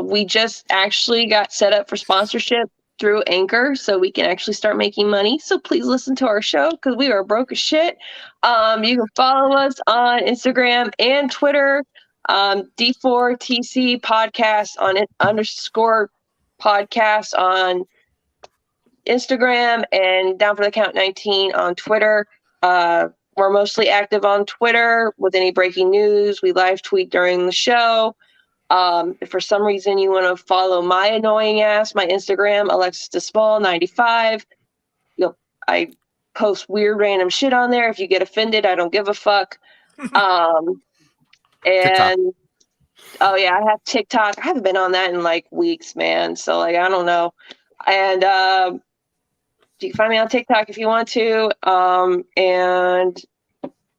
[SPEAKER 1] We just actually got set up for sponsorship through Anchor, so we can actually start making money. So please listen to our show because we are broke as shit. You can follow us on Instagram and Twitter. D4TC podcast on it _ podcast on Instagram, and Down for the Count 19 on Twitter. We're mostly active on Twitter with any breaking news. We live tweet during the show. If for some reason you want to follow my annoying ass, my Instagram, Alexis DeSmall 95. I post weird random shit on there. If you get offended, I don't give a fuck. And
[SPEAKER 3] TikTok.
[SPEAKER 1] oh yeah, I have TikTok. I haven't been on that in like weeks, man. So like I don't know. And you can find me on TikTok if you want to. And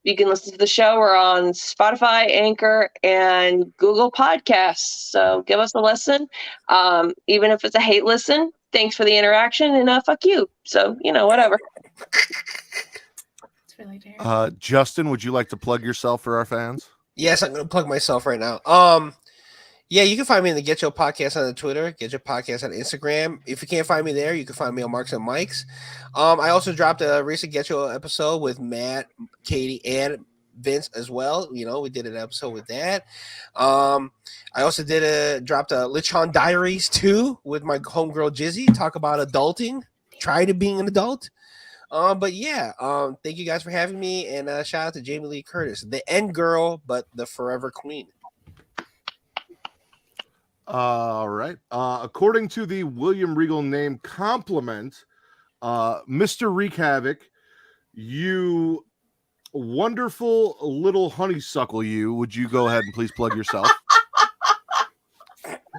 [SPEAKER 1] you can listen to the show. We're on Spotify, Anchor, and Google Podcasts. So give us a listen. Even if it's a hate listen, thanks for the interaction, and fuck you. So, whatever.
[SPEAKER 4] It's really terrible.
[SPEAKER 3] Justin, would you like to plug yourself for our fans?
[SPEAKER 2] Yes, I'm going to plug myself right now. Yeah, you can find me in the Get Your Podcast on the Twitter, Get Your Podcast on Instagram. If you can't find me there, you can find me on Marks and Mikes. I also dropped a recent Get Your episode with Matt, Katie, and Vince as well. We did an episode with that. I also dropped a Lichon Diaries 2 with my homegirl Jizzy, talk about adulting, try to being an adult. But yeah, thank you guys for having me, and shout out to Jamie Lee Curtis, the end girl, but the forever queen.
[SPEAKER 3] All right. According to the William Regal name compliment, Mr. Wreak Havoc, you wonderful little honeysuckle, would you go ahead and please plug yourself?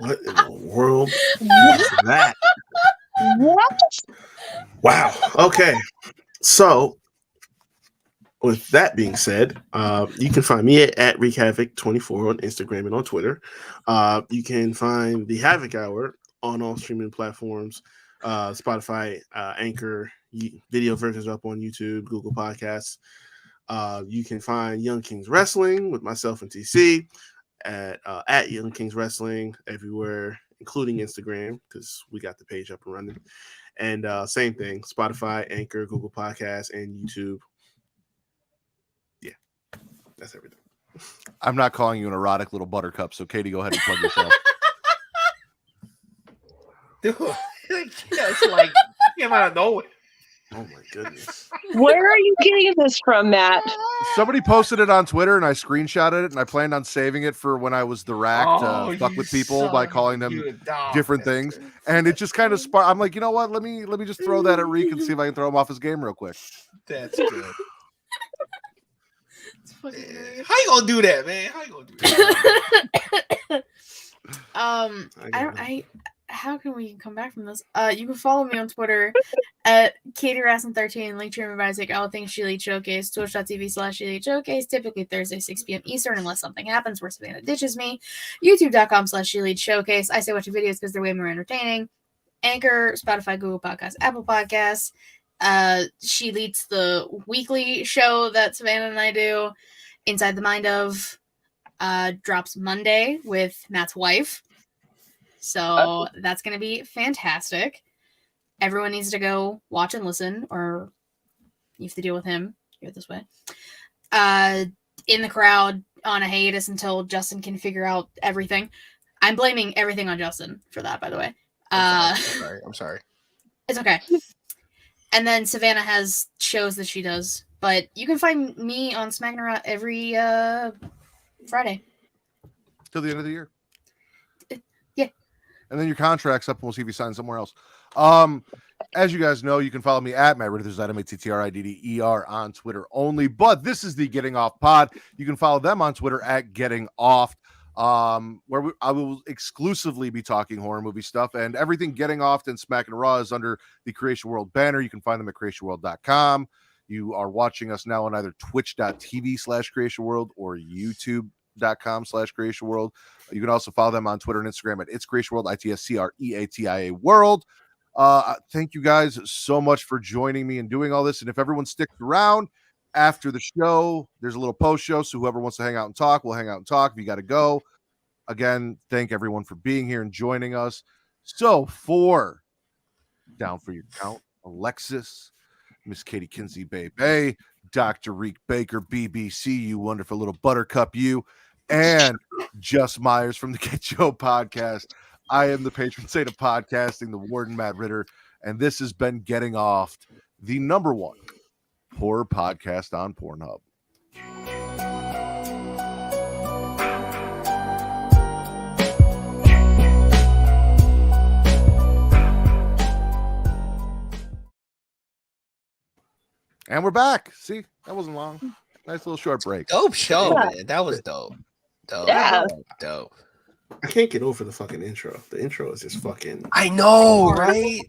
[SPEAKER 5] What in the world is that?
[SPEAKER 1] What?
[SPEAKER 5] Wow. Okay. So, with that being said, you can find me at Wreak Havoc 24 on Instagram and on Twitter. You can find the Havoc Hour on all streaming platforms, Spotify, Anchor. Video versions up on YouTube, Google Podcasts. You can find Young Kings Wrestling with myself and TC at Young Kings Wrestling everywhere, including Instagram, because we got the page up and running. And same thing, Spotify, Anchor, Google Podcasts, and YouTube. That's everything.
[SPEAKER 3] I'm not calling you an erotic little buttercup, so Katie, go ahead and plug yourself.
[SPEAKER 2] Dude, it's like came out of nowhere.
[SPEAKER 5] Oh my goodness.
[SPEAKER 1] Where are you getting this from, Matt?
[SPEAKER 3] Somebody posted it on Twitter, and I screenshotted it, and I planned on saving it for when I was the rack to fuck with people by calling them different things. And it just kind of sparked. I'm like, you know what? Let me just throw that at Reek and see if I can throw him off his game real quick.
[SPEAKER 2] That's good.
[SPEAKER 4] It's fucking hilarious.
[SPEAKER 2] How you gonna do that, man? How you gonna do that?
[SPEAKER 4] How can we come back from this? You can follow me on Twitter at KatieRasson13, Linktree and Isaac, all things She Lead Showcase, twitch.tv/She Lead Showcase, typically Thursday, 6 p.m. Eastern, unless something happens where Savannah ditches me, youtube.com/She Lead Showcase. I say watch your videos because they're way more entertaining. Anchor, Spotify, Google Podcasts, Apple Podcasts. She leads the weekly show that Savannah and I do, Inside the Mind of, drops Monday with Matt's wife. So that's going to be fantastic. Everyone needs to go watch and listen, or you have to deal with him. Hear it this way. In the crowd on a hiatus until Justin can figure out everything. I'm blaming everything on Justin for that, by the way.
[SPEAKER 2] I'm sorry.
[SPEAKER 4] It's okay. And then Savannah has shows that she does. But you can find me on Smagnera every Friday.
[SPEAKER 3] Till the end of the year.
[SPEAKER 4] Yeah.
[SPEAKER 3] And then your contract's up, and we'll see if you sign somewhere else. As you guys know, you can follow me at Matt Ridders, MATTRIDDER on Twitter only. But this is the Getting Off Pod. You can follow them on Twitter at Getting Off, where I will exclusively be talking horror movie stuff, and everything Getting Off and Smack and Raw is under the Creation World banner. You can find them at creationworld.com. You are watching us now on either twitch.tv/Creation World or youtube.com/Creation World. You can also follow them on Twitter and Instagram at It's Creation World, ITSCREATIA World. Thank you guys so much for joining me and doing all this. And if everyone sticks around after the show, there's a little post show. So whoever wants to hang out and talk, we'll hang out and talk. If you got to go, again, thank everyone for being here and joining us. So for Down for Your Count, Alexis, Miss Katie Kinsey, Babe, Dr. Reek Baker, BBC, you wonderful little buttercup, you, and Just Myers from the Get Joe podcast. I am the patron saint of podcasting, the Warden Matt Ritter, and this has been Getting Off, the #1 horror podcast on Pornhub. And we're back. See, that wasn't long. Nice little short break.
[SPEAKER 2] Dope show,
[SPEAKER 1] Yeah.
[SPEAKER 2] man. That was dope. Dope.
[SPEAKER 1] Yeah.
[SPEAKER 2] Dope.
[SPEAKER 5] I can't get over the fucking intro. The intro is just fucking.
[SPEAKER 2] I know, right?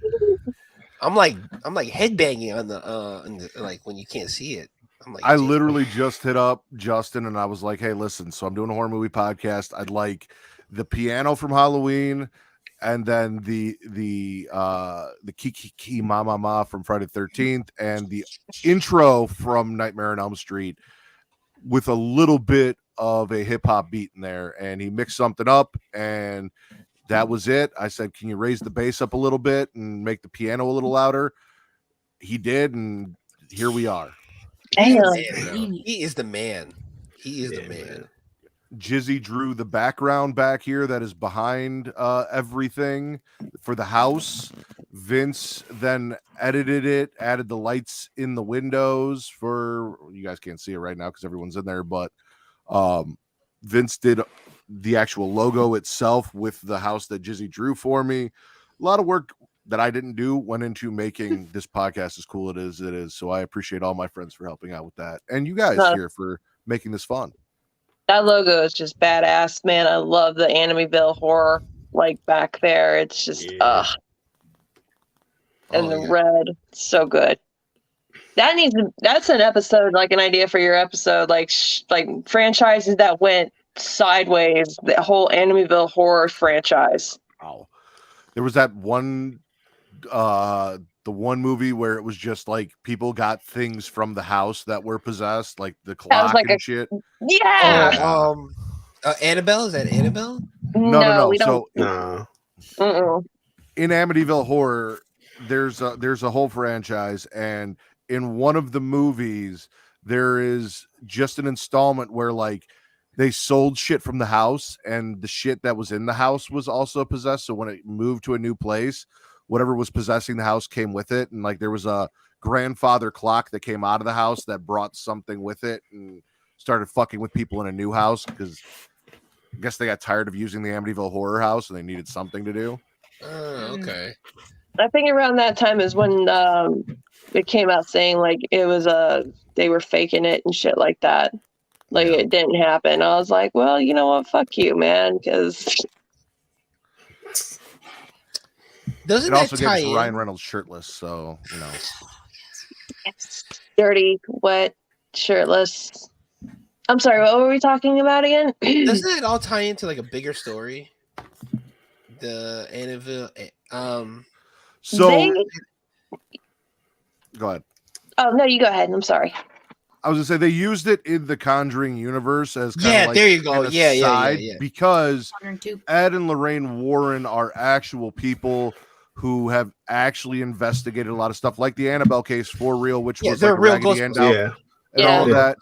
[SPEAKER 2] I'm like headbanging on the like when you can't see it. I'm like,
[SPEAKER 3] I
[SPEAKER 2] dude.
[SPEAKER 3] literally just hit up Justin and I was like, hey, listen, so I'm doing a horror movie podcast. I'd like the piano from Halloween and then the Kiki Mama Ma from Friday the 13th and the intro from Nightmare on Elm Street with a little bit of a hip hop beat in there. And he mixed something up and that was it. I said, can you raise the bass up a little bit and make the piano a little louder? He did, and here we are.
[SPEAKER 2] He
[SPEAKER 1] Damn.
[SPEAKER 2] is the man, bro. He is the man. He is the man.
[SPEAKER 3] Jizzy drew the background back here that is behind everything for the house. Vince then edited it, added the lights in the windows for, you guys can't see it right now because everyone's in there, but Vince did the actual logo itself with the house that Jizzy drew for me. A lot of work that I didn't do went into making this podcast as cool as it is. So I appreciate all my friends for helping out with that. And you guys here for making this fun.
[SPEAKER 1] That logo is just badass, man. I love the Amityville horror like back there. It's just and the red, so good. That's an episode, like an idea for your episode, like franchises that went sideways. The whole Amityville horror franchise.
[SPEAKER 3] Wow. There was that one the one movie where it was just like people got things from the house that were possessed, like the clock
[SPEAKER 1] like
[SPEAKER 3] and shit.
[SPEAKER 1] Yeah.
[SPEAKER 2] Annabelle? Is that Annabelle?
[SPEAKER 3] No.
[SPEAKER 1] We
[SPEAKER 3] So
[SPEAKER 5] Nah.
[SPEAKER 3] in Amityville Horror, there's a whole franchise, and in one of the movies, there is just an installment where like they sold shit from the house, and the shit that was in the house was also possessed. So when it moved to a new place, whatever was possessing the house came with it, and like there was a grandfather clock that came out of the house that brought something with it and started fucking with people in a new house because I guess they got tired of using the Amityville Horror House and they needed something to do.
[SPEAKER 2] Okay.
[SPEAKER 1] I think around that time is when it came out saying like it was they were faking it and shit like that. Like it didn't happen. I was like, well, you know what? Fuck you, man. Because
[SPEAKER 2] doesn't
[SPEAKER 3] it also
[SPEAKER 2] that tie
[SPEAKER 3] gets
[SPEAKER 2] in?
[SPEAKER 3] Ryan Reynolds shirtless, so you know.
[SPEAKER 1] Dirty, wet, shirtless. I'm sorry, what were we talking about again?
[SPEAKER 2] Doesn't it all tie into like a bigger story? The Annabelle.
[SPEAKER 3] So
[SPEAKER 1] They-
[SPEAKER 3] go ahead.
[SPEAKER 1] Oh no, you go ahead. I'm sorry.
[SPEAKER 3] I was gonna say they used it in the Conjuring universe as kind
[SPEAKER 2] Yeah,
[SPEAKER 3] of like
[SPEAKER 2] there you go.
[SPEAKER 3] an
[SPEAKER 2] Yeah,
[SPEAKER 3] aside
[SPEAKER 2] yeah.
[SPEAKER 3] because
[SPEAKER 4] 102.
[SPEAKER 3] Ed and Lorraine Warren are actual people who have actually investigated a lot of stuff, like the Annabelle case for real, which
[SPEAKER 2] Yeah,
[SPEAKER 3] was
[SPEAKER 2] they're
[SPEAKER 3] like a
[SPEAKER 2] real
[SPEAKER 3] Raggedy Ann
[SPEAKER 2] Ghostbusters.
[SPEAKER 3] doll
[SPEAKER 5] Yeah.
[SPEAKER 3] and all of
[SPEAKER 5] Yeah.
[SPEAKER 3] that.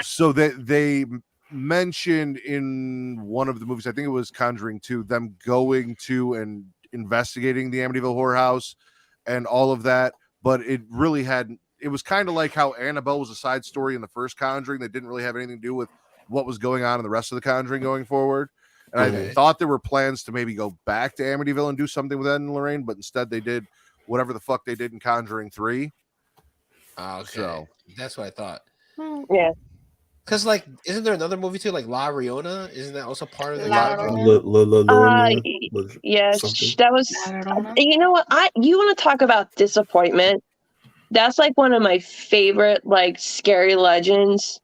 [SPEAKER 3] So they mentioned in one of the movies, I think it was Conjuring 2, them going to and investigating the Amityville Horror House and all of that. But it really had, it was kind of like how Annabelle was a side story in the first Conjuring that didn't really have anything to do with what was going on in the rest of the Conjuring going forward. And
[SPEAKER 2] Okay.
[SPEAKER 3] I thought there were plans to maybe go back to Amityville and do something with Ed and Lorraine, but instead they did whatever the fuck they did in Conjuring 3.
[SPEAKER 2] Okay.
[SPEAKER 3] So
[SPEAKER 2] That's what I thought.
[SPEAKER 1] Yeah.
[SPEAKER 2] Because like, isn't there another movie too, like La Riona? Isn't that also part of the
[SPEAKER 4] La
[SPEAKER 2] Conjuring?
[SPEAKER 4] Riona?
[SPEAKER 1] Yes,
[SPEAKER 5] something.
[SPEAKER 1] that was.
[SPEAKER 4] I don't know.
[SPEAKER 1] You know what? You want to talk about disappointment? That's like one of my favorite, like scary legends.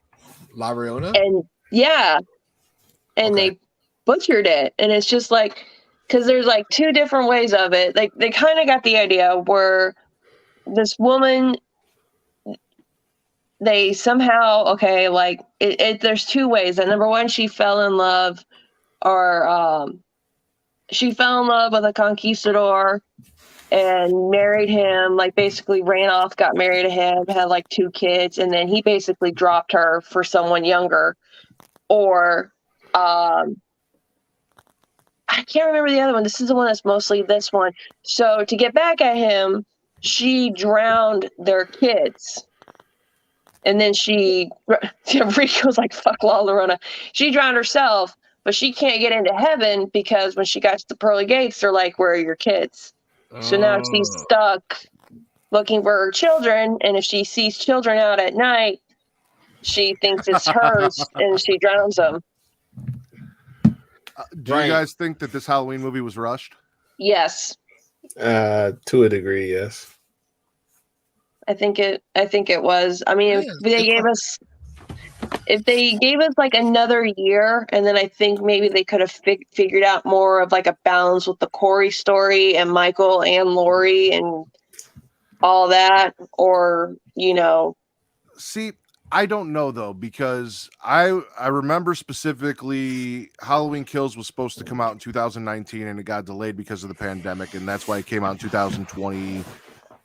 [SPEAKER 2] La Riona?
[SPEAKER 1] And yeah, and
[SPEAKER 2] Okay.
[SPEAKER 1] they butchered it, and it's just like because there's like two different ways of it. Like they kind of got the idea where this woman, they somehow like there's two ways. And number one, she fell in love, or she fell in love with a conquistador and married him, like basically ran off, got married to him, had like 2 kids, and then he basically dropped her for someone younger. Or I can't remember the other one. This is the one that's mostly this one. So to get back at him, she drowned their kids. And then Rico's like, fuck La Llorona. She drowned herself, but she can't get into heaven because when she got to the pearly gates, they're like, where are your kids? So now she's stuck looking for her children. And if she sees children out at night, she thinks it's hers and she drowns them.
[SPEAKER 3] Do you guys think that this Halloween movie was rushed?
[SPEAKER 1] Yes.
[SPEAKER 5] To a degree, yes.
[SPEAKER 1] I think it was. I mean, if they gave us like another year, and then I think maybe they could have figured out more of like a balance with the Corey story and Michael and Laurie and all that, or
[SPEAKER 3] See, I don't know though, because I remember specifically Halloween Kills was supposed to come out in 2019 and it got delayed because of the pandemic, and that's why it came out in 2020.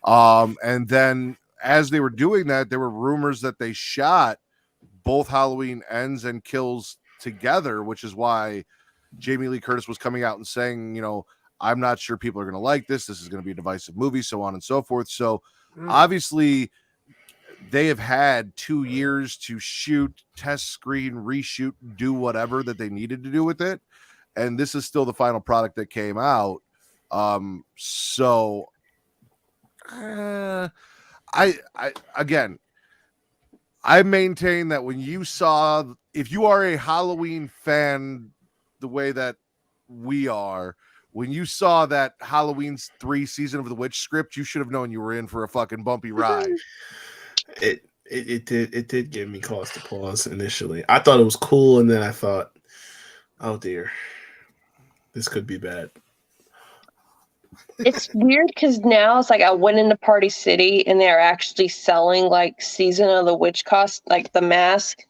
[SPEAKER 3] And then as they were doing that, there were rumors that they shot both Halloween Ends and Kills together, which is why Jamie Lee Curtis was coming out and saying, I'm not sure people are going to like this. This is going to be a divisive movie, so on and so forth. So obviously they have had 2 years to shoot, test screen, reshoot, do whatever that they needed to do with it. And this is still the final product that came out. I maintain that when you saw, if you are a Halloween fan, the way that we are, when you saw that Halloween 3 Season of the Witch script, you should have known you were in for a fucking bumpy ride.
[SPEAKER 5] It did give me cause to pause initially. I thought it was cool, and then I thought, oh dear, this could be bad.
[SPEAKER 1] It's weird because now it's like I went into Party City and they're actually selling like Season of the Witch like the mask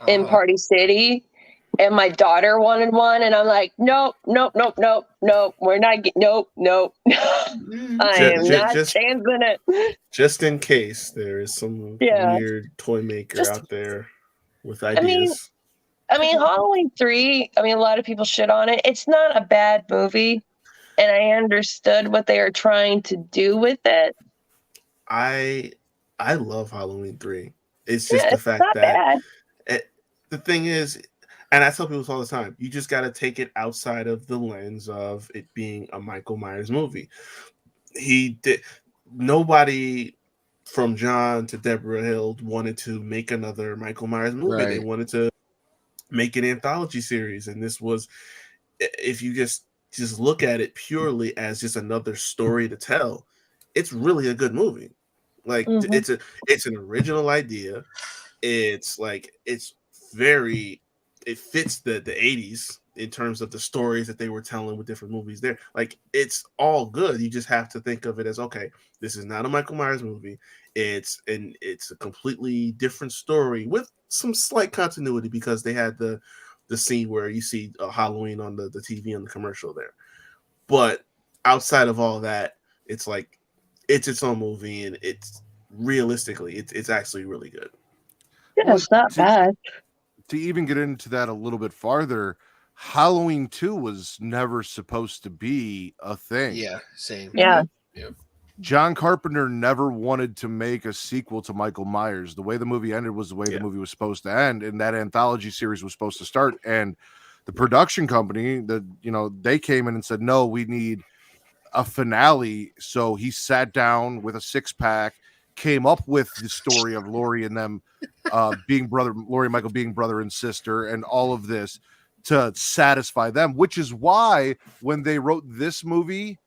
[SPEAKER 1] in Party City, and my daughter wanted one, and I'm like, nope, we're not nope. I am not chancing it.
[SPEAKER 5] Just in case there is some weird toy maker out there with ideas.
[SPEAKER 1] I mean, Halloween 3, a lot of people shit on it. It's not a bad movie, and I understood what they were trying to do with it.
[SPEAKER 5] I love Halloween 3. It's just the fact that the thing is, and I tell people all the time, you just got to take it outside of the lens of it being a Michael Myers movie. Nobody from John to Deborah Hill wanted to make another Michael Myers movie. Right. They wanted to make an anthology series, and this was, if you just look at it purely as just another story to tell, it's really a good movie. Like it's an original idea. It's like it fits the 80s in terms of the stories that they were telling with different movies there. Like, it's all good. You just have to think of it as, okay, this is not a Michael Myers movie. It's a completely different story with some slight continuity because they had the scene where you see Halloween on the TV on the commercial there. But outside of all that, it's like it's its own movie, and it's realistically it's actually really good.
[SPEAKER 1] Yeah, it's not bad.
[SPEAKER 3] To even get into that a little bit farther, Halloween 2 was never supposed to be a thing.
[SPEAKER 2] Yeah, same.
[SPEAKER 1] Yeah.
[SPEAKER 3] John Carpenter never wanted to make a sequel to Michael Myers. The way the movie ended was the way the movie was supposed to end, and that anthology series was supposed to start. And the production company, they came in and said, no, we need a finale. So he sat down with a 6-pack, came up with the story of Laurie and them Laurie and Michael being brother and sister, and all of this to satisfy them, which is why when they wrote this movie,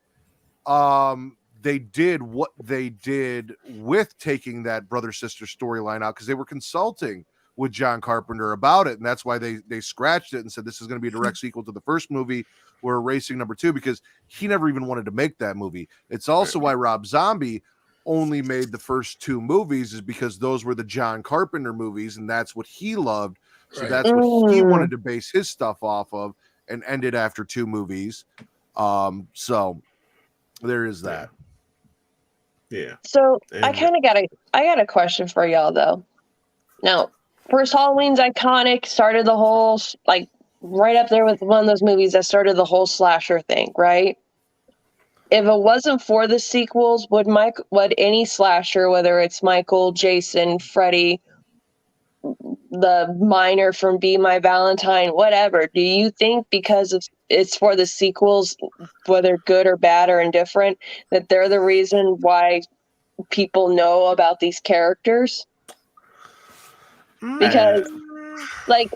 [SPEAKER 3] they did what they did with taking that brother sister storyline out, because they were consulting with John Carpenter about it, and that's why they scratched it and said this is going to be a direct sequel to the first movie. We're erasing number 2 because he never even wanted to make that movie. It's also why Rob Zombie only made the first 2 movies, is because those were the John Carpenter movies, and that's what he loved. So that's what he wanted to base his stuff off of, and ended after 2 movies. So there is that.
[SPEAKER 5] Yeah.
[SPEAKER 1] So
[SPEAKER 5] And-
[SPEAKER 1] I got a question for y'all though. Now, first Halloween's iconic, started the whole like right up there with one of those movies that started the whole slasher thing, right? If it wasn't for the sequels, would any slasher, whether it's Michael, Jason, Freddy, the minor from Be My Valentine, whatever, do you think because it's for the sequels, whether good or bad or indifferent, that they're the reason why people know about these characters? Because like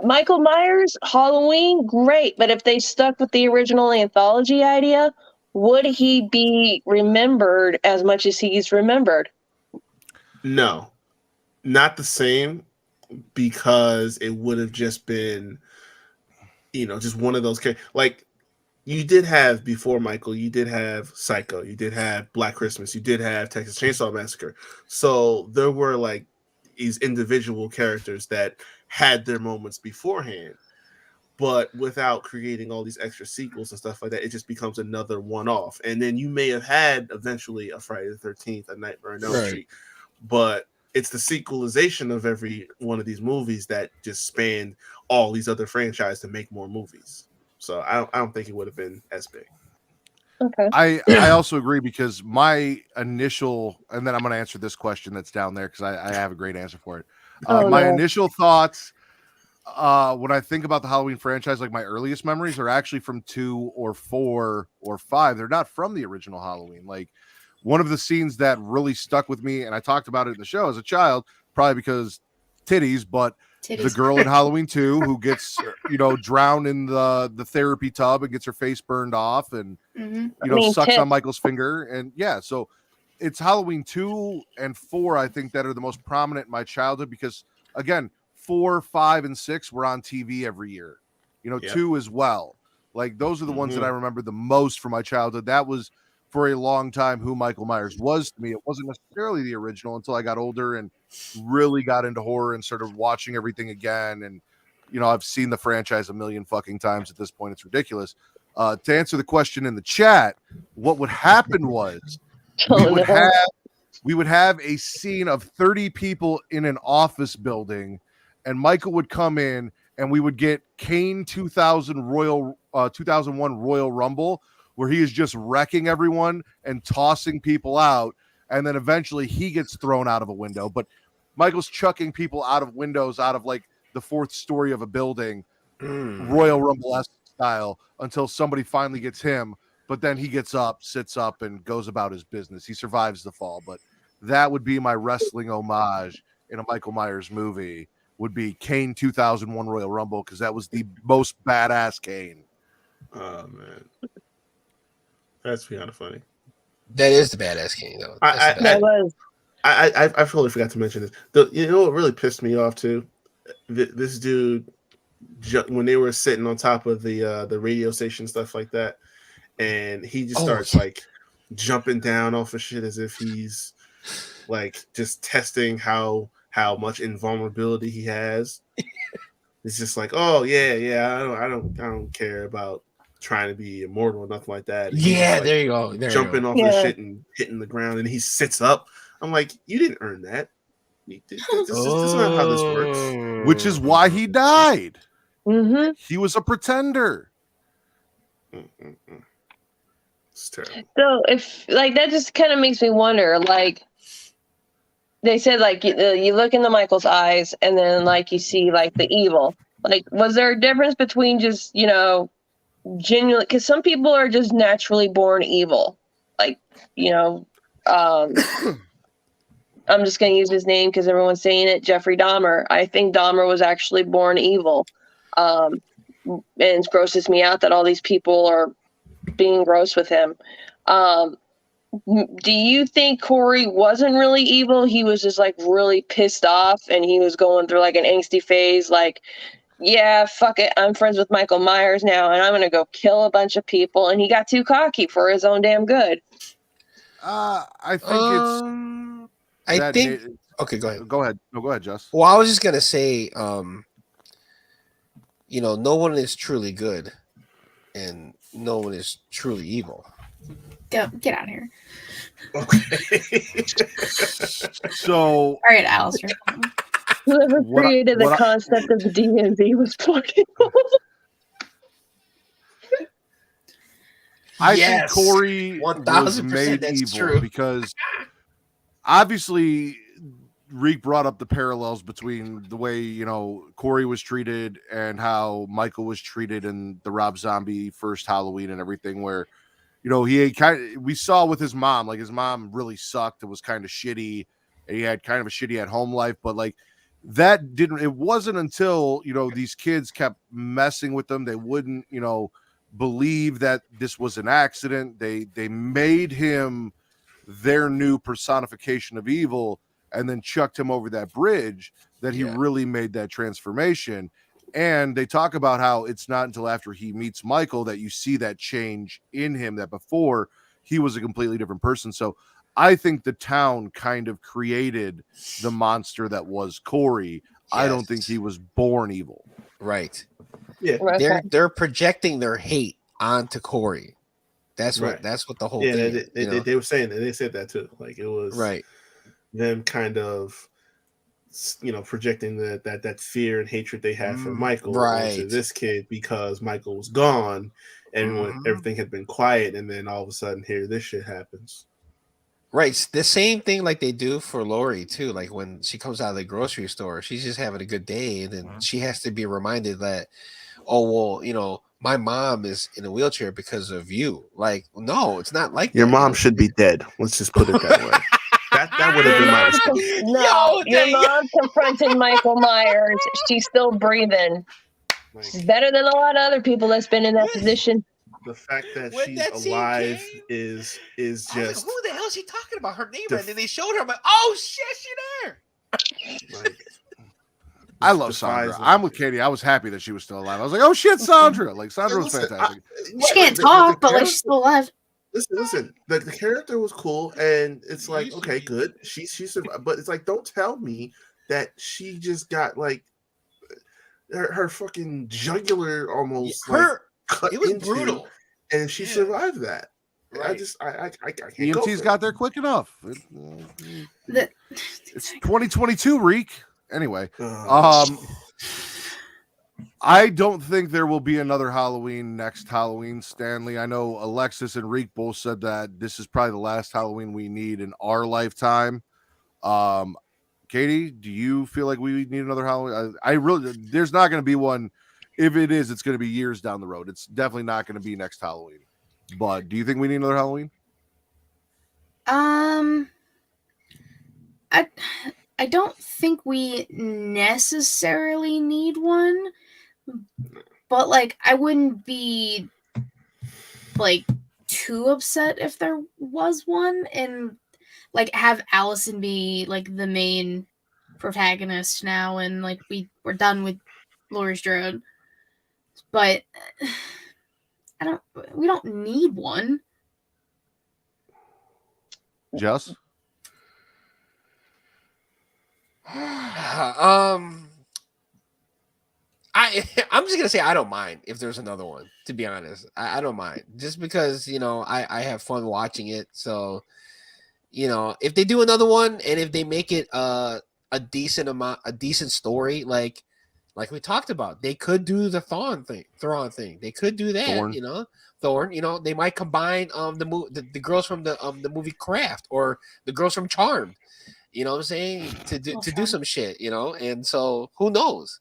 [SPEAKER 1] Michael Myers, Halloween, great, but if they stuck with the original anthology idea, would he be remembered as much as he's remembered?
[SPEAKER 5] No, not the same, because it would have just been, just one of those characters. Like, you did have before Michael, you did have Psycho, you did have Black Christmas, you did have Texas Chainsaw Massacre. So there were like these individual characters that had their moments beforehand, but without creating all these extra sequels and stuff like that, it just becomes another one-off. And then you may have had eventually a Friday the 13th, a Nightmare on Elm Street, but it's the sequelization of every one of these movies that just spanned all these other franchises to make more movies. So I don't think it would have been as big.
[SPEAKER 1] Okay.
[SPEAKER 3] I also agree, because my initial, and then I'm going to answer this question that's down there because I have a great answer for it. My initial thoughts when I think about the Halloween franchise, like my earliest memories are actually from 2 or 4 or 5. They're not from the original Halloween. Like, one of the scenes that really stuck with me, and I talked about it in the show as a child, probably because titties, but the girl in Halloween 2 who gets, drowned in the therapy tub and gets her face burned off and, sucks on Michael's finger. And yeah, so it's Halloween 2 and 4, I think, that are the most prominent in my childhood, because again, 4, 5, and 6 were on TV every year, 2 as well. Like, those are the ones that I remember the most from my childhood. That was for a long time who Michael Myers was to me. It wasn't necessarily the original until I got older and really got into horror and started watching everything again. And, I've seen the franchise a million fucking times at this point. It's ridiculous. To answer the question in the chat, what would happen was we would have a scene of 30 people in an office building, and Michael would come in, and we would get Kane 2001 Royal Rumble, where he is just wrecking everyone and tossing people out, and then eventually he gets thrown out of a window. But Michael's chucking people out of windows, out of like the 4th story of a building, Royal Rumble-esque style, until somebody finally gets him. But then he gets up, sits up, and goes about his business. He survives the fall. But that would be my wrestling homage in a Michael Myers movie, would be Kane 2001 Royal Rumble, because that was the most badass Kane.
[SPEAKER 5] Oh, man. That's kind of funny.
[SPEAKER 2] That is the badass Kane, though.
[SPEAKER 5] I totally forgot to mention this. You know what really pissed me off too? This dude, when they were sitting on top of the radio station, stuff like that, and he just starts like jumping down off of shit as if he's like just testing how much invulnerability he has. It's just like, oh yeah, I don't care about trying to be immortal or nothing like that. And
[SPEAKER 2] yeah, there you go.
[SPEAKER 5] Jumping off the shit and hitting the ground, and he sits up. I'm like, you didn't earn that. This is not how this works.
[SPEAKER 3] Which is why he died.
[SPEAKER 1] Mm-hmm.
[SPEAKER 3] He was a pretender.
[SPEAKER 5] It's terrible.
[SPEAKER 1] So if like that just kind of makes me wonder, like they said, like you look into Michael's eyes and then like you see like the evil. Like, was there a difference between just, genuinely, because some people are just naturally born evil. Like, I'm just going to use his name because everyone's saying it, Jeffrey Dahmer. I think Dahmer was actually born evil. And it grosses me out that all these people are being gross with him. Do you think Corey wasn't really evil? He was just like really pissed off and he was going through like an angsty phase, like, yeah, fuck it. I'm friends with Michael Myers now and I'm going to go kill a bunch of people. And he got too cocky for his own damn good.
[SPEAKER 3] I think
[SPEAKER 2] I
[SPEAKER 3] that
[SPEAKER 2] think. Okay, go ahead.
[SPEAKER 3] Go ahead. No, go ahead, Just.
[SPEAKER 2] Well, I was just gonna say, no one is truly good, and no one is truly evil.
[SPEAKER 4] Get out of here.
[SPEAKER 5] Okay.
[SPEAKER 3] So,
[SPEAKER 4] All right, Alistair.
[SPEAKER 1] Whoever
[SPEAKER 3] What I-
[SPEAKER 1] created
[SPEAKER 3] what
[SPEAKER 1] the
[SPEAKER 3] I-
[SPEAKER 1] concept of the DMV was fucking.
[SPEAKER 3] I
[SPEAKER 2] Yes,
[SPEAKER 3] think Corey was
[SPEAKER 2] 1000%
[SPEAKER 3] made
[SPEAKER 2] that's
[SPEAKER 3] evil
[SPEAKER 2] true.
[SPEAKER 3] because obviously Reek brought up the parallels between the way Corey was treated and how Michael was treated in the Rob Zombie first Halloween and everything, where we saw with his mom, like his mom really sucked and was kind of shitty, and he had kind of a shitty at home life, but like it wasn't until these kids kept messing with them, they wouldn't believe that this was an accident. They made him their new personification of evil and then chucked him over that bridge that he really made that transformation. And they talk about how it's not until after he meets Michael that you see that change in him, that before he was a completely different person. So I think the town kind of created the monster that was Corey. I don't think he was born evil.
[SPEAKER 2] Right.
[SPEAKER 5] Yeah.
[SPEAKER 2] They're projecting their hate onto Corey. That's what
[SPEAKER 5] Right.
[SPEAKER 2] that's what the whole
[SPEAKER 5] Yeah,
[SPEAKER 2] thing.
[SPEAKER 5] they were saying that. They said that too. Like it was
[SPEAKER 2] Right.
[SPEAKER 5] them kind of projecting that fear and hatred they had for Michael onto
[SPEAKER 2] Right.
[SPEAKER 5] this kid because Michael was gone and when
[SPEAKER 2] Mhm.
[SPEAKER 5] everything had been quiet, and then all of a sudden here this shit happens.
[SPEAKER 2] Right. It's the same thing like they do for Lori too. Like when she comes out of the grocery store, she's just having a good day, and then she has to be reminded that, oh well, my mom is in a wheelchair because of you. Like, no, it's not like
[SPEAKER 5] Your
[SPEAKER 2] that.
[SPEAKER 5] mom should be dead. Let's just put it that way. That would have been my response.
[SPEAKER 1] No, your mom confronted Michael Myers. She's still breathing.
[SPEAKER 5] Like,
[SPEAKER 1] She's better than a lot of other people that's been in that position.
[SPEAKER 5] the fact that
[SPEAKER 2] When
[SPEAKER 5] she's
[SPEAKER 2] that scene
[SPEAKER 5] alive
[SPEAKER 2] came,
[SPEAKER 5] is
[SPEAKER 2] I was
[SPEAKER 5] just
[SPEAKER 2] like, who the hell is she talking about? Her neighbor.
[SPEAKER 5] Def-
[SPEAKER 2] And then they showed her. I'm like, oh shit, she there.
[SPEAKER 5] like
[SPEAKER 3] I love
[SPEAKER 5] defies
[SPEAKER 3] Sandra. I'm with Katie. I was happy that she was still alive. I was like, oh shit, Sandra. Like Sandra was
[SPEAKER 5] Listen,
[SPEAKER 3] fantastic.
[SPEAKER 4] She can't talk, but like she's still alive.
[SPEAKER 5] Listen. The character was cool, and it's like, okay, good. She survived, but it's like, don't tell me that she just got like her fucking jugular almost cut
[SPEAKER 2] It was
[SPEAKER 5] into,
[SPEAKER 2] brutal.
[SPEAKER 5] and she survived that. I
[SPEAKER 2] Right.
[SPEAKER 5] just I can't go
[SPEAKER 3] EMTs
[SPEAKER 5] for
[SPEAKER 3] got
[SPEAKER 5] it.
[SPEAKER 3] there quick enough.
[SPEAKER 4] The-
[SPEAKER 3] It's 2022, Reek. Anyway,
[SPEAKER 5] Ugh.
[SPEAKER 3] I don't think there will be another Halloween next Halloween, Stanley. I know Alexis and Reek both said that this is probably the last Halloween we need in our lifetime. Katie, do you feel like we need another Halloween? I really, there's not going to be one. If it is, it's going to be years down the road. It's definitely not going to be next Halloween. But do you think we need another Halloween?
[SPEAKER 4] I don't think we necessarily need one, but like I wouldn't be like too upset if there was one, and like have Allison be like the main protagonist now, and like we're done with Laurie Strode. But we don't need one.
[SPEAKER 3] Jess?
[SPEAKER 2] I'm just gonna say I don't mind if there's another one. To be honest, I don't mind, just because I have fun watching it. So if they do another one and if they make it a decent story, like we talked about, they could do the Thrawn thing. They could do that. Thorn. They might combine the girls from the movie Craft or the girls from Charmed. You know what I'm saying? To do some shit, and so who knows?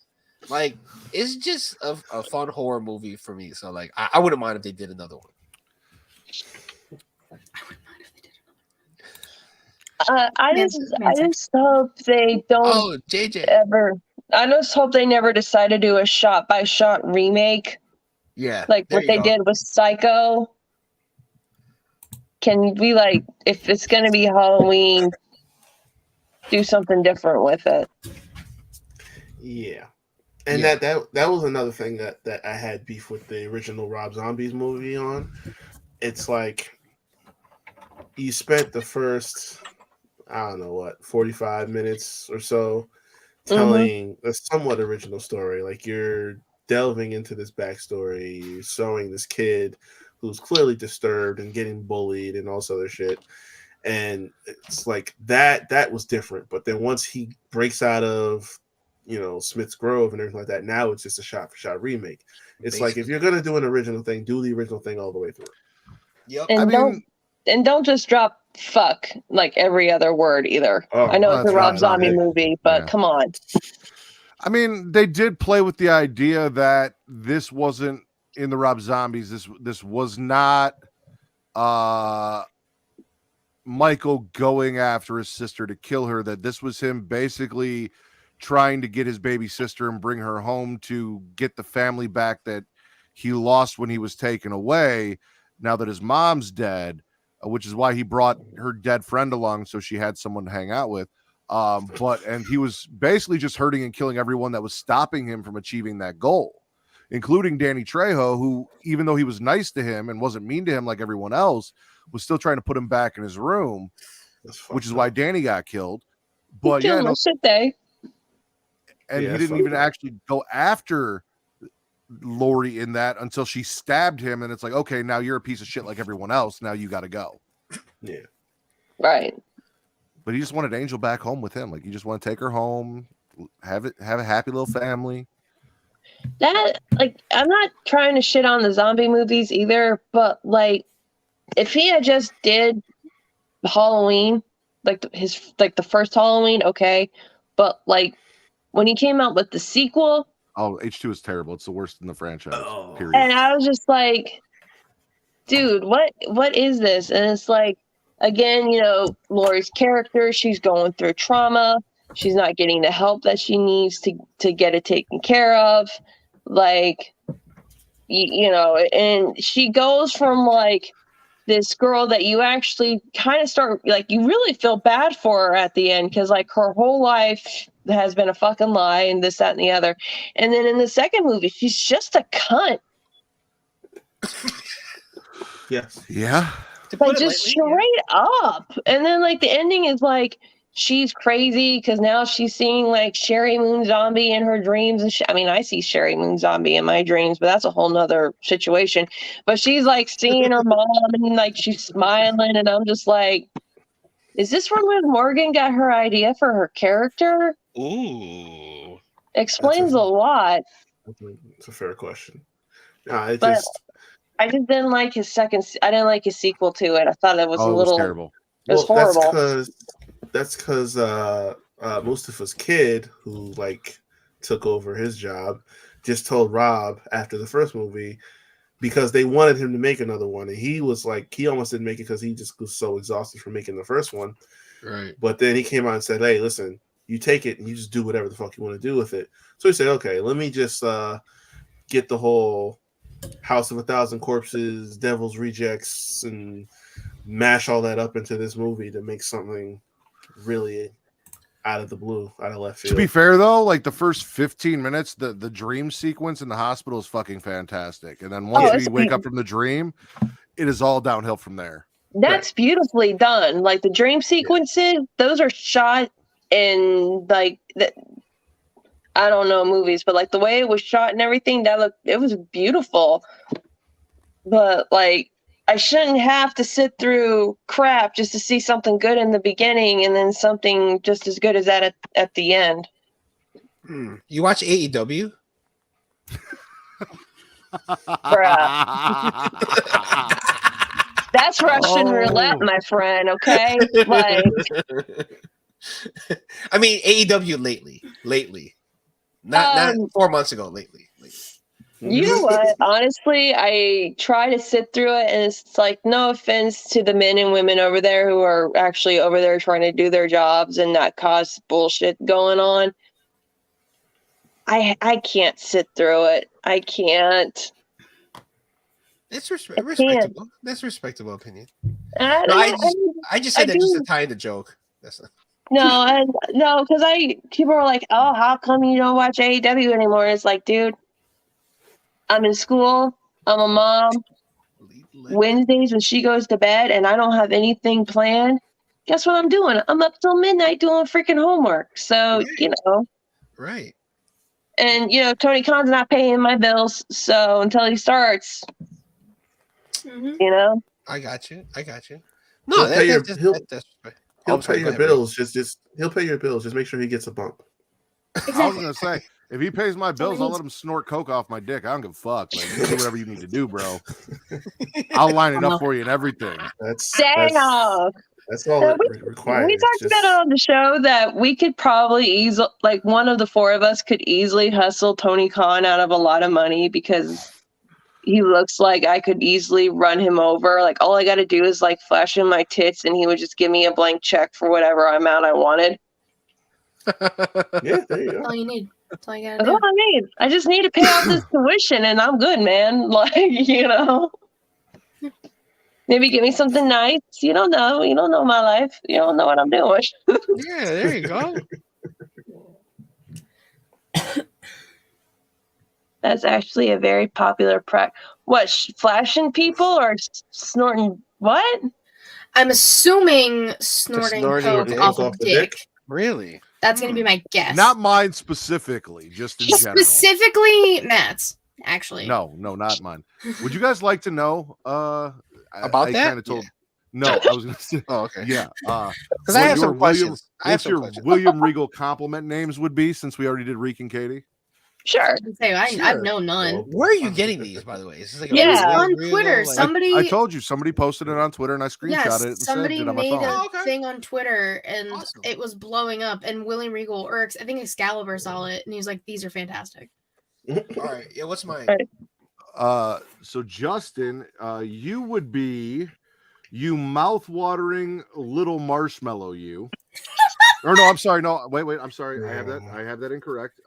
[SPEAKER 2] Like, it's just a fun horror movie for me. So like I wouldn't mind if they did another one.
[SPEAKER 1] I just hope they don't
[SPEAKER 2] Oh, JJ.
[SPEAKER 1] ever. I just hope they never decide to do a shot-by-shot remake
[SPEAKER 2] Yeah.
[SPEAKER 1] like
[SPEAKER 2] there
[SPEAKER 1] what
[SPEAKER 2] you
[SPEAKER 1] they
[SPEAKER 2] go.
[SPEAKER 1] did with Psycho. can we like if it's gonna be Halloween, do something different with it.
[SPEAKER 5] Yeah. And
[SPEAKER 2] Yeah.
[SPEAKER 5] that was another thing that I had beef with the original Rob Zombies movie on. It's like you spent the first, I don't know what, 45 minutes or so telling a somewhat original story. Like you're delving into this backstory, you're showing this kid who's clearly disturbed and getting bullied and all this other shit. And it's like that was different. But then once he breaks out of Smith's Grove and everything like that, now it's just a shot for shot remake. It's like if you're gonna do an original thing, do the original thing all the way through.
[SPEAKER 2] Yep.
[SPEAKER 1] And don't just drop fuck like every other word either.
[SPEAKER 5] Oh,
[SPEAKER 1] I know it's a
[SPEAKER 3] that's
[SPEAKER 1] Rob
[SPEAKER 3] right.
[SPEAKER 1] Zombie movie, but
[SPEAKER 3] Yeah.
[SPEAKER 1] come on.
[SPEAKER 3] I mean, they did play with the idea that this wasn't in the Rob Zombies. This was not Michael going after his sister to kill her. That this was him basically trying to get his baby sister and bring her home to get the family back that he lost when he was taken away. Now that his mom's dead, which is why he brought her dead friend along so she had someone to hang out with. And he was basically just hurting and killing everyone that was stopping him from achieving that goal, including Danny Trejo, who, even though he was nice to him and wasn't mean to him like everyone else, was still trying to put him back in his room, which is why Danny got killed. But yeah, no,
[SPEAKER 1] Should they?
[SPEAKER 3] and
[SPEAKER 5] Yeah,
[SPEAKER 3] he didn't even actually go after Lori in that until she stabbed him, and it's like, okay, now you're a piece of shit like everyone else. Now you got to go.
[SPEAKER 5] Yeah.
[SPEAKER 1] Right.
[SPEAKER 3] But he just wanted Angel back home with him. Like, you just want to take her home, have a happy little family.
[SPEAKER 1] That like I'm not trying to shit on the zombie movies either, but like if he had just did Halloween, like the first Halloween, okay, but like when he came out with the sequel,
[SPEAKER 3] Oh, H2 is terrible. It's the worst in the franchise.
[SPEAKER 5] Oh.
[SPEAKER 3] Period.
[SPEAKER 1] and I was just like, dude, what is this? And it's like, again, Laurie's character, she's going through trauma. She's not getting the help that she needs to get it taken care of. Like, and she goes from like this girl that you actually kind of start, like, you really feel bad for her at the end because like her whole life has been a fucking lie and this, that, and the other. And then in the second movie, she's just a cunt.
[SPEAKER 5] Yes.
[SPEAKER 3] Yeah.
[SPEAKER 2] To put
[SPEAKER 1] Like
[SPEAKER 2] it
[SPEAKER 1] just
[SPEAKER 2] lightly,
[SPEAKER 1] straight up. And then like the ending is like she's crazy because now she's seeing like Sherry Moon Zombie in her dreams and I mean I see Sherry Moon Zombie in my dreams, but that's a whole nother situation. But she's like seeing her mom and like she's smiling and I'm just like, is this where Liv Morgan got her idea for her character?
[SPEAKER 2] Ooh.
[SPEAKER 1] Explains a lot.
[SPEAKER 5] It's a fair question.
[SPEAKER 1] But I just didn't like his I didn't like his sequel to it. I thought it was a little
[SPEAKER 3] terrible.
[SPEAKER 1] It was horrible.
[SPEAKER 5] That's because Mustafa's kid, who like took over his job, just told Rob after the first movie because they wanted him to make another one, and he was like, he almost didn't make it because he just was so exhausted from making the first one.
[SPEAKER 2] Right.
[SPEAKER 5] But then he came out and said, "Hey, listen, you take it and you just do whatever the fuck you want to do with it." So he said, "Okay, let me just get the whole House of 1,000 Corpses, Devil's Rejects, and mash all that up into this movie to make something really out of the blue, out of left field."
[SPEAKER 3] To be fair, though, like the first 15 minutes, the dream sequence in the hospital is fucking fantastic. And then once we wake up from the dream, it is all downhill from there.
[SPEAKER 1] That's beautifully done. Like the dream sequences, those are shot in like I don't know movies, but like the way it was shot and everything, it was beautiful. But like I shouldn't have to sit through crap just to see something good in the beginning and then something just as good as that at the end.
[SPEAKER 2] You watch AEW?
[SPEAKER 1] Bruh. That's Russian roulette, my friend, okay? Like
[SPEAKER 2] I mean AEW lately. Not 4 months ago, lately.
[SPEAKER 1] You know what? Honestly, I try to sit through it, and it's like, no offense to the men and women over there who are actually over there trying to do their jobs and not cause bullshit going on. I can't sit through it. I can't.
[SPEAKER 2] It's
[SPEAKER 1] can't.
[SPEAKER 2] respectable. That's a respectable opinion.
[SPEAKER 1] And
[SPEAKER 2] No,
[SPEAKER 1] I
[SPEAKER 2] I just
[SPEAKER 1] I
[SPEAKER 2] said that just
[SPEAKER 1] do-
[SPEAKER 2] to tie in the joke. That's not.
[SPEAKER 1] no, because people are like, oh, how come you don't watch AEW anymore? It's like, dude, I'm in school. I'm a mom. Wednesdays when she goes to bed and I don't have anything planned, guess what I'm doing? I'm up till midnight doing freaking homework. So,
[SPEAKER 2] Right. Right.
[SPEAKER 1] and Tony Khan's not paying my bills. So until he starts,
[SPEAKER 4] Mhm.
[SPEAKER 2] I got you.
[SPEAKER 5] He'll
[SPEAKER 2] No,
[SPEAKER 5] pay your-
[SPEAKER 2] that's just
[SPEAKER 5] he'll-
[SPEAKER 2] that's
[SPEAKER 5] He'll
[SPEAKER 2] I'm sorry,
[SPEAKER 5] pay
[SPEAKER 2] go
[SPEAKER 5] your
[SPEAKER 2] ahead, Ray.
[SPEAKER 5] bills. He'll pay your bills. Just make sure he gets a bump.
[SPEAKER 3] I was
[SPEAKER 4] Exactly.
[SPEAKER 3] gonna say, if he pays my
[SPEAKER 4] all
[SPEAKER 3] bills,
[SPEAKER 4] he
[SPEAKER 3] I'll
[SPEAKER 4] needs.
[SPEAKER 3] let him snort coke off my dick. I don't give a fuck. Like, you do whatever you need to do, bro. I'll line it up for you and everything.
[SPEAKER 5] That's
[SPEAKER 1] damn.
[SPEAKER 5] all
[SPEAKER 1] So
[SPEAKER 5] it requires.
[SPEAKER 1] We talked
[SPEAKER 5] Just-
[SPEAKER 1] about it on the show that we could probably easily, like one of the four of us could easily hustle Tony Khan out of a lot of money because he looks like I could easily run him over. Like all I got to do is like flash him my tits and he would just give me a blank check for whatever amount I wanted.
[SPEAKER 5] Yeah, there you
[SPEAKER 4] That's
[SPEAKER 5] go.
[SPEAKER 4] all you need. That's all you gotta
[SPEAKER 1] That's all
[SPEAKER 4] do.
[SPEAKER 1] I need. I just need to pay off this tuition and I'm good, man. Like, maybe give me something nice. You don't know. You don't know my life. You don't know what I'm doing.
[SPEAKER 2] Yeah, there you go.
[SPEAKER 1] That's actually a very popular practice. What, flashing people or snorting what?
[SPEAKER 4] I'm assuming snorting
[SPEAKER 2] snorting
[SPEAKER 4] coke off
[SPEAKER 5] off
[SPEAKER 4] a
[SPEAKER 5] the
[SPEAKER 4] dick.
[SPEAKER 5] dick?
[SPEAKER 2] Really?
[SPEAKER 4] That's gonna be my guess.
[SPEAKER 3] Not mine specifically, just in general.
[SPEAKER 4] Specifically Matt's, actually.
[SPEAKER 3] No, not mine. Would you guys like to know
[SPEAKER 2] About
[SPEAKER 3] I
[SPEAKER 2] that?
[SPEAKER 3] kind of told. No, I was gonna say.
[SPEAKER 2] Oh, okay.
[SPEAKER 3] Yeah.
[SPEAKER 2] Because I have some questions.
[SPEAKER 3] What's your William Regal compliment names would be, since we already did Reek and Katie?
[SPEAKER 1] Sure.
[SPEAKER 4] Say, I
[SPEAKER 2] Sure.
[SPEAKER 4] know none.
[SPEAKER 2] Where are you getting these, by the way? Is this like
[SPEAKER 1] Yeah.
[SPEAKER 4] It was
[SPEAKER 2] a
[SPEAKER 4] on
[SPEAKER 2] Regal,
[SPEAKER 4] Twitter.
[SPEAKER 2] like-
[SPEAKER 4] Somebody
[SPEAKER 3] I told you, somebody posted it on Twitter, and I screenshot
[SPEAKER 4] yes,
[SPEAKER 3] it and
[SPEAKER 4] somebody
[SPEAKER 3] saved it on my
[SPEAKER 4] made
[SPEAKER 3] phone.
[SPEAKER 4] a
[SPEAKER 2] Oh, okay.
[SPEAKER 4] thing on Twitter and
[SPEAKER 2] Awesome.
[SPEAKER 4] it was blowing up. And William Regal, or I think Excalibur saw it and he was like, "These are fantastic."
[SPEAKER 2] All right. Yeah. What's mine?
[SPEAKER 1] Right.
[SPEAKER 3] So Justin, you would be you mouth-watering little marshmallow. You, or no, I'm sorry. No, wait. I'm sorry. I have that incorrect.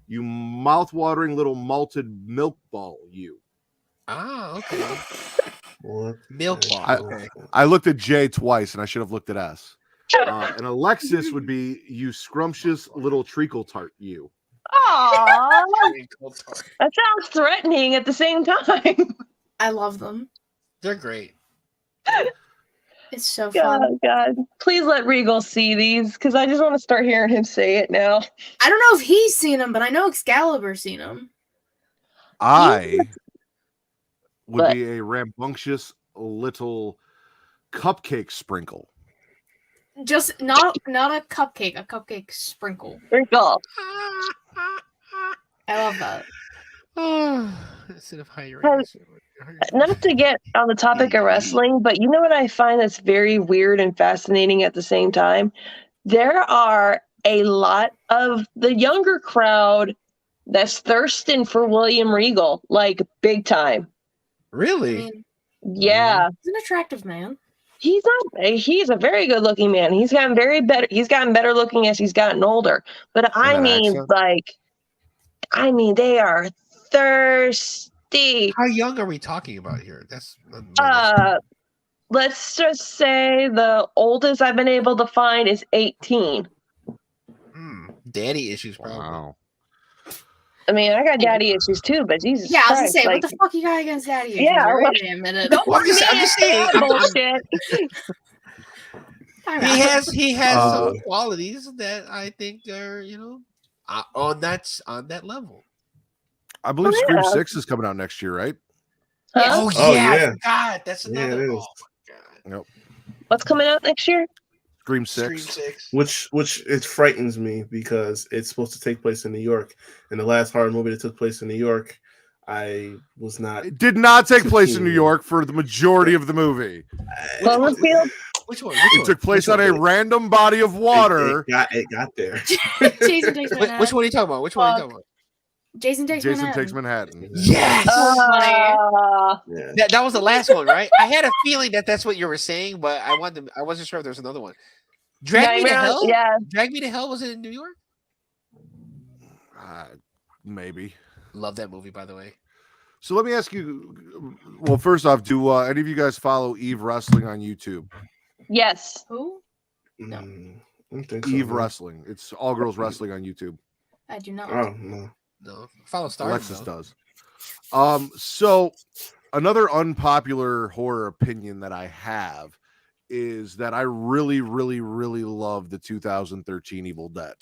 [SPEAKER 3] You mouth-watering little malted milk ball. You.
[SPEAKER 2] Ah, okay.
[SPEAKER 5] What?
[SPEAKER 2] Milk ball.
[SPEAKER 3] I-
[SPEAKER 2] Okay.
[SPEAKER 3] I looked at J twice, and I should have looked at S. And Alexis would be you scrumptious little treacle tart. You.
[SPEAKER 1] Aww, that sounds threatening at the same time.
[SPEAKER 4] I love them.
[SPEAKER 2] They're great.
[SPEAKER 4] It's so fun.
[SPEAKER 1] God, God. Please let Regal see these because I just want to start hearing him say it now.
[SPEAKER 4] I don't know if he's seen them, but I know Excalibur's seen them.
[SPEAKER 3] I would
[SPEAKER 1] But-
[SPEAKER 3] be a rambunctious little cupcake sprinkle.
[SPEAKER 4] Just not a cupcake sprinkle.
[SPEAKER 1] Regal.
[SPEAKER 4] I love that.
[SPEAKER 2] Instead of high
[SPEAKER 1] Not to get on the topic of wrestling, but you know what I find that's very weird and fascinating at the same time? There are a lot of the younger crowd that's thirsting for William Regal, like big time.
[SPEAKER 4] I
[SPEAKER 2] Really?
[SPEAKER 4] mean,
[SPEAKER 1] Yeah.
[SPEAKER 4] he's an attractive man.
[SPEAKER 1] He's a very good looking man. He's gotten better looking as he's gotten older. But I
[SPEAKER 3] that
[SPEAKER 1] mean,
[SPEAKER 3] accent?
[SPEAKER 1] they are thirsty.
[SPEAKER 2] How young are we talking about here? That's
[SPEAKER 1] Let's just say the oldest I've been able to find is 18.
[SPEAKER 2] Daddy issues, probably.
[SPEAKER 3] Wow.
[SPEAKER 1] I mean, I got daddy issues too, but Jesus
[SPEAKER 4] Yeah, I was gonna
[SPEAKER 1] Christ,
[SPEAKER 4] say,
[SPEAKER 1] like,
[SPEAKER 4] what the fuck you got against daddy issues?
[SPEAKER 1] Yeah,
[SPEAKER 4] Wait a minute.
[SPEAKER 1] don't
[SPEAKER 2] Well, I'm
[SPEAKER 1] worry,
[SPEAKER 2] just saying.
[SPEAKER 1] bullshit.
[SPEAKER 2] He has
[SPEAKER 3] Uh,
[SPEAKER 2] some qualities that I think are on that level.
[SPEAKER 3] I believe
[SPEAKER 1] Oh,
[SPEAKER 3] Scream
[SPEAKER 1] yeah.
[SPEAKER 3] 6 is coming out next year, right?
[SPEAKER 1] Huh?
[SPEAKER 5] Oh,
[SPEAKER 2] I
[SPEAKER 5] yeah.
[SPEAKER 2] forgot. That's
[SPEAKER 5] Yeah,
[SPEAKER 2] another.
[SPEAKER 5] it
[SPEAKER 2] Oh
[SPEAKER 5] is.
[SPEAKER 2] my god.
[SPEAKER 1] What's coming out next year?
[SPEAKER 3] Scream
[SPEAKER 2] Scream
[SPEAKER 3] 6.
[SPEAKER 2] 6.
[SPEAKER 5] Which it frightens me because it's supposed to take place in New York, and the last horror movie that took place in New York, I was not.
[SPEAKER 3] It did not take place in New York for the majority of the movie.
[SPEAKER 1] Cloverfield?
[SPEAKER 2] Which one?
[SPEAKER 3] It took place on a random body of water.
[SPEAKER 5] It got there.
[SPEAKER 4] Jason takes Manhattan.
[SPEAKER 2] Which one are you talking about? Which one are you talking about?
[SPEAKER 4] Jason takes
[SPEAKER 3] Jason
[SPEAKER 4] Manhattan.
[SPEAKER 3] Takes Manhattan.
[SPEAKER 2] Yes.
[SPEAKER 5] Yeah.
[SPEAKER 2] That was the last one, right? I had a feeling that's what you were saying, but I wasn't sure if there was another one. Drag Me to Hell?
[SPEAKER 1] Yeah.
[SPEAKER 2] Drag Me to Hell, was it in New York?
[SPEAKER 3] Maybe.
[SPEAKER 2] Love that movie, by the way.
[SPEAKER 3] So let me ask you Well, first off, do any of you guys follow Eve Wrestling on YouTube?
[SPEAKER 1] Yes.
[SPEAKER 4] Who?
[SPEAKER 5] No. I don't think
[SPEAKER 3] Eve
[SPEAKER 5] no.
[SPEAKER 3] Wrestling. It's all girls wrestling on YouTube.
[SPEAKER 4] I do not.
[SPEAKER 5] Oh no.
[SPEAKER 2] No, follow Star.
[SPEAKER 3] Alexis does. So another unpopular horror opinion that I have is that I really, really, really love the 2013 Evil Dead.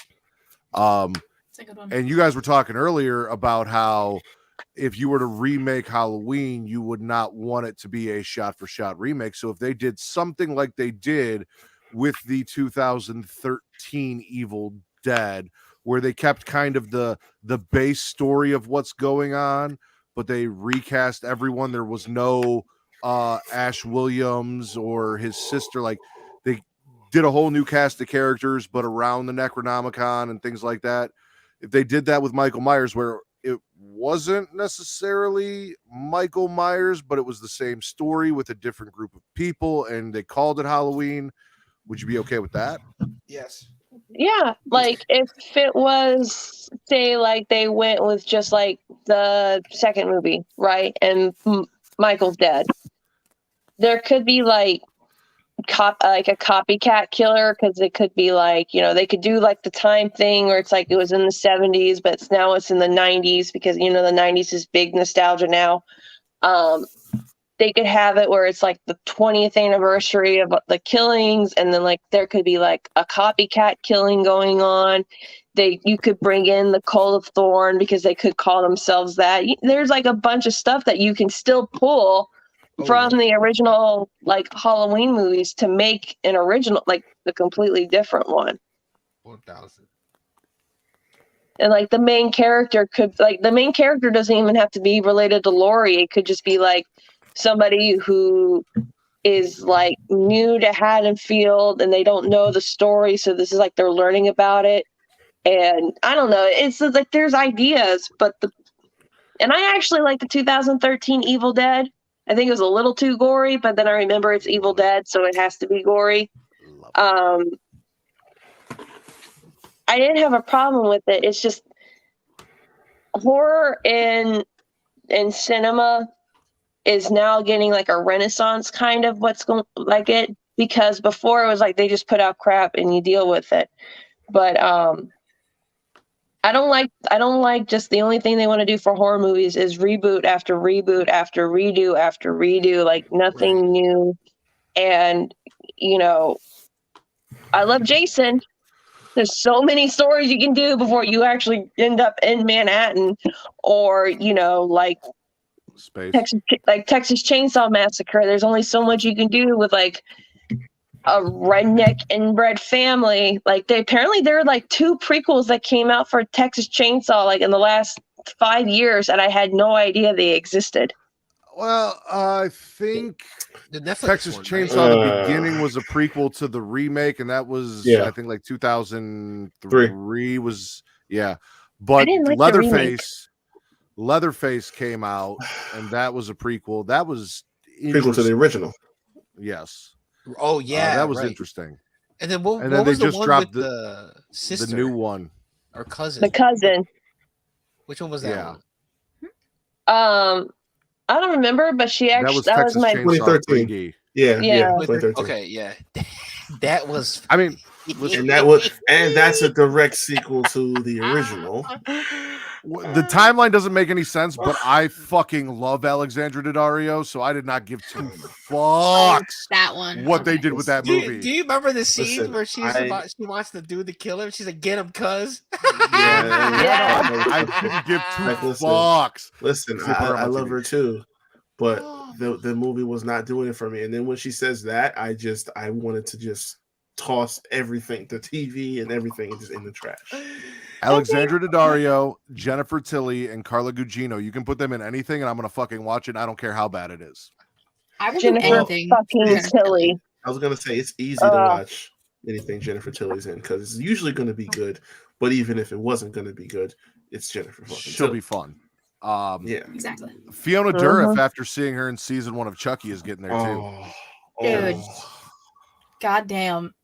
[SPEAKER 4] It's a good one.
[SPEAKER 3] And you guys were talking earlier about how if you were to remake Halloween, you would not want it to be a shot-for-shot remake. So if they did something like they did with the 2013 Evil Dead, where they kept kind of the base story of what's going on, but they recast everyone. There was no Ash Williams or his sister. Like, they did a whole new cast of characters, but around the Necronomicon and things like that. If they did that with Michael Myers, where it wasn't necessarily Michael Myers, but it was the same story with a different group of people, and they called it Halloween, would you be okay with that?
[SPEAKER 2] Yes.
[SPEAKER 1] Yeah, like if it was, say, like they went with just like the second movie, right? And Michael's dead. There could be like like a copycat killer, because it could be like, you know, they could do like the time thing where it's like it was in the 70s, but now it's in the 90s, because, you know, the 90s is big nostalgia now. They could have it where it's like the 20th anniversary of the killings, and then like there could be like a copycat killing going on. You could bring in the Cult of Thorn, because they could call themselves that. There's like a bunch of stuff that you can still pull from the original like Halloween movies to make an original, like a completely different one.
[SPEAKER 2] 1,000.
[SPEAKER 1] And like the main character doesn't even have to be related to Laurie. It could just be like somebody who is like new to Haddonfield and they don't know the story, so this is like they're learning about it. And I don't know, it's like there's ideas, and I actually like the 2013 Evil Dead. I think it was a little too gory, but then I remember it's Evil Dead, so it has to be gory. I didn't have a problem with it. It's just horror in cinema is now getting like a renaissance, kind of what's going like it, because before it was like they just put out crap and you deal with it. But I don't like just the only thing they want to do for horror movies is reboot after reboot after redo after redo, like nothing new. And, you know, I love Jason. There's so many stories you can do before you actually end up in Manhattan, or, you know, like Texas Chainsaw Massacre. There's only so much you can do with like a redneck inbred family. Like there are like 2 prequels that came out for Texas Chainsaw like in the last 5 years, and I had no idea they existed.
[SPEAKER 3] Well, I think
[SPEAKER 2] The Netflix
[SPEAKER 3] Texas
[SPEAKER 2] one,
[SPEAKER 3] Chainsaw,
[SPEAKER 2] right?
[SPEAKER 3] the beginning was a prequel to the remake, and that was
[SPEAKER 5] Yeah.
[SPEAKER 3] I think like 2003 was But
[SPEAKER 1] didn't like the remake.
[SPEAKER 3] Leatherface came out, and that was a prequel. That was
[SPEAKER 5] Prequel to the original.
[SPEAKER 3] Yes.
[SPEAKER 2] Oh yeah,
[SPEAKER 3] that was
[SPEAKER 2] right.
[SPEAKER 3] interesting.
[SPEAKER 2] And then what
[SPEAKER 3] then
[SPEAKER 2] was
[SPEAKER 3] they
[SPEAKER 2] the
[SPEAKER 3] just
[SPEAKER 2] one
[SPEAKER 3] dropped
[SPEAKER 2] with the sister,
[SPEAKER 3] the new one.
[SPEAKER 2] or cousin?
[SPEAKER 1] The cousin.
[SPEAKER 2] Which one was that?
[SPEAKER 3] Yeah.
[SPEAKER 2] One?
[SPEAKER 1] I don't remember, but she actually
[SPEAKER 3] that was Texas
[SPEAKER 1] my
[SPEAKER 3] Chainsaw
[SPEAKER 5] 2013.
[SPEAKER 3] 3D.
[SPEAKER 5] Yeah.
[SPEAKER 1] Yeah.
[SPEAKER 5] 2013.
[SPEAKER 2] Okay, yeah, that was.
[SPEAKER 3] I mean,
[SPEAKER 5] And that's a direct sequel to the original.
[SPEAKER 3] the timeline doesn't make any sense, but I fucking love Alexandra Daddario, so I did not give 2 fucks
[SPEAKER 4] That one.
[SPEAKER 3] what they did with that
[SPEAKER 2] Do
[SPEAKER 3] movie.
[SPEAKER 2] you remember the scene
[SPEAKER 5] Listen,
[SPEAKER 2] where she wants to do the killer? She's like, "Get him, cuz."
[SPEAKER 1] Yeah.
[SPEAKER 3] I didn't give 2
[SPEAKER 5] Like, listen.
[SPEAKER 3] fucks.
[SPEAKER 5] Listen,
[SPEAKER 3] Super on
[SPEAKER 5] I
[SPEAKER 3] my
[SPEAKER 5] love
[SPEAKER 3] TV.
[SPEAKER 5] her too, but the movie was not doing it for me. And then when she says that, I wanted to just toss everything, the TV and everything, just in the trash.
[SPEAKER 3] Alexandra Daddario, Jennifer Tilly, and Carla Gugino. You can put them in anything, and I'm gonna fucking watch it. I don't care how bad it is.
[SPEAKER 4] I will
[SPEAKER 1] Jennifer
[SPEAKER 4] do anything.
[SPEAKER 1] fucking
[SPEAKER 4] Jennifer
[SPEAKER 1] Tilly.
[SPEAKER 5] I was gonna say it's easy to watch anything Jennifer Tilly's in because it's usually gonna be good. But even if it wasn't gonna be good, it's Jennifer fucking
[SPEAKER 3] She'll
[SPEAKER 5] Tilly.
[SPEAKER 3] be fun.
[SPEAKER 5] Yeah.
[SPEAKER 4] Exactly.
[SPEAKER 3] Fiona Dourif, after seeing her in season 1 of Chucky, is getting there too.
[SPEAKER 4] Dude. God damn.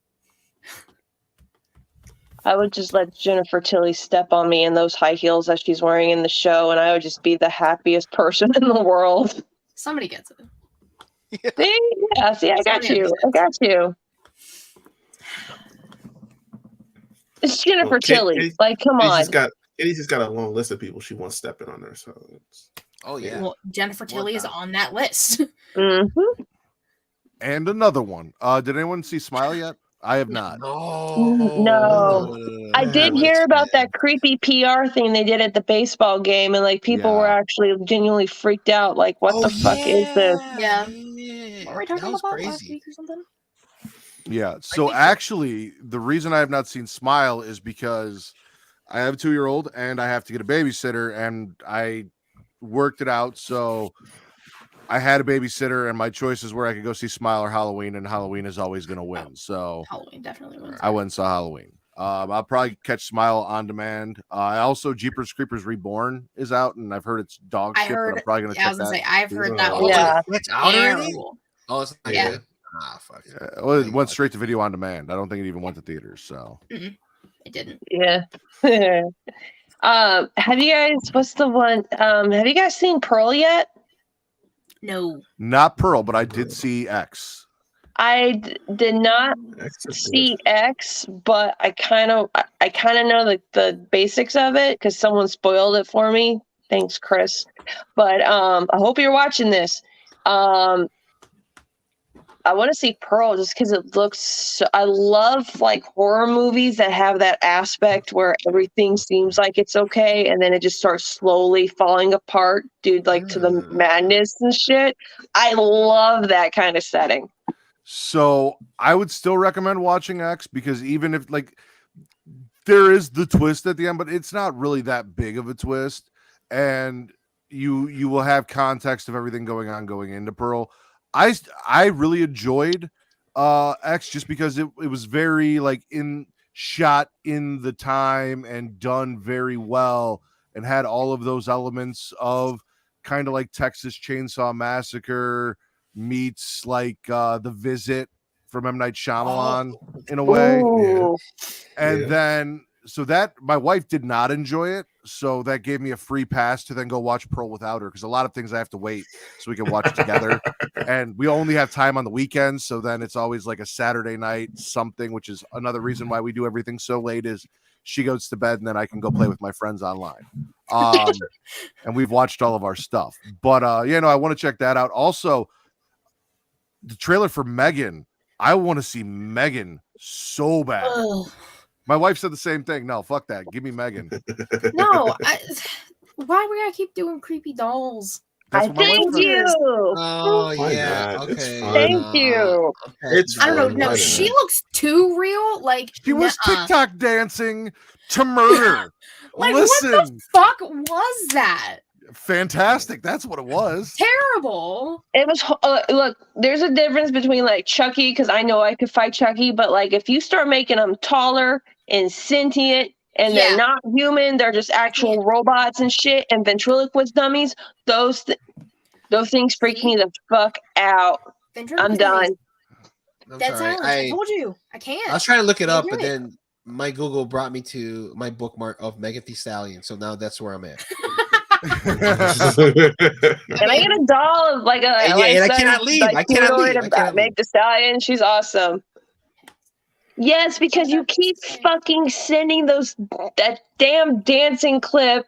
[SPEAKER 1] I would just let Jennifer Tilly step on me in those high heels that she's wearing in the show, and I would just be the happiest person in the world.
[SPEAKER 4] Somebody gets it.
[SPEAKER 1] See, I got you. I got you. It's Jennifer
[SPEAKER 5] Well,
[SPEAKER 1] Tilly. Like, come on.
[SPEAKER 5] Katie's just got a long list of people she wants stepping on her. So
[SPEAKER 2] Oh yeah.
[SPEAKER 4] Well, Jennifer Tilly is on that list.
[SPEAKER 1] Mm-hmm.
[SPEAKER 3] And another one. Did anyone see Smile yet? I have not.
[SPEAKER 1] No. I did hear about that creepy PR thing they did at the baseball game, and like people were actually genuinely freaked out. Like, what the fuck is this?
[SPEAKER 4] Yeah.
[SPEAKER 2] Yeah.
[SPEAKER 4] What were we talking
[SPEAKER 2] That was
[SPEAKER 4] about last
[SPEAKER 2] crazy.
[SPEAKER 4] week or something?
[SPEAKER 3] Yeah. So
[SPEAKER 2] think so.
[SPEAKER 3] actually, the reason I have not seen Smile is because I have a 2-year-old and I have to get a babysitter, and I worked it out. So I had a babysitter, and my choices were I could go see Smile or Halloween, and Halloween is always going to win. So
[SPEAKER 4] Halloween definitely wins.
[SPEAKER 3] I went and saw Halloween. I'll probably catch Smile on demand. I also Jeepers Creepers Reborn is out, and I've heard it's dog
[SPEAKER 4] I
[SPEAKER 3] shit. But
[SPEAKER 4] heard.
[SPEAKER 3] I'm probably going to
[SPEAKER 4] Yeah, I
[SPEAKER 3] check
[SPEAKER 4] was gonna
[SPEAKER 3] that.
[SPEAKER 4] say I've heard that
[SPEAKER 5] Oh,
[SPEAKER 4] was
[SPEAKER 1] Yeah.
[SPEAKER 2] That's out already?
[SPEAKER 4] terrible.
[SPEAKER 2] Oh, it's not
[SPEAKER 4] Yeah.
[SPEAKER 2] good. Ah, fuck.
[SPEAKER 3] Well, it went straight to video on demand. I don't think it even went to theaters. So
[SPEAKER 4] It didn't.
[SPEAKER 1] Yeah. Have you guys? What's the one? Have you guys seen Pearl yet?
[SPEAKER 4] No.
[SPEAKER 3] not Pearl, but I did see X.
[SPEAKER 1] I did not
[SPEAKER 5] that's just
[SPEAKER 1] see X, but I kind of know the basics of it because someone spoiled it for me. Thanks, Chris. But I hope you're watching this. I want to see Pearl just because it looks. I love like horror movies that have that aspect where everything seems like it's okay, and then it just starts slowly falling apart, dude. Like to the madness and shit. I love that kind of setting.
[SPEAKER 3] So I would still recommend watching X because even if like there is the twist at the end, but it's not really that big of a twist, and you will have context of everything going on going into Pearl. I really enjoyed X just because it was very like shot in the time and done very well and had all of those elements of kind of like Texas Chainsaw Massacre meets like The Visit from M. Night Shyamalan in a way.
[SPEAKER 1] Ooh.
[SPEAKER 3] And
[SPEAKER 5] Yeah.
[SPEAKER 3] then so that my wife did not enjoy it, so that gave me a free pass to then go watch Pearl without her because a lot of things I have to wait so we can watch it together, and we only have time on the weekends, so then it's always like a Saturday night something, which is another reason why we do everything so late is she goes to bed and then I can go play with my friends online. And we've watched all of our stuff, but I want to check that out. Also, the trailer for Megan, I want to see Megan so bad.
[SPEAKER 4] Ugh.
[SPEAKER 3] My wife said the same thing. No, fuck that. Give me Megan.
[SPEAKER 4] No. Why we gotta keep doing creepy dolls?
[SPEAKER 3] That's
[SPEAKER 1] I
[SPEAKER 3] what my wife
[SPEAKER 1] thank
[SPEAKER 3] said.
[SPEAKER 1] you.
[SPEAKER 2] Oh
[SPEAKER 5] Why
[SPEAKER 2] yeah.
[SPEAKER 5] not? It's
[SPEAKER 2] Okay.
[SPEAKER 5] fun.
[SPEAKER 1] Thank you.
[SPEAKER 2] Okay.
[SPEAKER 5] It's
[SPEAKER 4] I don't know.
[SPEAKER 5] fun.
[SPEAKER 4] No,
[SPEAKER 5] Why
[SPEAKER 4] she
[SPEAKER 5] not?
[SPEAKER 4] looks too real. Like
[SPEAKER 3] She was
[SPEAKER 4] nuh-uh.
[SPEAKER 3] TikTok dancing to murder.
[SPEAKER 4] Like
[SPEAKER 3] Listen,
[SPEAKER 4] what the fuck was that?
[SPEAKER 3] fantastic. That's what it was.
[SPEAKER 4] Terrible.
[SPEAKER 1] It was look. There's a difference between like Chucky because I know I could fight Chucky, but like if you start making them taller and sentient and
[SPEAKER 4] Yeah.
[SPEAKER 1] they're not human, they're just actual robots and shit and ventriloquist dummies. Those things freak me the fuck out. I'm done.
[SPEAKER 2] I'm
[SPEAKER 4] Dead
[SPEAKER 2] sorry.
[SPEAKER 4] silence. I told you. I can't.
[SPEAKER 2] I was trying to look it
[SPEAKER 4] Can't
[SPEAKER 2] up,
[SPEAKER 4] do
[SPEAKER 2] but
[SPEAKER 4] it.
[SPEAKER 2] then my Google brought me to my bookmark of Megan Thee Stallion. So now that's where I'm at.
[SPEAKER 1] And I get a doll of like a
[SPEAKER 2] Yeah,
[SPEAKER 1] like
[SPEAKER 2] and I
[SPEAKER 1] some,
[SPEAKER 2] cannot leave.
[SPEAKER 1] like,
[SPEAKER 2] I cannot
[SPEAKER 1] humanoid
[SPEAKER 2] leave. I
[SPEAKER 1] of
[SPEAKER 2] cannot
[SPEAKER 1] Meg the Stallion. She's awesome. Yes, because you keep fucking sending that damn dancing clip.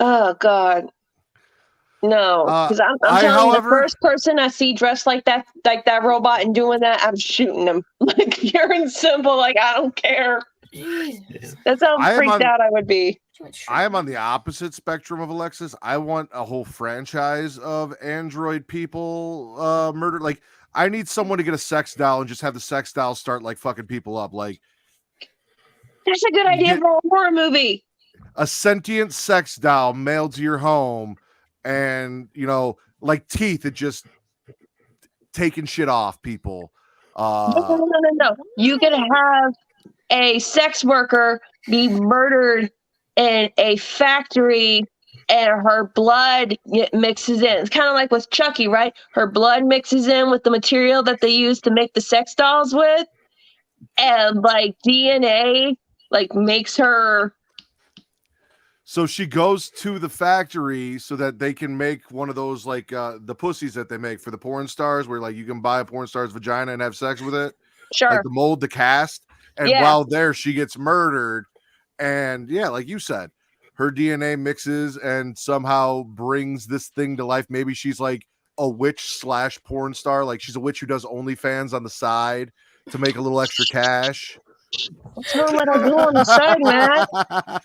[SPEAKER 1] Oh God, no! Because I'm telling you,
[SPEAKER 3] however-
[SPEAKER 1] the first person I see dressed like that robot and doing that, I'm shooting them. Like pure and simple. Like I don't care.
[SPEAKER 4] Jesus.
[SPEAKER 1] That's how
[SPEAKER 3] I am
[SPEAKER 1] freaked
[SPEAKER 3] on-
[SPEAKER 1] out I would be.
[SPEAKER 4] Too much
[SPEAKER 3] I am
[SPEAKER 4] shit.
[SPEAKER 3] on the opposite spectrum of Alexis. I want a whole franchise of android people murdered. Like, I need someone to get a sex doll and just have the sex doll start like fucking people up. Like
[SPEAKER 1] That's a good idea
[SPEAKER 3] Get-
[SPEAKER 1] for a horror movie.
[SPEAKER 3] a sentient sex doll mailed to your home, and like teeth, it just taking shit off people.
[SPEAKER 1] No. You could have a sex worker be murdered in a factory and her blood mixes in. It's kind of like with Chucky, right? Her blood mixes in with the material that they use to make the sex dolls with. And like DNA like makes her
[SPEAKER 3] So she goes to the factory so that they can make one of those like the pussies that they make for the porn stars, where like you can buy a porn star's vagina and have sex with it,
[SPEAKER 1] Sure.
[SPEAKER 3] like the mold, the cast. And
[SPEAKER 1] Yeah.
[SPEAKER 3] while there, she gets murdered, and yeah, like you said, her DNA mixes and somehow brings this thing to life. Maybe she's like a witch / porn star, like she's a witch who does OnlyFans on the side to make a little extra cash.
[SPEAKER 1] Tell them what I do on the side, man.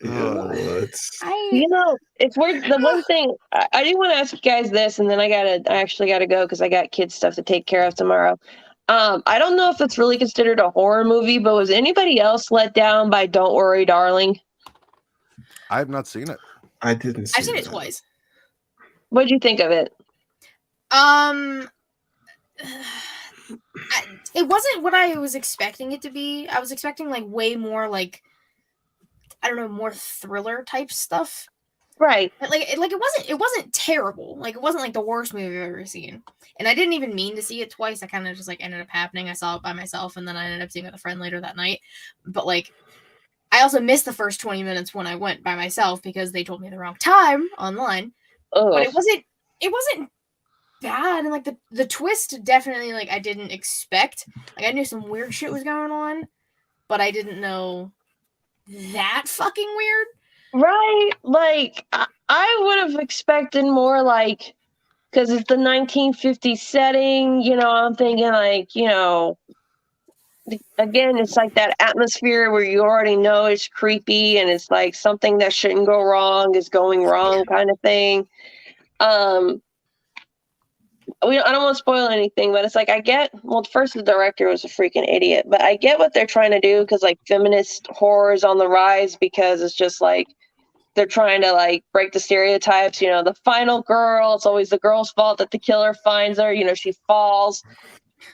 [SPEAKER 1] You know, it's weird. The one thing I do want to ask you guys this, and then I actually gotta go because I got kids stuff to take care of tomorrow. I don't know if it's really considered a horror movie, but was anybody else let down by Don't Worry, Darling?
[SPEAKER 3] I have not seen it.
[SPEAKER 5] I didn't.
[SPEAKER 4] I've seen it
[SPEAKER 5] that.
[SPEAKER 4] twice.
[SPEAKER 1] What'd you think of it?
[SPEAKER 4] It wasn't what I was expecting it to be. I was expecting like way more like, I don't know, more thriller type stuff.
[SPEAKER 1] Right.
[SPEAKER 4] But it wasn't terrible. Like it wasn't like the worst movie I've ever seen. And I didn't even mean to see it twice. I kind of just like ended up happening. I saw it by myself and then I ended up seeing it with a friend later that night. But like I also missed the first 20 minutes when I went by myself because they told me the wrong time online.
[SPEAKER 1] Oh,
[SPEAKER 4] But it wasn't bad, and like the twist definitely like I didn't expect. Like I knew some weird shit was going on, but I didn't know that fucking weird.
[SPEAKER 1] right. Like I would have expected more like, because it's the 1950s setting, you know, I'm thinking like, you know, again, it's like that atmosphere where you already know it's creepy and it's like something that shouldn't go wrong is going wrong kind of thing. I don't want to spoil anything, but it's like first the director was a freaking idiot, but I get what they're trying to do because like feminist horror is on the rise because it's just like they're trying to like break the stereotypes. You know, the final girl, it's always the girl's fault that the killer finds her. You know, she falls.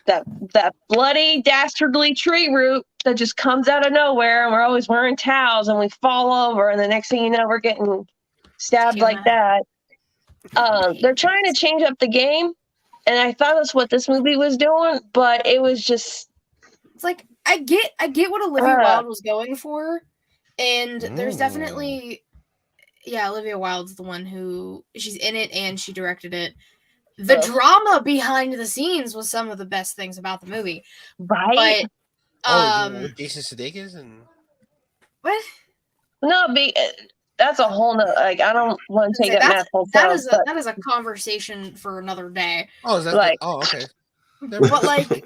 [SPEAKER 1] That bloody dastardly tree root that just comes out of nowhere, and we're always wearing towels and we fall over, and the next thing you know, we're getting stabbed like that. They're trying to change up the game. And I thought that's what this movie was doing, but it was just.
[SPEAKER 4] It's like I get what Olivia Wilde was going for, and there's definitely, Olivia Wilde's the one who she's in it and she directed it. The drama behind the scenes was some of the best things about the movie,
[SPEAKER 1] Right?
[SPEAKER 4] But
[SPEAKER 2] Jason Sudeikis and
[SPEAKER 4] what?
[SPEAKER 1] No, that's a whole nother. Like I don't want to take it that whole
[SPEAKER 4] that is a conversation for another day.
[SPEAKER 2] oh, is that
[SPEAKER 1] Like-
[SPEAKER 2] okay.
[SPEAKER 4] But like,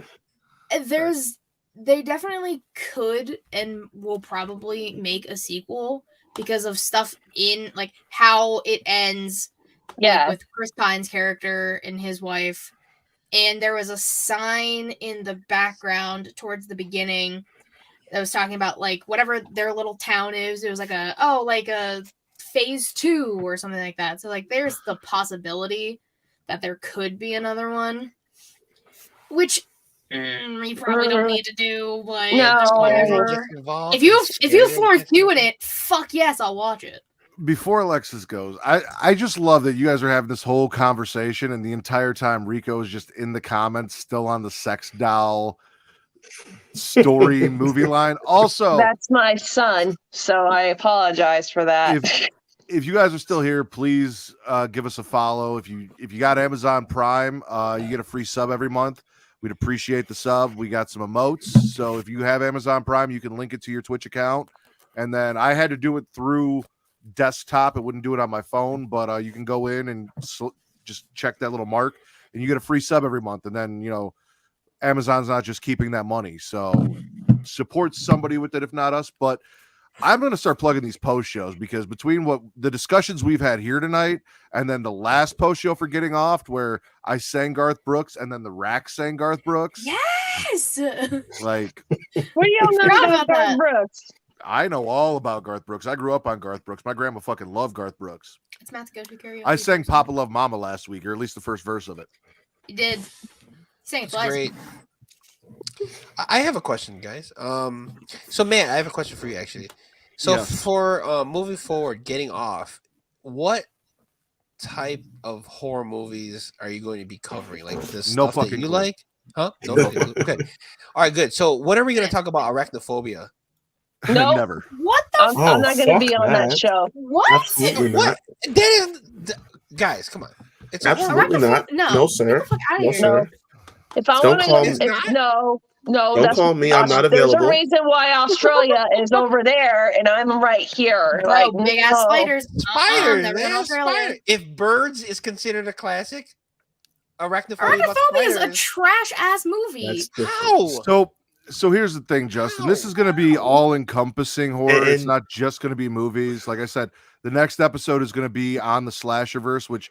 [SPEAKER 4] they definitely could and will probably make a sequel because of stuff in like how it ends.
[SPEAKER 1] Yeah.
[SPEAKER 4] Like, with Chris Pine's character and his wife, and there was a sign in the background towards the beginning that was talking about like whatever their little town is. It was like a phase 2 or something like that. So like there's the possibility that there could be another one, which we probably don't need to do. But
[SPEAKER 1] No.
[SPEAKER 4] whatever. If you Florence Pugh in it, fuck yes, I'll watch it.
[SPEAKER 3] Before Alexis goes, I just love that you guys are having this whole conversation, and the entire time Rico is just in the comments, still on the sex doll story movie line. Also,
[SPEAKER 1] That's my son, so I apologize for that.
[SPEAKER 3] if you guys are still here, please give us a follow. If you got Amazon Prime, you get a free sub every month. We'd appreciate the sub. We got some emotes, so if you have Amazon Prime, you can link it to your Twitch account. And then I had to do it through desktop. It wouldn't do it on my phone, but you can go in and just check that little mark, and you get a free sub every month. And then Amazon's not just keeping that money, so support somebody with it, if not us. But I'm going to start plugging these post shows, because between what the discussions we've had here tonight and then the last post show for Getting Off, where I sang Garth Brooks and then the Rack sang Garth Brooks,
[SPEAKER 4] Yes.
[SPEAKER 3] like
[SPEAKER 1] What do y'all know
[SPEAKER 4] Forgot
[SPEAKER 1] about
[SPEAKER 4] about that.
[SPEAKER 1] Garth Brooks?
[SPEAKER 3] I know all about Garth Brooks. I grew up on Garth Brooks. My grandma fucking loved Garth Brooks.
[SPEAKER 4] It's Matt's go-to karaoke.
[SPEAKER 3] I sang Papa Love Mama last week, or at least the first verse of it.
[SPEAKER 4] You did. Sang it
[SPEAKER 2] It's
[SPEAKER 4] twice.
[SPEAKER 2] great. I have a question, guys. So Matt, I have a question for you actually. So
[SPEAKER 3] Yeah.
[SPEAKER 2] for moving forward, Getting Off, what type of horror movies are you going to be covering? Like the stuff that
[SPEAKER 3] fucking
[SPEAKER 2] you
[SPEAKER 3] clue.
[SPEAKER 2] like? Huh? No fucking clue. Okay. All right, good. So when are we going to talk about arachnophobia?
[SPEAKER 1] Nope.
[SPEAKER 3] Never.
[SPEAKER 4] What the
[SPEAKER 1] I'm not going to be on that show.
[SPEAKER 4] What?
[SPEAKER 5] Absolutely not.
[SPEAKER 2] What? That is, guys, come on. It's a horror
[SPEAKER 5] Absolutely
[SPEAKER 2] movie.
[SPEAKER 5] not.
[SPEAKER 4] No.
[SPEAKER 5] No,
[SPEAKER 4] Get
[SPEAKER 5] sir.
[SPEAKER 4] the fuck outta
[SPEAKER 5] No,
[SPEAKER 4] here.
[SPEAKER 5] sir.
[SPEAKER 1] If I
[SPEAKER 5] Don't
[SPEAKER 1] want
[SPEAKER 5] call
[SPEAKER 1] to,
[SPEAKER 5] me-
[SPEAKER 1] no,
[SPEAKER 5] Don't
[SPEAKER 1] that's
[SPEAKER 5] call me. I'm not
[SPEAKER 1] There's
[SPEAKER 5] available.
[SPEAKER 1] a reason why Australia is over there and I'm right here.
[SPEAKER 4] Bro,
[SPEAKER 1] Like,
[SPEAKER 4] big ass
[SPEAKER 1] no.
[SPEAKER 4] spiders.
[SPEAKER 2] Spiders,
[SPEAKER 4] Never been to
[SPEAKER 2] man.
[SPEAKER 4] Australia.
[SPEAKER 2] Spider. If Birds is considered a classic, Arachnophobia about
[SPEAKER 4] Arachnophobia is a
[SPEAKER 2] spiders.
[SPEAKER 4] trash ass movie.
[SPEAKER 5] That's different.
[SPEAKER 2] How?
[SPEAKER 3] So here's the thing, Justin. This is going to be all encompassing horror. It's
[SPEAKER 5] And-
[SPEAKER 3] not just going to be movies. Like I said, the next episode is going to be on the slasherverse, which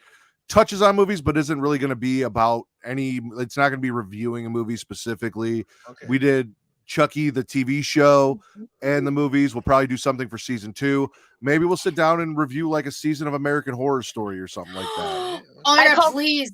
[SPEAKER 3] touches on movies, but isn't really going to be about any. It's not going to be reviewing a movie specifically.
[SPEAKER 2] Okay.
[SPEAKER 3] We did Chucky, the TV show, and the movies. We'll probably do something for season 2. Maybe we'll sit down and review like a season of American Horror Story or something like that.
[SPEAKER 4] Oh my
[SPEAKER 1] I
[SPEAKER 4] god,
[SPEAKER 1] call-
[SPEAKER 4] please.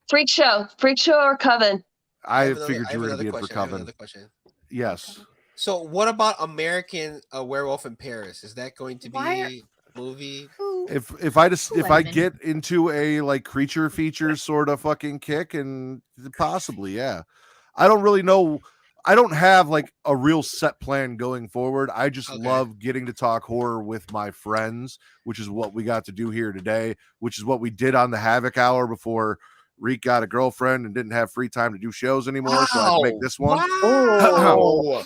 [SPEAKER 1] Freak show or Coven.
[SPEAKER 3] I
[SPEAKER 2] have another-
[SPEAKER 3] figured
[SPEAKER 2] I
[SPEAKER 3] you
[SPEAKER 2] have
[SPEAKER 3] were going to
[SPEAKER 2] another
[SPEAKER 3] be in for
[SPEAKER 2] question. I have
[SPEAKER 3] Coven.
[SPEAKER 2] another question.
[SPEAKER 3] Yes.
[SPEAKER 2] So, what about American Werewolf in Paris? Is that going to
[SPEAKER 4] Why are-
[SPEAKER 2] be movie?
[SPEAKER 4] Who?
[SPEAKER 3] If I
[SPEAKER 4] Lemon.
[SPEAKER 3] get into a like creature features sort of fucking kick, and possibly, yeah. I don't really know. I don't have like a real set plan going forward. I just
[SPEAKER 2] Okay.
[SPEAKER 3] love getting to talk horror with my friends, which is what we got to do here today, which is what we did on the Havoc Hour before Reek got a girlfriend and didn't have free time to do shows anymore. So I had to make this one.
[SPEAKER 2] Wow.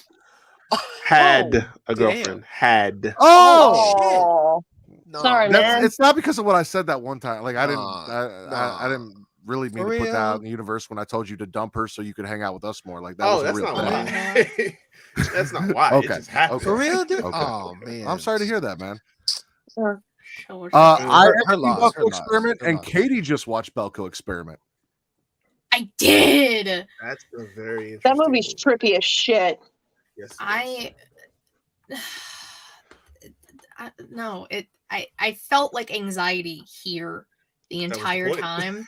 [SPEAKER 5] Had
[SPEAKER 2] Oh,
[SPEAKER 5] a girlfriend. Had.
[SPEAKER 3] Oh,
[SPEAKER 2] No.
[SPEAKER 1] Sorry,
[SPEAKER 3] That's,
[SPEAKER 1] man.
[SPEAKER 3] it's not because of what I said that one time. Like I didn't,
[SPEAKER 2] Nah,
[SPEAKER 3] I didn't really mean
[SPEAKER 2] For
[SPEAKER 3] to put that out
[SPEAKER 2] real?
[SPEAKER 3] in the universe when I told you to dump her so you could hang out with us more. Like that
[SPEAKER 5] Oh,
[SPEAKER 3] was a
[SPEAKER 5] that's
[SPEAKER 3] real
[SPEAKER 5] not
[SPEAKER 3] thing.
[SPEAKER 5] why. That's not why.
[SPEAKER 3] Okay.
[SPEAKER 5] It just happened.
[SPEAKER 3] Okay.
[SPEAKER 2] For real, dude?
[SPEAKER 3] Okay.
[SPEAKER 2] Oh man.
[SPEAKER 3] I'm sorry to hear that, man.
[SPEAKER 4] Sure.
[SPEAKER 3] I
[SPEAKER 2] Her
[SPEAKER 3] have seen
[SPEAKER 2] loss,
[SPEAKER 3] Belko
[SPEAKER 2] her loss,
[SPEAKER 3] Experiment,
[SPEAKER 2] her
[SPEAKER 3] and
[SPEAKER 2] loss.
[SPEAKER 3] Katie just watched Belko Experiment.
[SPEAKER 4] I did.
[SPEAKER 5] That's a very interesting
[SPEAKER 1] That movie's trippy as shit.
[SPEAKER 5] Yes, it is.
[SPEAKER 4] I felt like anxiety here the
[SPEAKER 5] That was the
[SPEAKER 4] entire
[SPEAKER 5] point.
[SPEAKER 4] time.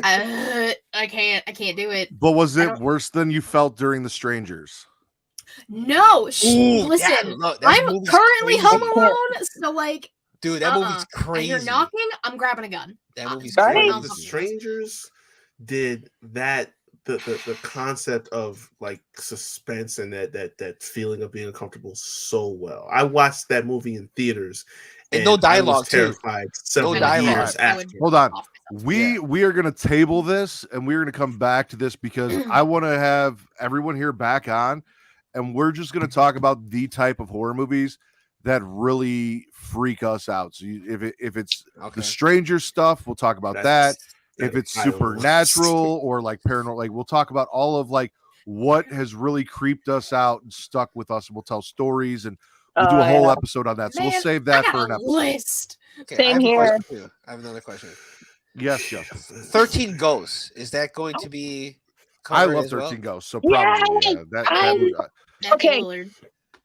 [SPEAKER 4] I can't do it.
[SPEAKER 3] But was
[SPEAKER 4] I
[SPEAKER 3] it
[SPEAKER 4] don't-
[SPEAKER 3] worse than you felt during The Strangers?
[SPEAKER 4] No,
[SPEAKER 2] Ooh,
[SPEAKER 4] listen.
[SPEAKER 2] that
[SPEAKER 4] I'm
[SPEAKER 2] movie's
[SPEAKER 4] currently
[SPEAKER 2] crazy.
[SPEAKER 4] home alone, so like,
[SPEAKER 2] Dude, that movie's
[SPEAKER 4] I
[SPEAKER 2] crazy.
[SPEAKER 4] hear knocking, I'm grabbing a gun.
[SPEAKER 2] That movie's
[SPEAKER 1] Right?
[SPEAKER 2] crazy.
[SPEAKER 5] The Strangers did that. The concept of like suspense and that feeling of being uncomfortable so well. I watched that movie in theaters,
[SPEAKER 2] And no
[SPEAKER 5] I was
[SPEAKER 2] dialogue, too.
[SPEAKER 5] terrified several
[SPEAKER 2] No dialogue.
[SPEAKER 5] years after.
[SPEAKER 3] Hold on.
[SPEAKER 4] Off myself.
[SPEAKER 3] We are going to table this, and we're going to come back to this because I want to have everyone here back on, and we're just going to talk about the type of horror movies that really freak us out. So if it's
[SPEAKER 2] Okay.
[SPEAKER 3] the Stranger stuff, we'll talk about that. If it's
[SPEAKER 5] I will.
[SPEAKER 3] supernatural or like paranormal, like we'll talk about all of like what has really creeped us out and stuck with us, and we'll tell stories, and we'll do a whole
[SPEAKER 1] yeah.
[SPEAKER 3] episode on that. So
[SPEAKER 4] Man,
[SPEAKER 3] we'll save
[SPEAKER 4] I
[SPEAKER 3] that
[SPEAKER 4] got
[SPEAKER 3] for an
[SPEAKER 4] a
[SPEAKER 3] episode.
[SPEAKER 4] list.
[SPEAKER 2] Okay,
[SPEAKER 1] Same
[SPEAKER 2] I have a
[SPEAKER 1] here.
[SPEAKER 2] question too. I have another question.
[SPEAKER 3] Yes, yes.
[SPEAKER 2] 13 Ghosts. Is that going to be
[SPEAKER 3] I
[SPEAKER 2] covered
[SPEAKER 3] love
[SPEAKER 2] as well?
[SPEAKER 3] 13 Ghosts, so
[SPEAKER 1] Yay!
[SPEAKER 3] probably yeah, that would,
[SPEAKER 4] Matthew
[SPEAKER 1] Okay.
[SPEAKER 4] Lillard.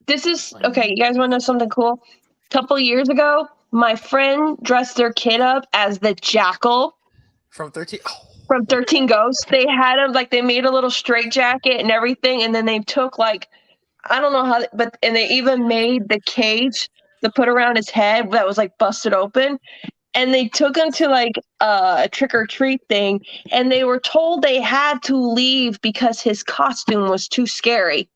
[SPEAKER 1] This is okay. You guys want to know something cool? A couple years ago, my friend dressed their kid up as the Jackal
[SPEAKER 2] From 13? Oh,
[SPEAKER 1] from 13 Ghosts. They had him like they made a little straight jacket and everything, and then they took like I don't know how, but and they even made the cage to put around his head that was like busted open. And they took him to like a trick or treat thing, and they were told they had to leave because his costume was too scary.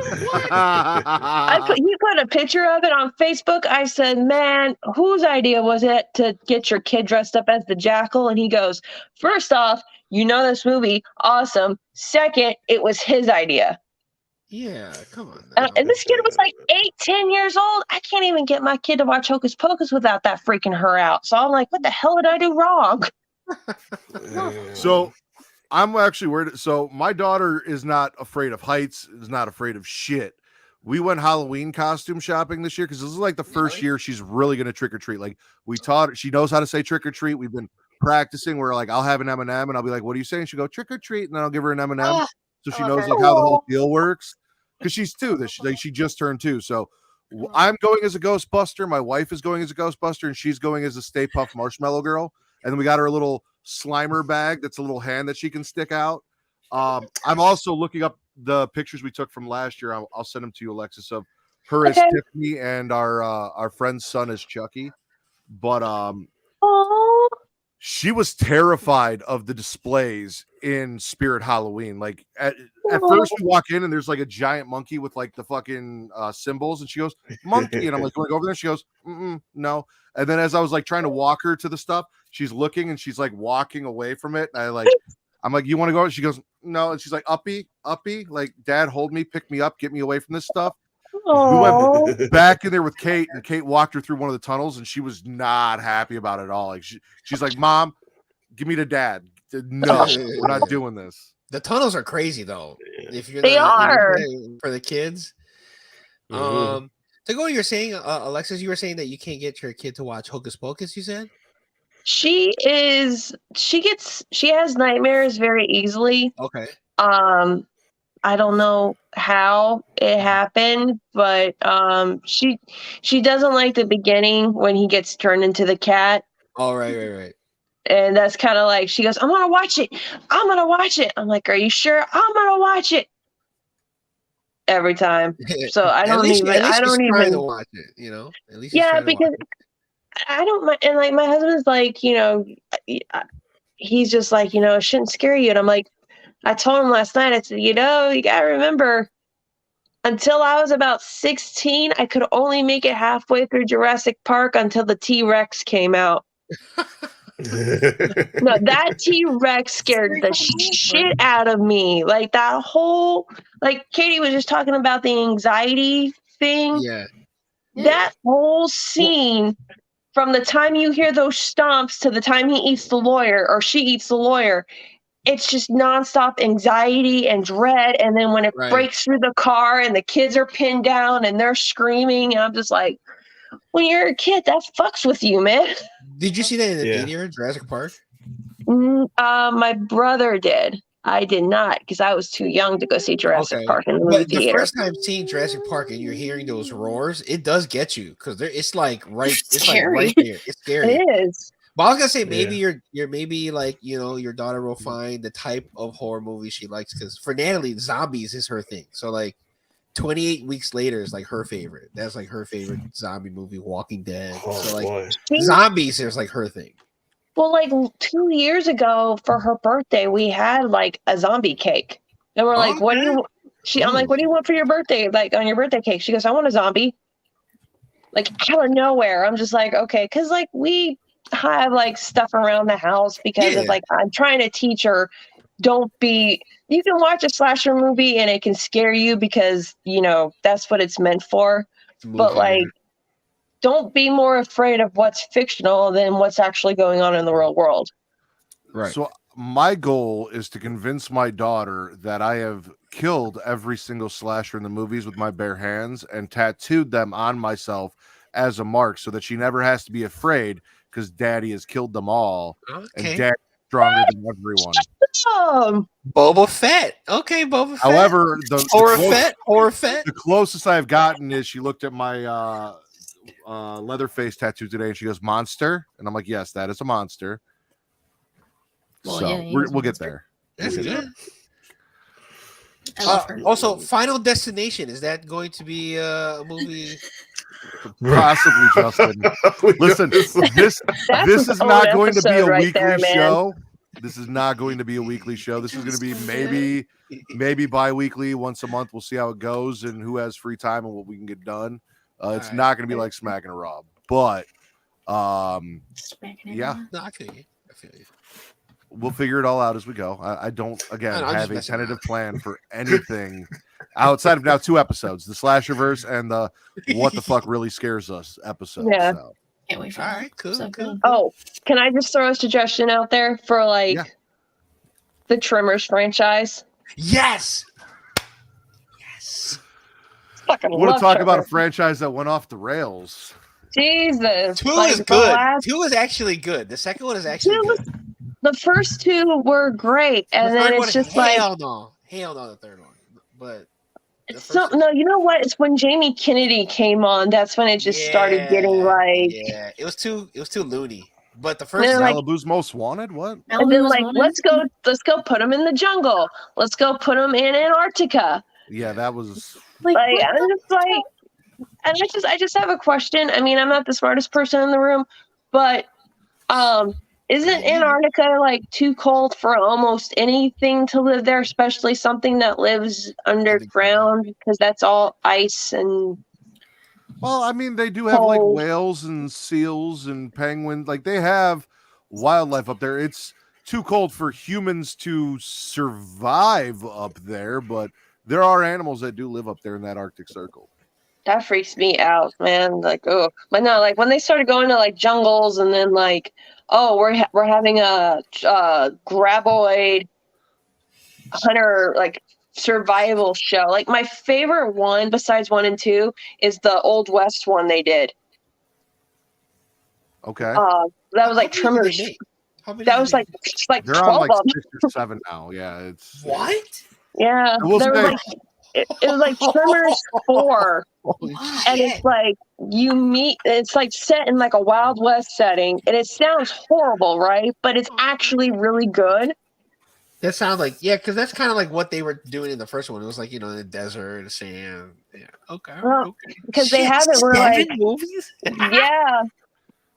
[SPEAKER 1] He put a picture of it on Facebook. I said, "Man, whose idea was it to get your kid dressed up as the Jackal?" And he goes, "First off, you know this movie, awesome. Second, it was his idea."
[SPEAKER 2] yeah, come on.
[SPEAKER 1] And this kid was like 8, 10 years old. I can't even get my kid to watch Hocus Pocus without that freaking her out. So I'm like, what the hell did I do wrong?
[SPEAKER 3] So I'm actually worried. So my daughter is not afraid of heights, is not afraid of shit. We went Halloween costume shopping this year because this is like the first year she's really gonna trick or treat. Like we taught her, she knows how to say trick or treat. We've been practicing. We're like, I'll have an M&M, and I'll be like, "What are you saying?" She'll go trick or treat, and then I'll give her an M&M,
[SPEAKER 4] Oh,
[SPEAKER 3] so she
[SPEAKER 4] I love
[SPEAKER 3] knows
[SPEAKER 4] her.
[SPEAKER 3] like how the whole deal works. Because she's 2. This like she just turned 2. So I'm going as a Ghostbuster. My wife is going as a Ghostbuster, and she's going as a Stay Puft Marshmallow Girl. And then we got her a little Slimer bag that's a little hand that she can stick out. I'm also looking up the pictures we took from last year. I'll send them to you, Alexis, of her as
[SPEAKER 1] Okay.
[SPEAKER 3] Tiffany and our friend's son as Chucky. But
[SPEAKER 1] Oh,
[SPEAKER 3] she was terrified of the displays in Spirit Halloween. Like at first we walk in and there's like a giant monkey with like the fucking symbols, and she goes, monkey, and I'm like going over there. She goes, no. And then as I was like trying to walk her to the stuff, she's looking and she's like walking away from it. And I'm like, you want to go? She goes, no. And she's like, uppy, like, Dad, hold me, pick me up, get me away from this stuff.
[SPEAKER 1] Aww.
[SPEAKER 3] We went back in there with Kate, and Kate walked her through one of the tunnels, and she was not happy about it at all. Like she's like, Mom, give me to Dad. No, we're not doing this.
[SPEAKER 2] The tunnels are crazy though. If you're
[SPEAKER 1] They are
[SPEAKER 2] for the kids.
[SPEAKER 5] Mhm.
[SPEAKER 2] To go, you're saying, Alexis, you were saying that you can't get your kid to watch Hocus Pocus. You said
[SPEAKER 1] she has nightmares very easily.
[SPEAKER 2] okay.
[SPEAKER 1] I don't know how it happened, but she doesn't like the beginning when he gets turned into the cat.
[SPEAKER 2] All right.
[SPEAKER 1] And that's kind of like, she goes, I'm gonna watch it. I'm like, are you sure? I'm gonna watch it every time. So I don't even
[SPEAKER 2] to watch it, you know. At least
[SPEAKER 1] yeah, because I don't mind. And like my husband's like, you know, he's just like, you know, it shouldn't scare you. And I'm like, I told him last night, I said, you know, you gotta remember, until I was about 16, I could only make it halfway through Jurassic Park until the T-Rex came out. No, that T-Rex scared the shit out of me. Like that whole, like Katie was just talking about the anxiety thing.
[SPEAKER 2] Yeah.
[SPEAKER 1] That whole scene, from the time you hear those stomps to the time he eats the lawyer or she eats the lawyer, it's just nonstop anxiety and dread. And then when it breaks through the car and the kids are pinned down and they're screaming, and I'm just like, when you're a kid, that fucks with you, man.
[SPEAKER 2] Did you see that in the theater, Jurassic Park?
[SPEAKER 1] My brother did. I did not, because I was too young to go see Jurassic Park in the movie theater.
[SPEAKER 2] The first time seeing Jurassic Park and you're hearing those roars, it does get you, because it's like it's like right there. It's scary.
[SPEAKER 1] It is.
[SPEAKER 2] But I was gonna say maybe you're maybe like, you know, your daughter will find the type of horror movie she likes, because for Natalie, zombies is her thing. So like 28 Weeks Later is like her favorite. That's like her favorite zombie movie. Walking Dead. So like zombies is like her thing.
[SPEAKER 1] Well, like 2 years ago for her birthday, we had like a zombie cake, and we're like, "What do you?" I'm like, "What do you want for your birthday? Like on your birthday cake?" She goes, "I want a zombie." Like out of nowhere, I'm just like, "Okay," because like we have like stuff around the house because of like I'm trying to teach her, don't be. You can watch a slasher movie and it can scare you because, you know, that's what it's meant for. But like, don't be more afraid of what's fictional than what's actually going on in the real world.
[SPEAKER 2] Right.
[SPEAKER 3] So my goal is to convince my daughter that I have killed every single slasher in the movies with my bare hands and tattooed them on myself as a mark, so that she never has to be afraid, because Daddy has killed them all. And Daddy's stronger than everyone.
[SPEAKER 2] Boba Fett. Okay, Boba Fett.
[SPEAKER 3] However,
[SPEAKER 2] the
[SPEAKER 3] closest I've gotten is she looked at my Leatherface tattoo today and she goes, "Monster," and I'm like, "Yes, that is a monster."
[SPEAKER 4] Well,
[SPEAKER 3] so we'll get there.
[SPEAKER 2] That's good. Also, Final Destination, is that going to be a movie?
[SPEAKER 3] Possibly, Justin. Listen, this is not going to be a weekly show. This is not going to be a weekly show. This is going to be maybe bi-weekly, once a month. We'll see how it goes and who has free time and what we can get done. It's not going to be like Smacking a Rob, but yeah.
[SPEAKER 2] No, I feel you.
[SPEAKER 3] We'll figure it all out as we go. I don't have a tentative plan for anything outside of now 2 episodes, the Slasherverse and the What the Fuck Really Scares Us episode.
[SPEAKER 1] Yeah.
[SPEAKER 3] So.
[SPEAKER 4] Can't wait for
[SPEAKER 2] all right, cool.
[SPEAKER 1] Oh, can I just throw a suggestion out there for the Tremors franchise?
[SPEAKER 2] Yes.
[SPEAKER 1] Fucking
[SPEAKER 3] want to talk
[SPEAKER 1] Tremors.
[SPEAKER 3] about a franchise that went off the rails.
[SPEAKER 1] Jesus.
[SPEAKER 2] 2 is good. 2 is actually good. The second one is actually good.
[SPEAKER 1] The first 2 were great, and then it's just
[SPEAKER 2] hell no, the third one. But
[SPEAKER 1] no, you know what? It's when Jamie Kennedy came on. That's when it just started getting like.
[SPEAKER 2] Yeah, it was too loony. But the first
[SPEAKER 3] Malibu's Most Wanted. What?
[SPEAKER 1] And then let's go put them in the jungle. Let's go put them in Antarctica.
[SPEAKER 3] Yeah, that was
[SPEAKER 1] I'm just like, and I just have a question. I mean, I'm not the smartest person in the room, but Isn't Antarctica like too cold for almost anything to live there, especially something that lives underground? Because that's all ice and
[SPEAKER 3] Well, I mean, they do have like
[SPEAKER 1] cold.
[SPEAKER 3] whales and seals and penguins. Like they have wildlife up there. It's too cold for humans to survive up there, but there are animals that do live up there in that Arctic Circle.
[SPEAKER 1] That freaks me out, man. Like, oh, but no, like when they started going to like jungles and then like, oh, we're having a graboid hunter like survival show. Like my favorite one besides 1 and 2 is the Old West one they did.
[SPEAKER 3] Okay.
[SPEAKER 1] That was like
[SPEAKER 2] How many did
[SPEAKER 1] Trimmers.
[SPEAKER 2] they make? How many
[SPEAKER 1] That
[SPEAKER 2] did
[SPEAKER 1] was
[SPEAKER 2] they
[SPEAKER 1] like
[SPEAKER 2] make?
[SPEAKER 3] They're on
[SPEAKER 1] 12
[SPEAKER 3] like
[SPEAKER 1] of them.
[SPEAKER 3] 6 or 7 now. Yeah, it's
[SPEAKER 2] What?
[SPEAKER 1] Yeah,
[SPEAKER 3] I will
[SPEAKER 1] there was
[SPEAKER 3] say-
[SPEAKER 1] like it was like Trimmers 4,
[SPEAKER 2] Holy
[SPEAKER 4] Wow.
[SPEAKER 1] and it's like you meet. It's like set in like a Wild West setting, and it sounds horrible, right? But it's actually really good.
[SPEAKER 2] That sounds like because that's kind of like what they were doing in the first one. It was like the desert, the sand. Yeah. Okay.
[SPEAKER 1] Well,
[SPEAKER 2] okay.
[SPEAKER 1] because they
[SPEAKER 2] Shit,
[SPEAKER 1] have it where,
[SPEAKER 2] 7
[SPEAKER 1] like-
[SPEAKER 2] movies.
[SPEAKER 1] Yeah,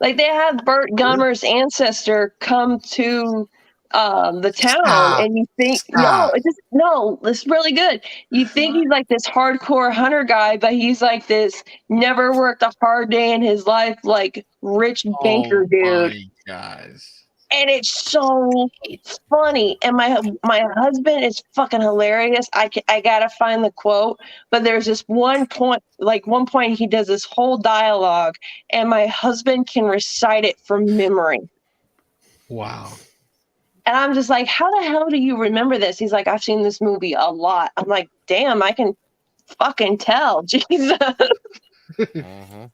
[SPEAKER 1] like they have Burt Gummer's ancestor come to the town,
[SPEAKER 2] Stop.
[SPEAKER 1] and you think
[SPEAKER 2] Stop.
[SPEAKER 1] it's really good. You think he's like this hardcore hunter guy, but he's like this never worked a hard day in his life, like rich banker dude.
[SPEAKER 2] My gosh.
[SPEAKER 1] And it's so funny. And my husband is fucking hilarious. I gotta find the quote, but there's this one point he does this whole dialogue, and my husband can recite it from memory.
[SPEAKER 2] Wow.
[SPEAKER 1] And I'm just like, how the hell do you remember this? He's like, I've seen this movie a lot. I'm like, damn, I can fucking tell. Jesus.
[SPEAKER 3] Mhm.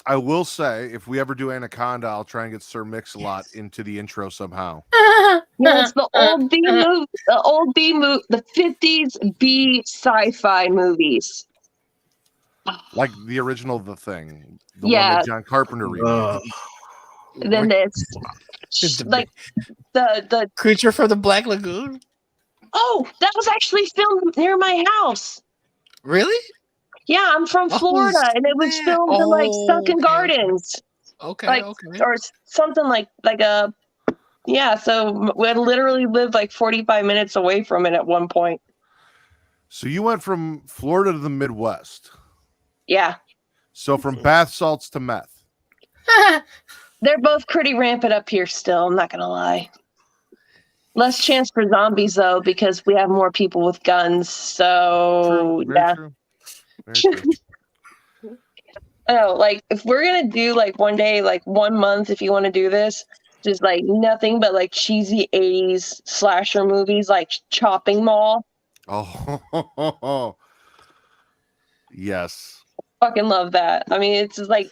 [SPEAKER 3] I will say, if we ever do Anaconda, I'll try and get Sir Mix-a-Lot into the intro somehow.
[SPEAKER 1] Yeah, it's the old B movie, the 50s B sci-fi movies.
[SPEAKER 3] Like the original The Thing. The
[SPEAKER 1] Yeah.
[SPEAKER 3] one that John Carpenter remade.
[SPEAKER 1] Then it's like the
[SPEAKER 2] Creature from the Black Lagoon.
[SPEAKER 1] oh, that was actually filmed near my house.
[SPEAKER 2] Really?
[SPEAKER 1] Yeah, I'm from
[SPEAKER 2] Oh,
[SPEAKER 1] Florida, and it was
[SPEAKER 2] snap.
[SPEAKER 1] filmed in like
[SPEAKER 2] Oh,
[SPEAKER 1] Sunken
[SPEAKER 2] okay.
[SPEAKER 1] Gardens,
[SPEAKER 2] Okay.
[SPEAKER 1] like
[SPEAKER 2] okay.
[SPEAKER 1] or something like a. Yeah, so we literally lived like 45 minutes away from it at one point.
[SPEAKER 3] So you went from Florida to the Midwest.
[SPEAKER 1] Yeah,
[SPEAKER 3] So from bath salts to meth.
[SPEAKER 1] they're both pretty rampant up here still. I'm not gonna lie. Less chance for zombies though, because we have more people with guns. So
[SPEAKER 3] True, very
[SPEAKER 1] yeah.
[SPEAKER 3] true. Very true.
[SPEAKER 1] Oh, like if we're gonna do like one day, like 1 month, if you want to do this, just like nothing but like cheesy 80s slasher movies like Chopping Mall.
[SPEAKER 3] Oh, yes.
[SPEAKER 1] Fucking love that. I mean, it's just like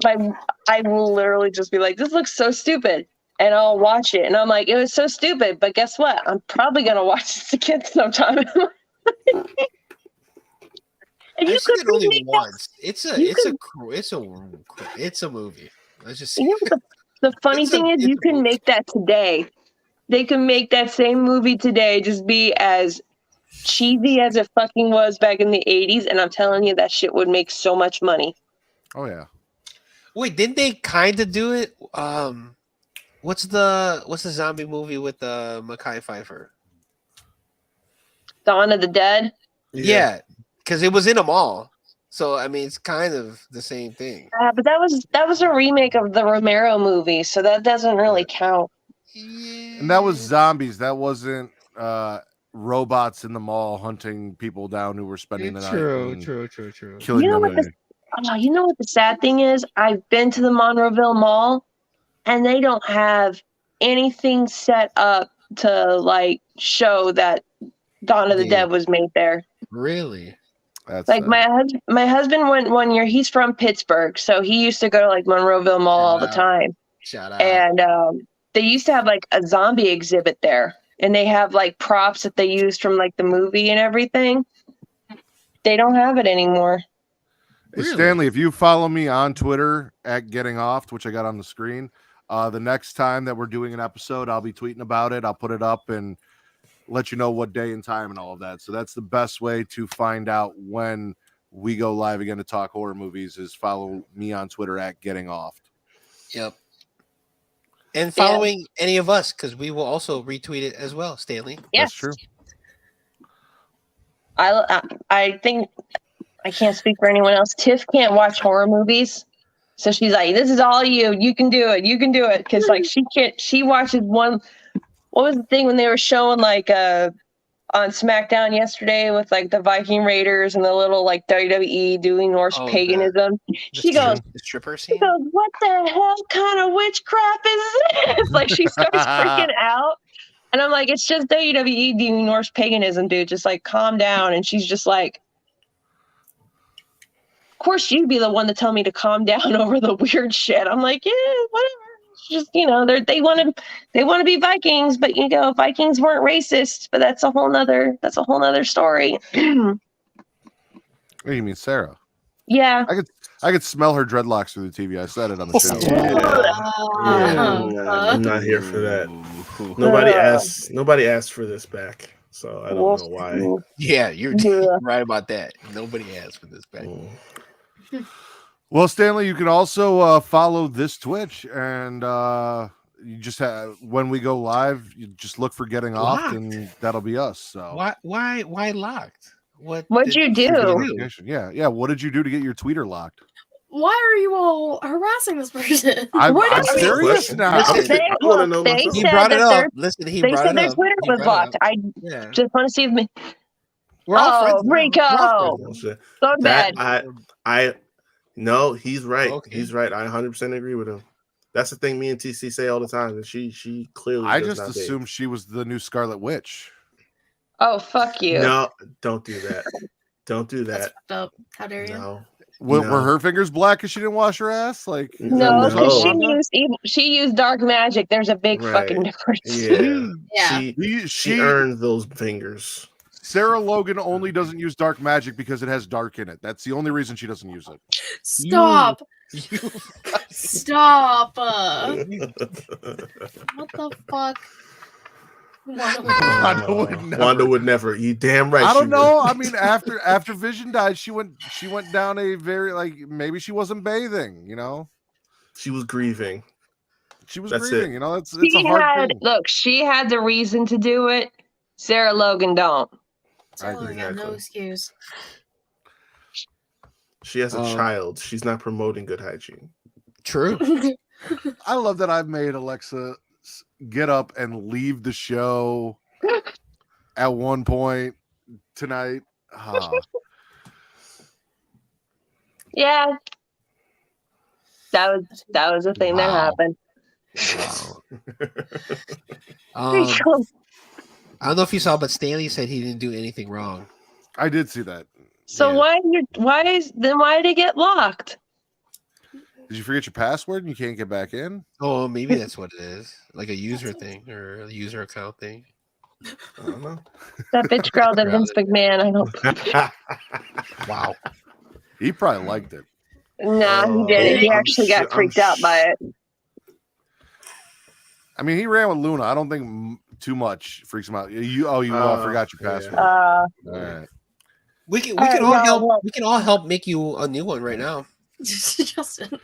[SPEAKER 1] I will literally just be like, this looks so stupid. And I'll watch it. And I'm like, it was so stupid. But guess what? I'm probably going to watch this again sometime. And
[SPEAKER 2] I've
[SPEAKER 1] you
[SPEAKER 2] seen
[SPEAKER 1] could
[SPEAKER 2] it only
[SPEAKER 1] remake that.
[SPEAKER 2] once. It's a movie. Let's just see.
[SPEAKER 1] You know what the funny
[SPEAKER 2] It's a-
[SPEAKER 1] thing is,
[SPEAKER 2] it's
[SPEAKER 1] you
[SPEAKER 2] a
[SPEAKER 1] can
[SPEAKER 2] movie.
[SPEAKER 1] make that today. They can make that same movie today, just be as cheesy as it fucking was back in the 80s. And I'm telling you, that shit would make so much money.
[SPEAKER 3] Oh, yeah.
[SPEAKER 2] Wait, didn't they kind of do it? What's the zombie movie with Mekhi Phifer?
[SPEAKER 1] Dawn of the Dead.
[SPEAKER 2] Yeah, because it was in them all. So I mean, it's kind of the same thing.
[SPEAKER 1] But that was a remake of the Romero movie, so that doesn't really count.
[SPEAKER 2] Yeah.
[SPEAKER 3] And that was zombies. That wasn't robots in the mall hunting people down who were spending the night. and
[SPEAKER 2] True.
[SPEAKER 3] Killing
[SPEAKER 1] You know
[SPEAKER 3] them.
[SPEAKER 1] what you know what the sad thing is? I've been to the Monroeville Mall, and they don't have anything set up to like show that Dawn of the
[SPEAKER 2] Yeah.
[SPEAKER 1] Dead was made there.
[SPEAKER 2] Really?
[SPEAKER 3] That's
[SPEAKER 1] Like my husband went one year. He's from Pittsburgh, so he used to go to like Monroeville Mall all the
[SPEAKER 2] Shout out.
[SPEAKER 1] time.
[SPEAKER 2] Shout out.
[SPEAKER 1] And they used to have like a zombie exhibit there, and they have like props that they used from like the movie and everything. They don't have it anymore.
[SPEAKER 3] Hey,
[SPEAKER 2] Really?
[SPEAKER 3] Stanley, if you follow me on Twitter at Getting Off, which I got on the screen, the next time that we're doing an episode, I'll be tweeting about it. I'll put it up and let you know what day and time and all of that. So that's the best way to find out when we go live again to talk horror movies is follow me on Twitter at Getting Off.
[SPEAKER 2] Yep. and following any of us because we will also retweet it as well, Stanley.
[SPEAKER 1] Yes.
[SPEAKER 3] That's true.
[SPEAKER 1] I think I can't speak for anyone else. Tiff can't watch horror movies. So she's like, this is all you. You can do it. You can do it. Because like she watches one. What was the thing when they were showing like on SmackDown yesterday with like the Viking Raiders and the little like WWE doing Norse paganism? She goes,
[SPEAKER 2] the stripper scene.
[SPEAKER 1] what the hell kind of witchcraft is this? Like she starts freaking out. And I'm like, it's just WWE doing Norse paganism, dude. Just like calm down. And she's just like, of course you'd be the one to tell me to calm down over the weird shit. I'm like, yeah, whatever. It's just, you know, they want to be Vikings, but you know, Vikings weren't racist, but that's a whole nother story.
[SPEAKER 3] What do you mean, Sarah?
[SPEAKER 1] Yeah.
[SPEAKER 3] I could smell her dreadlocks through the TV. I said it on the show.
[SPEAKER 5] I'm not here for that. Nobody asked for this back, so I don't know why.
[SPEAKER 2] Yeah, you're right about that. Nobody asked for this back.
[SPEAKER 3] Well, Stanley, you can also follow this Twitch, and you just have, when we go live, you just look for Getting Off, and that'll be us. So
[SPEAKER 2] why locked?
[SPEAKER 1] What'd you do?
[SPEAKER 3] Yeah. What did you do to get your tweeter locked?
[SPEAKER 4] Why are you all harassing this person?
[SPEAKER 3] I'm serious now.
[SPEAKER 2] He brought it up. Listen, he brought it up.
[SPEAKER 1] Their Twitter was locked. I just want to see if
[SPEAKER 2] we're all friends.
[SPEAKER 1] Rico, go to bed.
[SPEAKER 5] No, he's right.
[SPEAKER 2] Okay.
[SPEAKER 5] He's right. I 100% agree with him. That's the thing me and TC say all the time, and she clearly.
[SPEAKER 3] I just assumed she was the new Scarlet Witch.
[SPEAKER 1] Oh, fuck you!
[SPEAKER 5] No, don't do that. Don't do that.
[SPEAKER 4] That's fucked up. How dare you?
[SPEAKER 5] No.
[SPEAKER 3] Were her fingers black because she didn't wash her ass? Like
[SPEAKER 1] no, because she used dark magic. There's a big fucking difference.
[SPEAKER 5] Yeah. She earned those fingers.
[SPEAKER 3] Sarah Logan only doesn't use dark magic because it has dark in it. That's the only reason she doesn't use it.
[SPEAKER 4] Stop. Stop. What the fuck?
[SPEAKER 5] Wanda would never. You damn right.
[SPEAKER 3] I don't know. I mean, after Vision died, she went down a very, like, maybe she wasn't bathing. You know,
[SPEAKER 5] she was grieving.
[SPEAKER 3] You know, it's a hard thing.
[SPEAKER 1] Look, she had the reason to do it. Sarah Logan don't.
[SPEAKER 4] Sarah got no excuse.
[SPEAKER 5] She has a child. She's not promoting good hygiene.
[SPEAKER 2] True.
[SPEAKER 3] I love that I've made Alexa get up and leave the show at one point tonight.
[SPEAKER 1] Yeah, that was a thing that happened.
[SPEAKER 2] I don't know if you saw, but Stanley said he didn't do anything wrong.
[SPEAKER 3] I did see that.
[SPEAKER 1] So why did it get locked?
[SPEAKER 3] Did you forget your password and you can't get back in?
[SPEAKER 2] Oh, maybe that's what it is. Like a user thing or a user account thing.
[SPEAKER 5] I don't know.
[SPEAKER 1] That bitch growled at Vince McMahon. I don't.
[SPEAKER 2] Wow.
[SPEAKER 3] He probably liked it.
[SPEAKER 1] Nah, he didn't. He actually got freaked out by it.
[SPEAKER 3] I mean, he ran with Luna. I don't think too much freaks him out. You forgot your password.
[SPEAKER 1] All
[SPEAKER 3] right.
[SPEAKER 2] We can all help make you a new one right now.
[SPEAKER 4] Justin.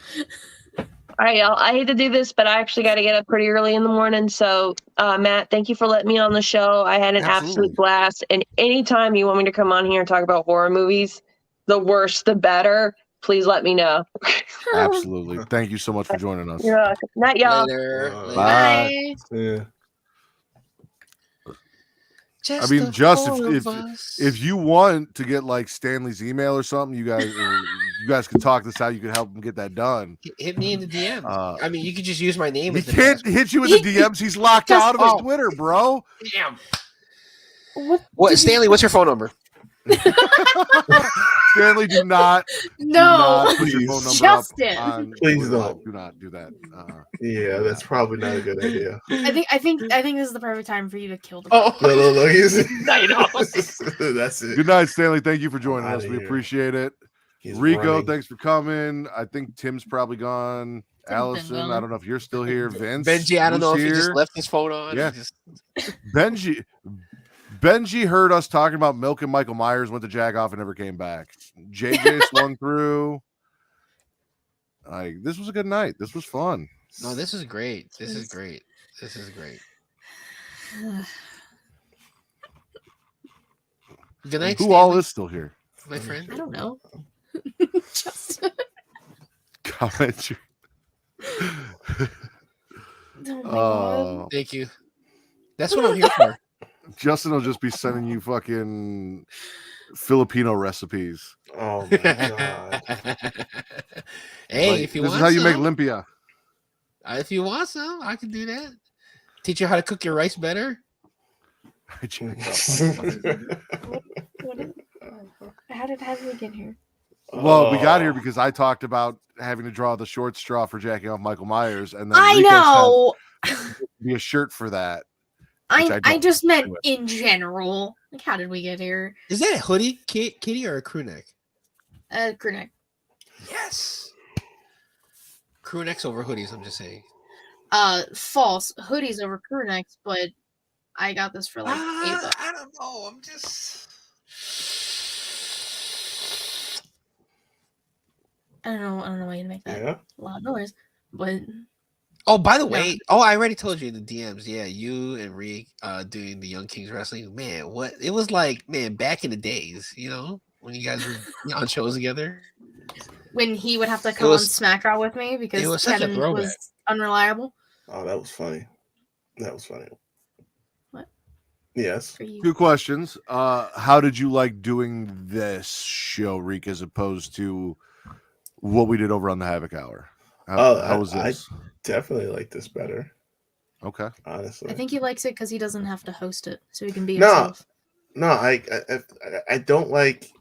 [SPEAKER 1] All right, y'all. I hate to do this, but I actually got to get up pretty early in the morning. So, Matt, thank you for letting me on the show. I had an absolute blast. And anytime you want me to come on here and talk about horror movies, the worse, the better. Please let me know.
[SPEAKER 3] Absolutely. Thank you so much for joining us.
[SPEAKER 1] Yeah. Night, y'all.
[SPEAKER 2] Later.
[SPEAKER 3] Bye.
[SPEAKER 5] Yeah.
[SPEAKER 3] I mean, just if you want to get like Stanley's email or something, you guys can talk this out. You can help him get that done.
[SPEAKER 2] Hit me in the DM. I mean, you could just use my name.
[SPEAKER 3] He can't hit you in the DMs. He's locked out of his Twitter, bro.
[SPEAKER 2] Damn. What, Stanley? What's your phone number?
[SPEAKER 3] Stanley, do not put your phone number
[SPEAKER 4] Justin.
[SPEAKER 3] up on,
[SPEAKER 5] please don't.
[SPEAKER 3] Do not do that.
[SPEAKER 5] Yeah, that's probably not a good idea.
[SPEAKER 4] I think this is the perfect time for you to kill the.
[SPEAKER 5] No.
[SPEAKER 2] That's it.
[SPEAKER 3] Good night, Stanley. Thank you for joining us. We
[SPEAKER 5] here.
[SPEAKER 3] appreciate it.
[SPEAKER 5] He's
[SPEAKER 3] Rico,
[SPEAKER 5] running.
[SPEAKER 3] thanks for coming. I think Tim's probably gone. Allison, I don't know if you're still here. Vince,
[SPEAKER 2] Benji, I don't know if
[SPEAKER 3] here.
[SPEAKER 2] he just left his phone on.
[SPEAKER 3] Yeah. Benji heard us talking about milking Michael Myers, went to jag off and never came back. JJ swung through. This was a good night. This was fun.
[SPEAKER 2] No, this is great. This is
[SPEAKER 4] Jeez.
[SPEAKER 2] great. This is great. Good night,
[SPEAKER 3] Who all
[SPEAKER 2] Stanley,
[SPEAKER 3] is still here?
[SPEAKER 2] my friend.
[SPEAKER 4] I don't know. Just
[SPEAKER 3] Comment.
[SPEAKER 4] oh my god.
[SPEAKER 2] Thank you. That's what I'm here for.
[SPEAKER 3] Justin will just be sending you fucking Filipino recipes.
[SPEAKER 5] Oh my god.
[SPEAKER 2] Hey,
[SPEAKER 3] Like,
[SPEAKER 2] if you
[SPEAKER 3] this
[SPEAKER 2] want
[SPEAKER 3] is how you make
[SPEAKER 2] some,
[SPEAKER 3] lumpia.
[SPEAKER 2] if you want some, I can do that. Teach you how to cook your rice better.
[SPEAKER 4] What is, how did we get here?
[SPEAKER 3] Well, we got here
[SPEAKER 5] Oh.
[SPEAKER 3] because I talked about having to draw the short straw for jacking off Michael Myers, and then
[SPEAKER 4] I
[SPEAKER 3] Rico
[SPEAKER 4] know.
[SPEAKER 3] said be a shirt for that.
[SPEAKER 4] I
[SPEAKER 3] I don't
[SPEAKER 4] just meant
[SPEAKER 3] do it.
[SPEAKER 4] in general. Like, how did we get here?
[SPEAKER 2] Is that a hoodie, Kitty, or a crew neck?
[SPEAKER 4] Crew neck.
[SPEAKER 2] Yes. Crew necks over hoodies. I'm just saying.
[SPEAKER 4] False. Hoodies over crew necks, but I got this for like $8.
[SPEAKER 2] I don't know. I'm just.
[SPEAKER 4] I don't know why you make that
[SPEAKER 5] Yeah.
[SPEAKER 4] loud noise, but
[SPEAKER 2] Oh, by the
[SPEAKER 4] Yeah.
[SPEAKER 2] way, I already told you in the DMs. Yeah, you and Reek doing the Young Kings wrestling. Man, what it was like, man, back in the days, when you guys were on shows together.
[SPEAKER 4] when he would have to come
[SPEAKER 2] was-
[SPEAKER 4] on SmackDown with me
[SPEAKER 2] was
[SPEAKER 4] because
[SPEAKER 2] such a
[SPEAKER 4] Kevin
[SPEAKER 2] throwback.
[SPEAKER 4] was unreliable
[SPEAKER 5] Oh, that was funny. That was funny.
[SPEAKER 4] What?
[SPEAKER 5] Yes.
[SPEAKER 4] for you.
[SPEAKER 3] 2 questions. How did you like doing this show, Reek, as opposed to what we did over on the Havoc Hour? How was
[SPEAKER 5] I
[SPEAKER 3] this?
[SPEAKER 5] definitely like this better,
[SPEAKER 3] Okay.
[SPEAKER 5] honestly.
[SPEAKER 4] I think he likes it because he doesn't have to host it, so he can be
[SPEAKER 5] No.
[SPEAKER 4] himself.
[SPEAKER 5] No, I don't like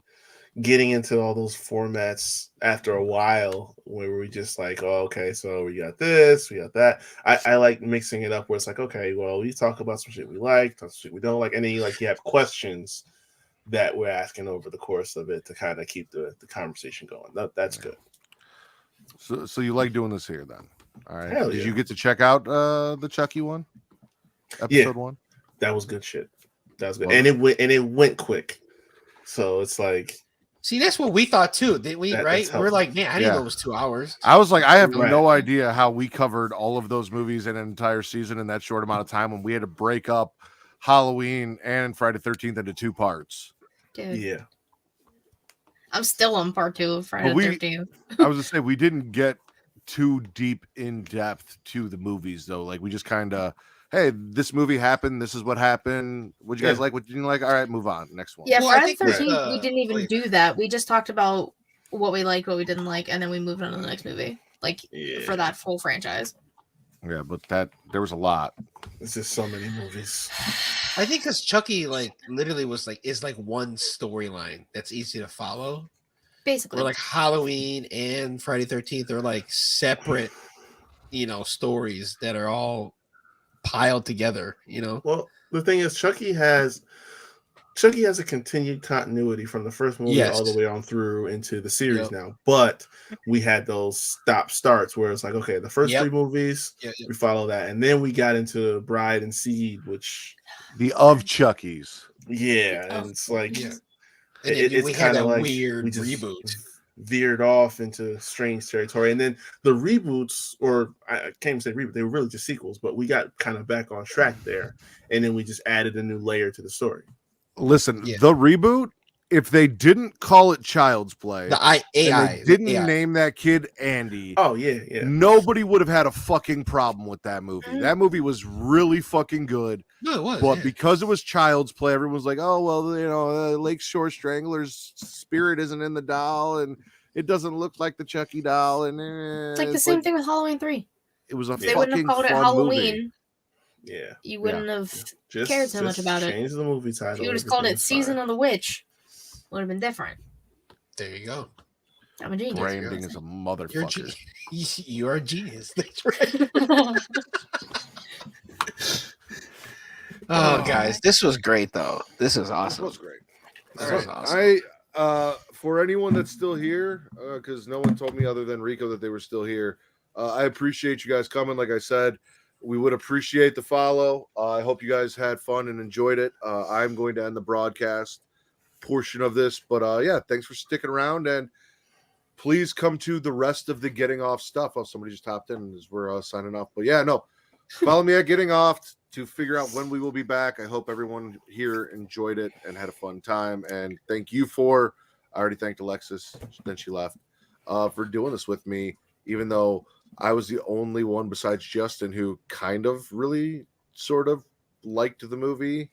[SPEAKER 5] getting into all those formats after a while where we just like, oh, okay, so we got this, we got that. I like mixing it up where it's like, okay, well, we talk about some shit we like, some shit we don't like, and then you have questions that we're asking over the course of it to kind of keep the conversation going. That's good.
[SPEAKER 3] So you like doing this here then? All right.
[SPEAKER 5] Hell
[SPEAKER 3] Did
[SPEAKER 5] yeah.
[SPEAKER 3] you get to check out the Chucky one? Episode
[SPEAKER 5] Yeah.
[SPEAKER 3] 1?
[SPEAKER 5] That was good shit. That was good,
[SPEAKER 3] Was
[SPEAKER 5] and it went quick. So it's like,
[SPEAKER 2] See, that's what we thought too, didn't we?
[SPEAKER 5] That's
[SPEAKER 2] Right? We're
[SPEAKER 5] helpful.
[SPEAKER 2] like, man, I didn't
[SPEAKER 3] Yeah.
[SPEAKER 2] know it was 2 hours.
[SPEAKER 3] I was like, I have
[SPEAKER 5] Right.
[SPEAKER 3] no idea how we covered all of those movies in an entire season in that short amount of time when we had to break up Halloween and Friday 13th into 2 parts.
[SPEAKER 4] Dude,
[SPEAKER 5] yeah,
[SPEAKER 4] I'm still on part 2 of Friday
[SPEAKER 3] we-
[SPEAKER 4] the 13th.
[SPEAKER 3] I was gonna say we didn't get too deep in depth to the movies though. Like we just kind of, hey, this movie happened. This is what happened. What you guys
[SPEAKER 5] Yeah.
[SPEAKER 3] like? What you didn't like? All right, move on. Next one.
[SPEAKER 4] Yeah,
[SPEAKER 2] Well, I
[SPEAKER 4] Friday the
[SPEAKER 2] think
[SPEAKER 4] 13th, we
[SPEAKER 2] that,
[SPEAKER 4] didn't even
[SPEAKER 2] like-
[SPEAKER 4] do that. We just talked about what we liked, what we didn't like, and then we moved on to the next movie. Like,
[SPEAKER 5] yeah.
[SPEAKER 4] for that full franchise.
[SPEAKER 3] Yeah, but there was a lot.
[SPEAKER 5] It's just so many movies.
[SPEAKER 2] I think because Chucky, like, literally is like one storyline that's easy to follow.
[SPEAKER 4] Basically.
[SPEAKER 2] Or like Halloween and Friday 13th are like separate, stories that are all piled together,
[SPEAKER 5] Well, the thing is, Chucky has a continued continuity from the first movie
[SPEAKER 2] Yes.
[SPEAKER 5] all the way on through into the series
[SPEAKER 2] Yep.
[SPEAKER 5] now. But we had those stop starts where it's like, okay, the first
[SPEAKER 2] Yep.
[SPEAKER 5] 3 movies,
[SPEAKER 2] Yeah,
[SPEAKER 5] we follow that, and then we got into Bride and Seed, which
[SPEAKER 3] The of Chucky's.
[SPEAKER 5] and it's like
[SPEAKER 2] Yeah. And then
[SPEAKER 5] it's
[SPEAKER 2] we had
[SPEAKER 5] kind of
[SPEAKER 2] that
[SPEAKER 5] like
[SPEAKER 2] weird
[SPEAKER 5] we just
[SPEAKER 2] reboot.
[SPEAKER 5] veered off into strange territory, and then the reboots, or I can't even say reboot, they were really just sequels, but we got kind of back on track there, and then we just added a new layer to the story.
[SPEAKER 3] Listen,
[SPEAKER 2] Yeah.
[SPEAKER 3] the reboot. If they didn't call it Child's Play,
[SPEAKER 2] The
[SPEAKER 3] and
[SPEAKER 2] AI.
[SPEAKER 3] they didn't
[SPEAKER 2] AI.
[SPEAKER 3] name that kid Andy,
[SPEAKER 5] Oh yeah.
[SPEAKER 3] nobody would have had a fucking problem with that movie.
[SPEAKER 4] Mm.
[SPEAKER 3] That movie was really fucking good.
[SPEAKER 2] No, it was.
[SPEAKER 3] But
[SPEAKER 2] yeah.
[SPEAKER 3] because it was Child's Play, everyone was like, "Oh well, Lakeshore Strangler's spirit isn't in the doll, and it doesn't look like the Chucky doll." And
[SPEAKER 4] it's like the same thing with Halloween 3.
[SPEAKER 3] It was a
[SPEAKER 4] If they wouldn't have
[SPEAKER 3] fucking
[SPEAKER 4] called it
[SPEAKER 3] fun
[SPEAKER 4] Halloween,
[SPEAKER 3] movie.
[SPEAKER 5] Yeah.
[SPEAKER 4] you wouldn't have.
[SPEAKER 5] Just
[SPEAKER 4] Cared so much about it.
[SPEAKER 5] Change the movie title.
[SPEAKER 4] If you would have called it
[SPEAKER 5] everything's
[SPEAKER 4] Season
[SPEAKER 5] fine.
[SPEAKER 4] of the Witch, would have been different.
[SPEAKER 2] There you go.
[SPEAKER 4] I'm a genius.
[SPEAKER 3] Branding is a
[SPEAKER 2] You're a
[SPEAKER 3] motherfucker.
[SPEAKER 2] You're a genius. That's right. Oh, guys, this was great though. This is
[SPEAKER 3] This
[SPEAKER 2] awesome.
[SPEAKER 3] was great.
[SPEAKER 2] This
[SPEAKER 3] All
[SPEAKER 2] was
[SPEAKER 3] right.
[SPEAKER 2] awesome.
[SPEAKER 3] For anyone that's still here, because no one told me other than Rico that they were still here, I appreciate you guys coming. Like I said, we would appreciate the follow. I hope you guys had fun and enjoyed it. I'm going to end the broadcast portion of this, but yeah, thanks for sticking around, and please come to the rest of the Getting Off stuff. Oh, somebody just hopped in as we're signing off. But yeah, no, follow me at Getting Off to figure out when we will be back. I hope everyone here enjoyed it and had a fun time. And thank you for, I already thanked Alexis, then she left, for doing this with me, even though I was the only one besides Justin who kind of really sort of liked the movie.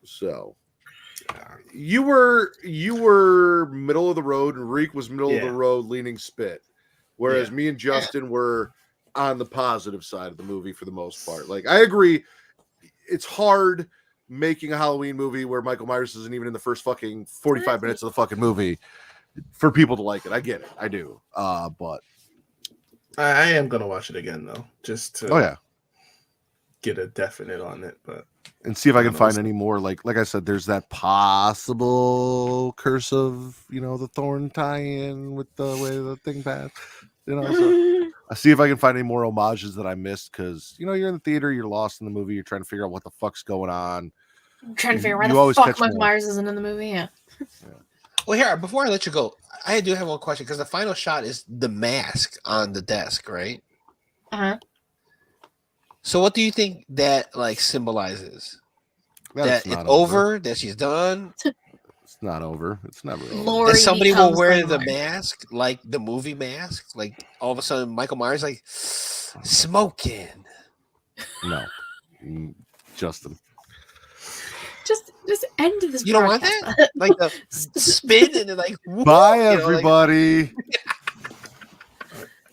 [SPEAKER 3] So you were middle of the road, and Reek was middle of the road, leaning spit, whereas me and Justin were on the positive side of the movie for the most part. Like, I agree, it's hard making a Halloween movie where Michael Myers isn't even in the first fucking 45 minutes of the fucking movie for people to like it. I get it, I do. But
[SPEAKER 5] I am gonna watch it again though, just to get a definite on it, but
[SPEAKER 3] and see if I can find any more. Like I said, there's that possible Curse of the Thorn tie-in with the way the thing passed. So I see if I can find any more homages that I missed, because you're in the theater, you're lost in the movie, you're trying to figure out what the fuck's going on.
[SPEAKER 4] I'm trying to figure out
[SPEAKER 3] You
[SPEAKER 4] why
[SPEAKER 3] always
[SPEAKER 4] the fuck
[SPEAKER 3] catch
[SPEAKER 4] Michael
[SPEAKER 3] more.
[SPEAKER 4] Myers isn't in the movie. Yeah.
[SPEAKER 2] Well, here, before I let you go, I do have one question, because the final shot is the mask on the desk, right?
[SPEAKER 4] Uh-huh.
[SPEAKER 2] So what do you think that like symbolizes?
[SPEAKER 3] That's
[SPEAKER 2] That
[SPEAKER 3] not
[SPEAKER 2] it's over, that she's done,
[SPEAKER 3] It's not over. It's never over.
[SPEAKER 4] Lori
[SPEAKER 2] that somebody will
[SPEAKER 4] becomes
[SPEAKER 2] wear
[SPEAKER 4] Michael
[SPEAKER 2] the
[SPEAKER 4] Myers.
[SPEAKER 2] mask, like the movie mask, like all of a sudden Michael Myers like smoking.
[SPEAKER 3] No. Justin.
[SPEAKER 4] Just end this.
[SPEAKER 2] You don't want
[SPEAKER 4] broadcast.
[SPEAKER 2] that? Like the spin and then like whoop,
[SPEAKER 3] Bye,
[SPEAKER 2] like-
[SPEAKER 3] everybody.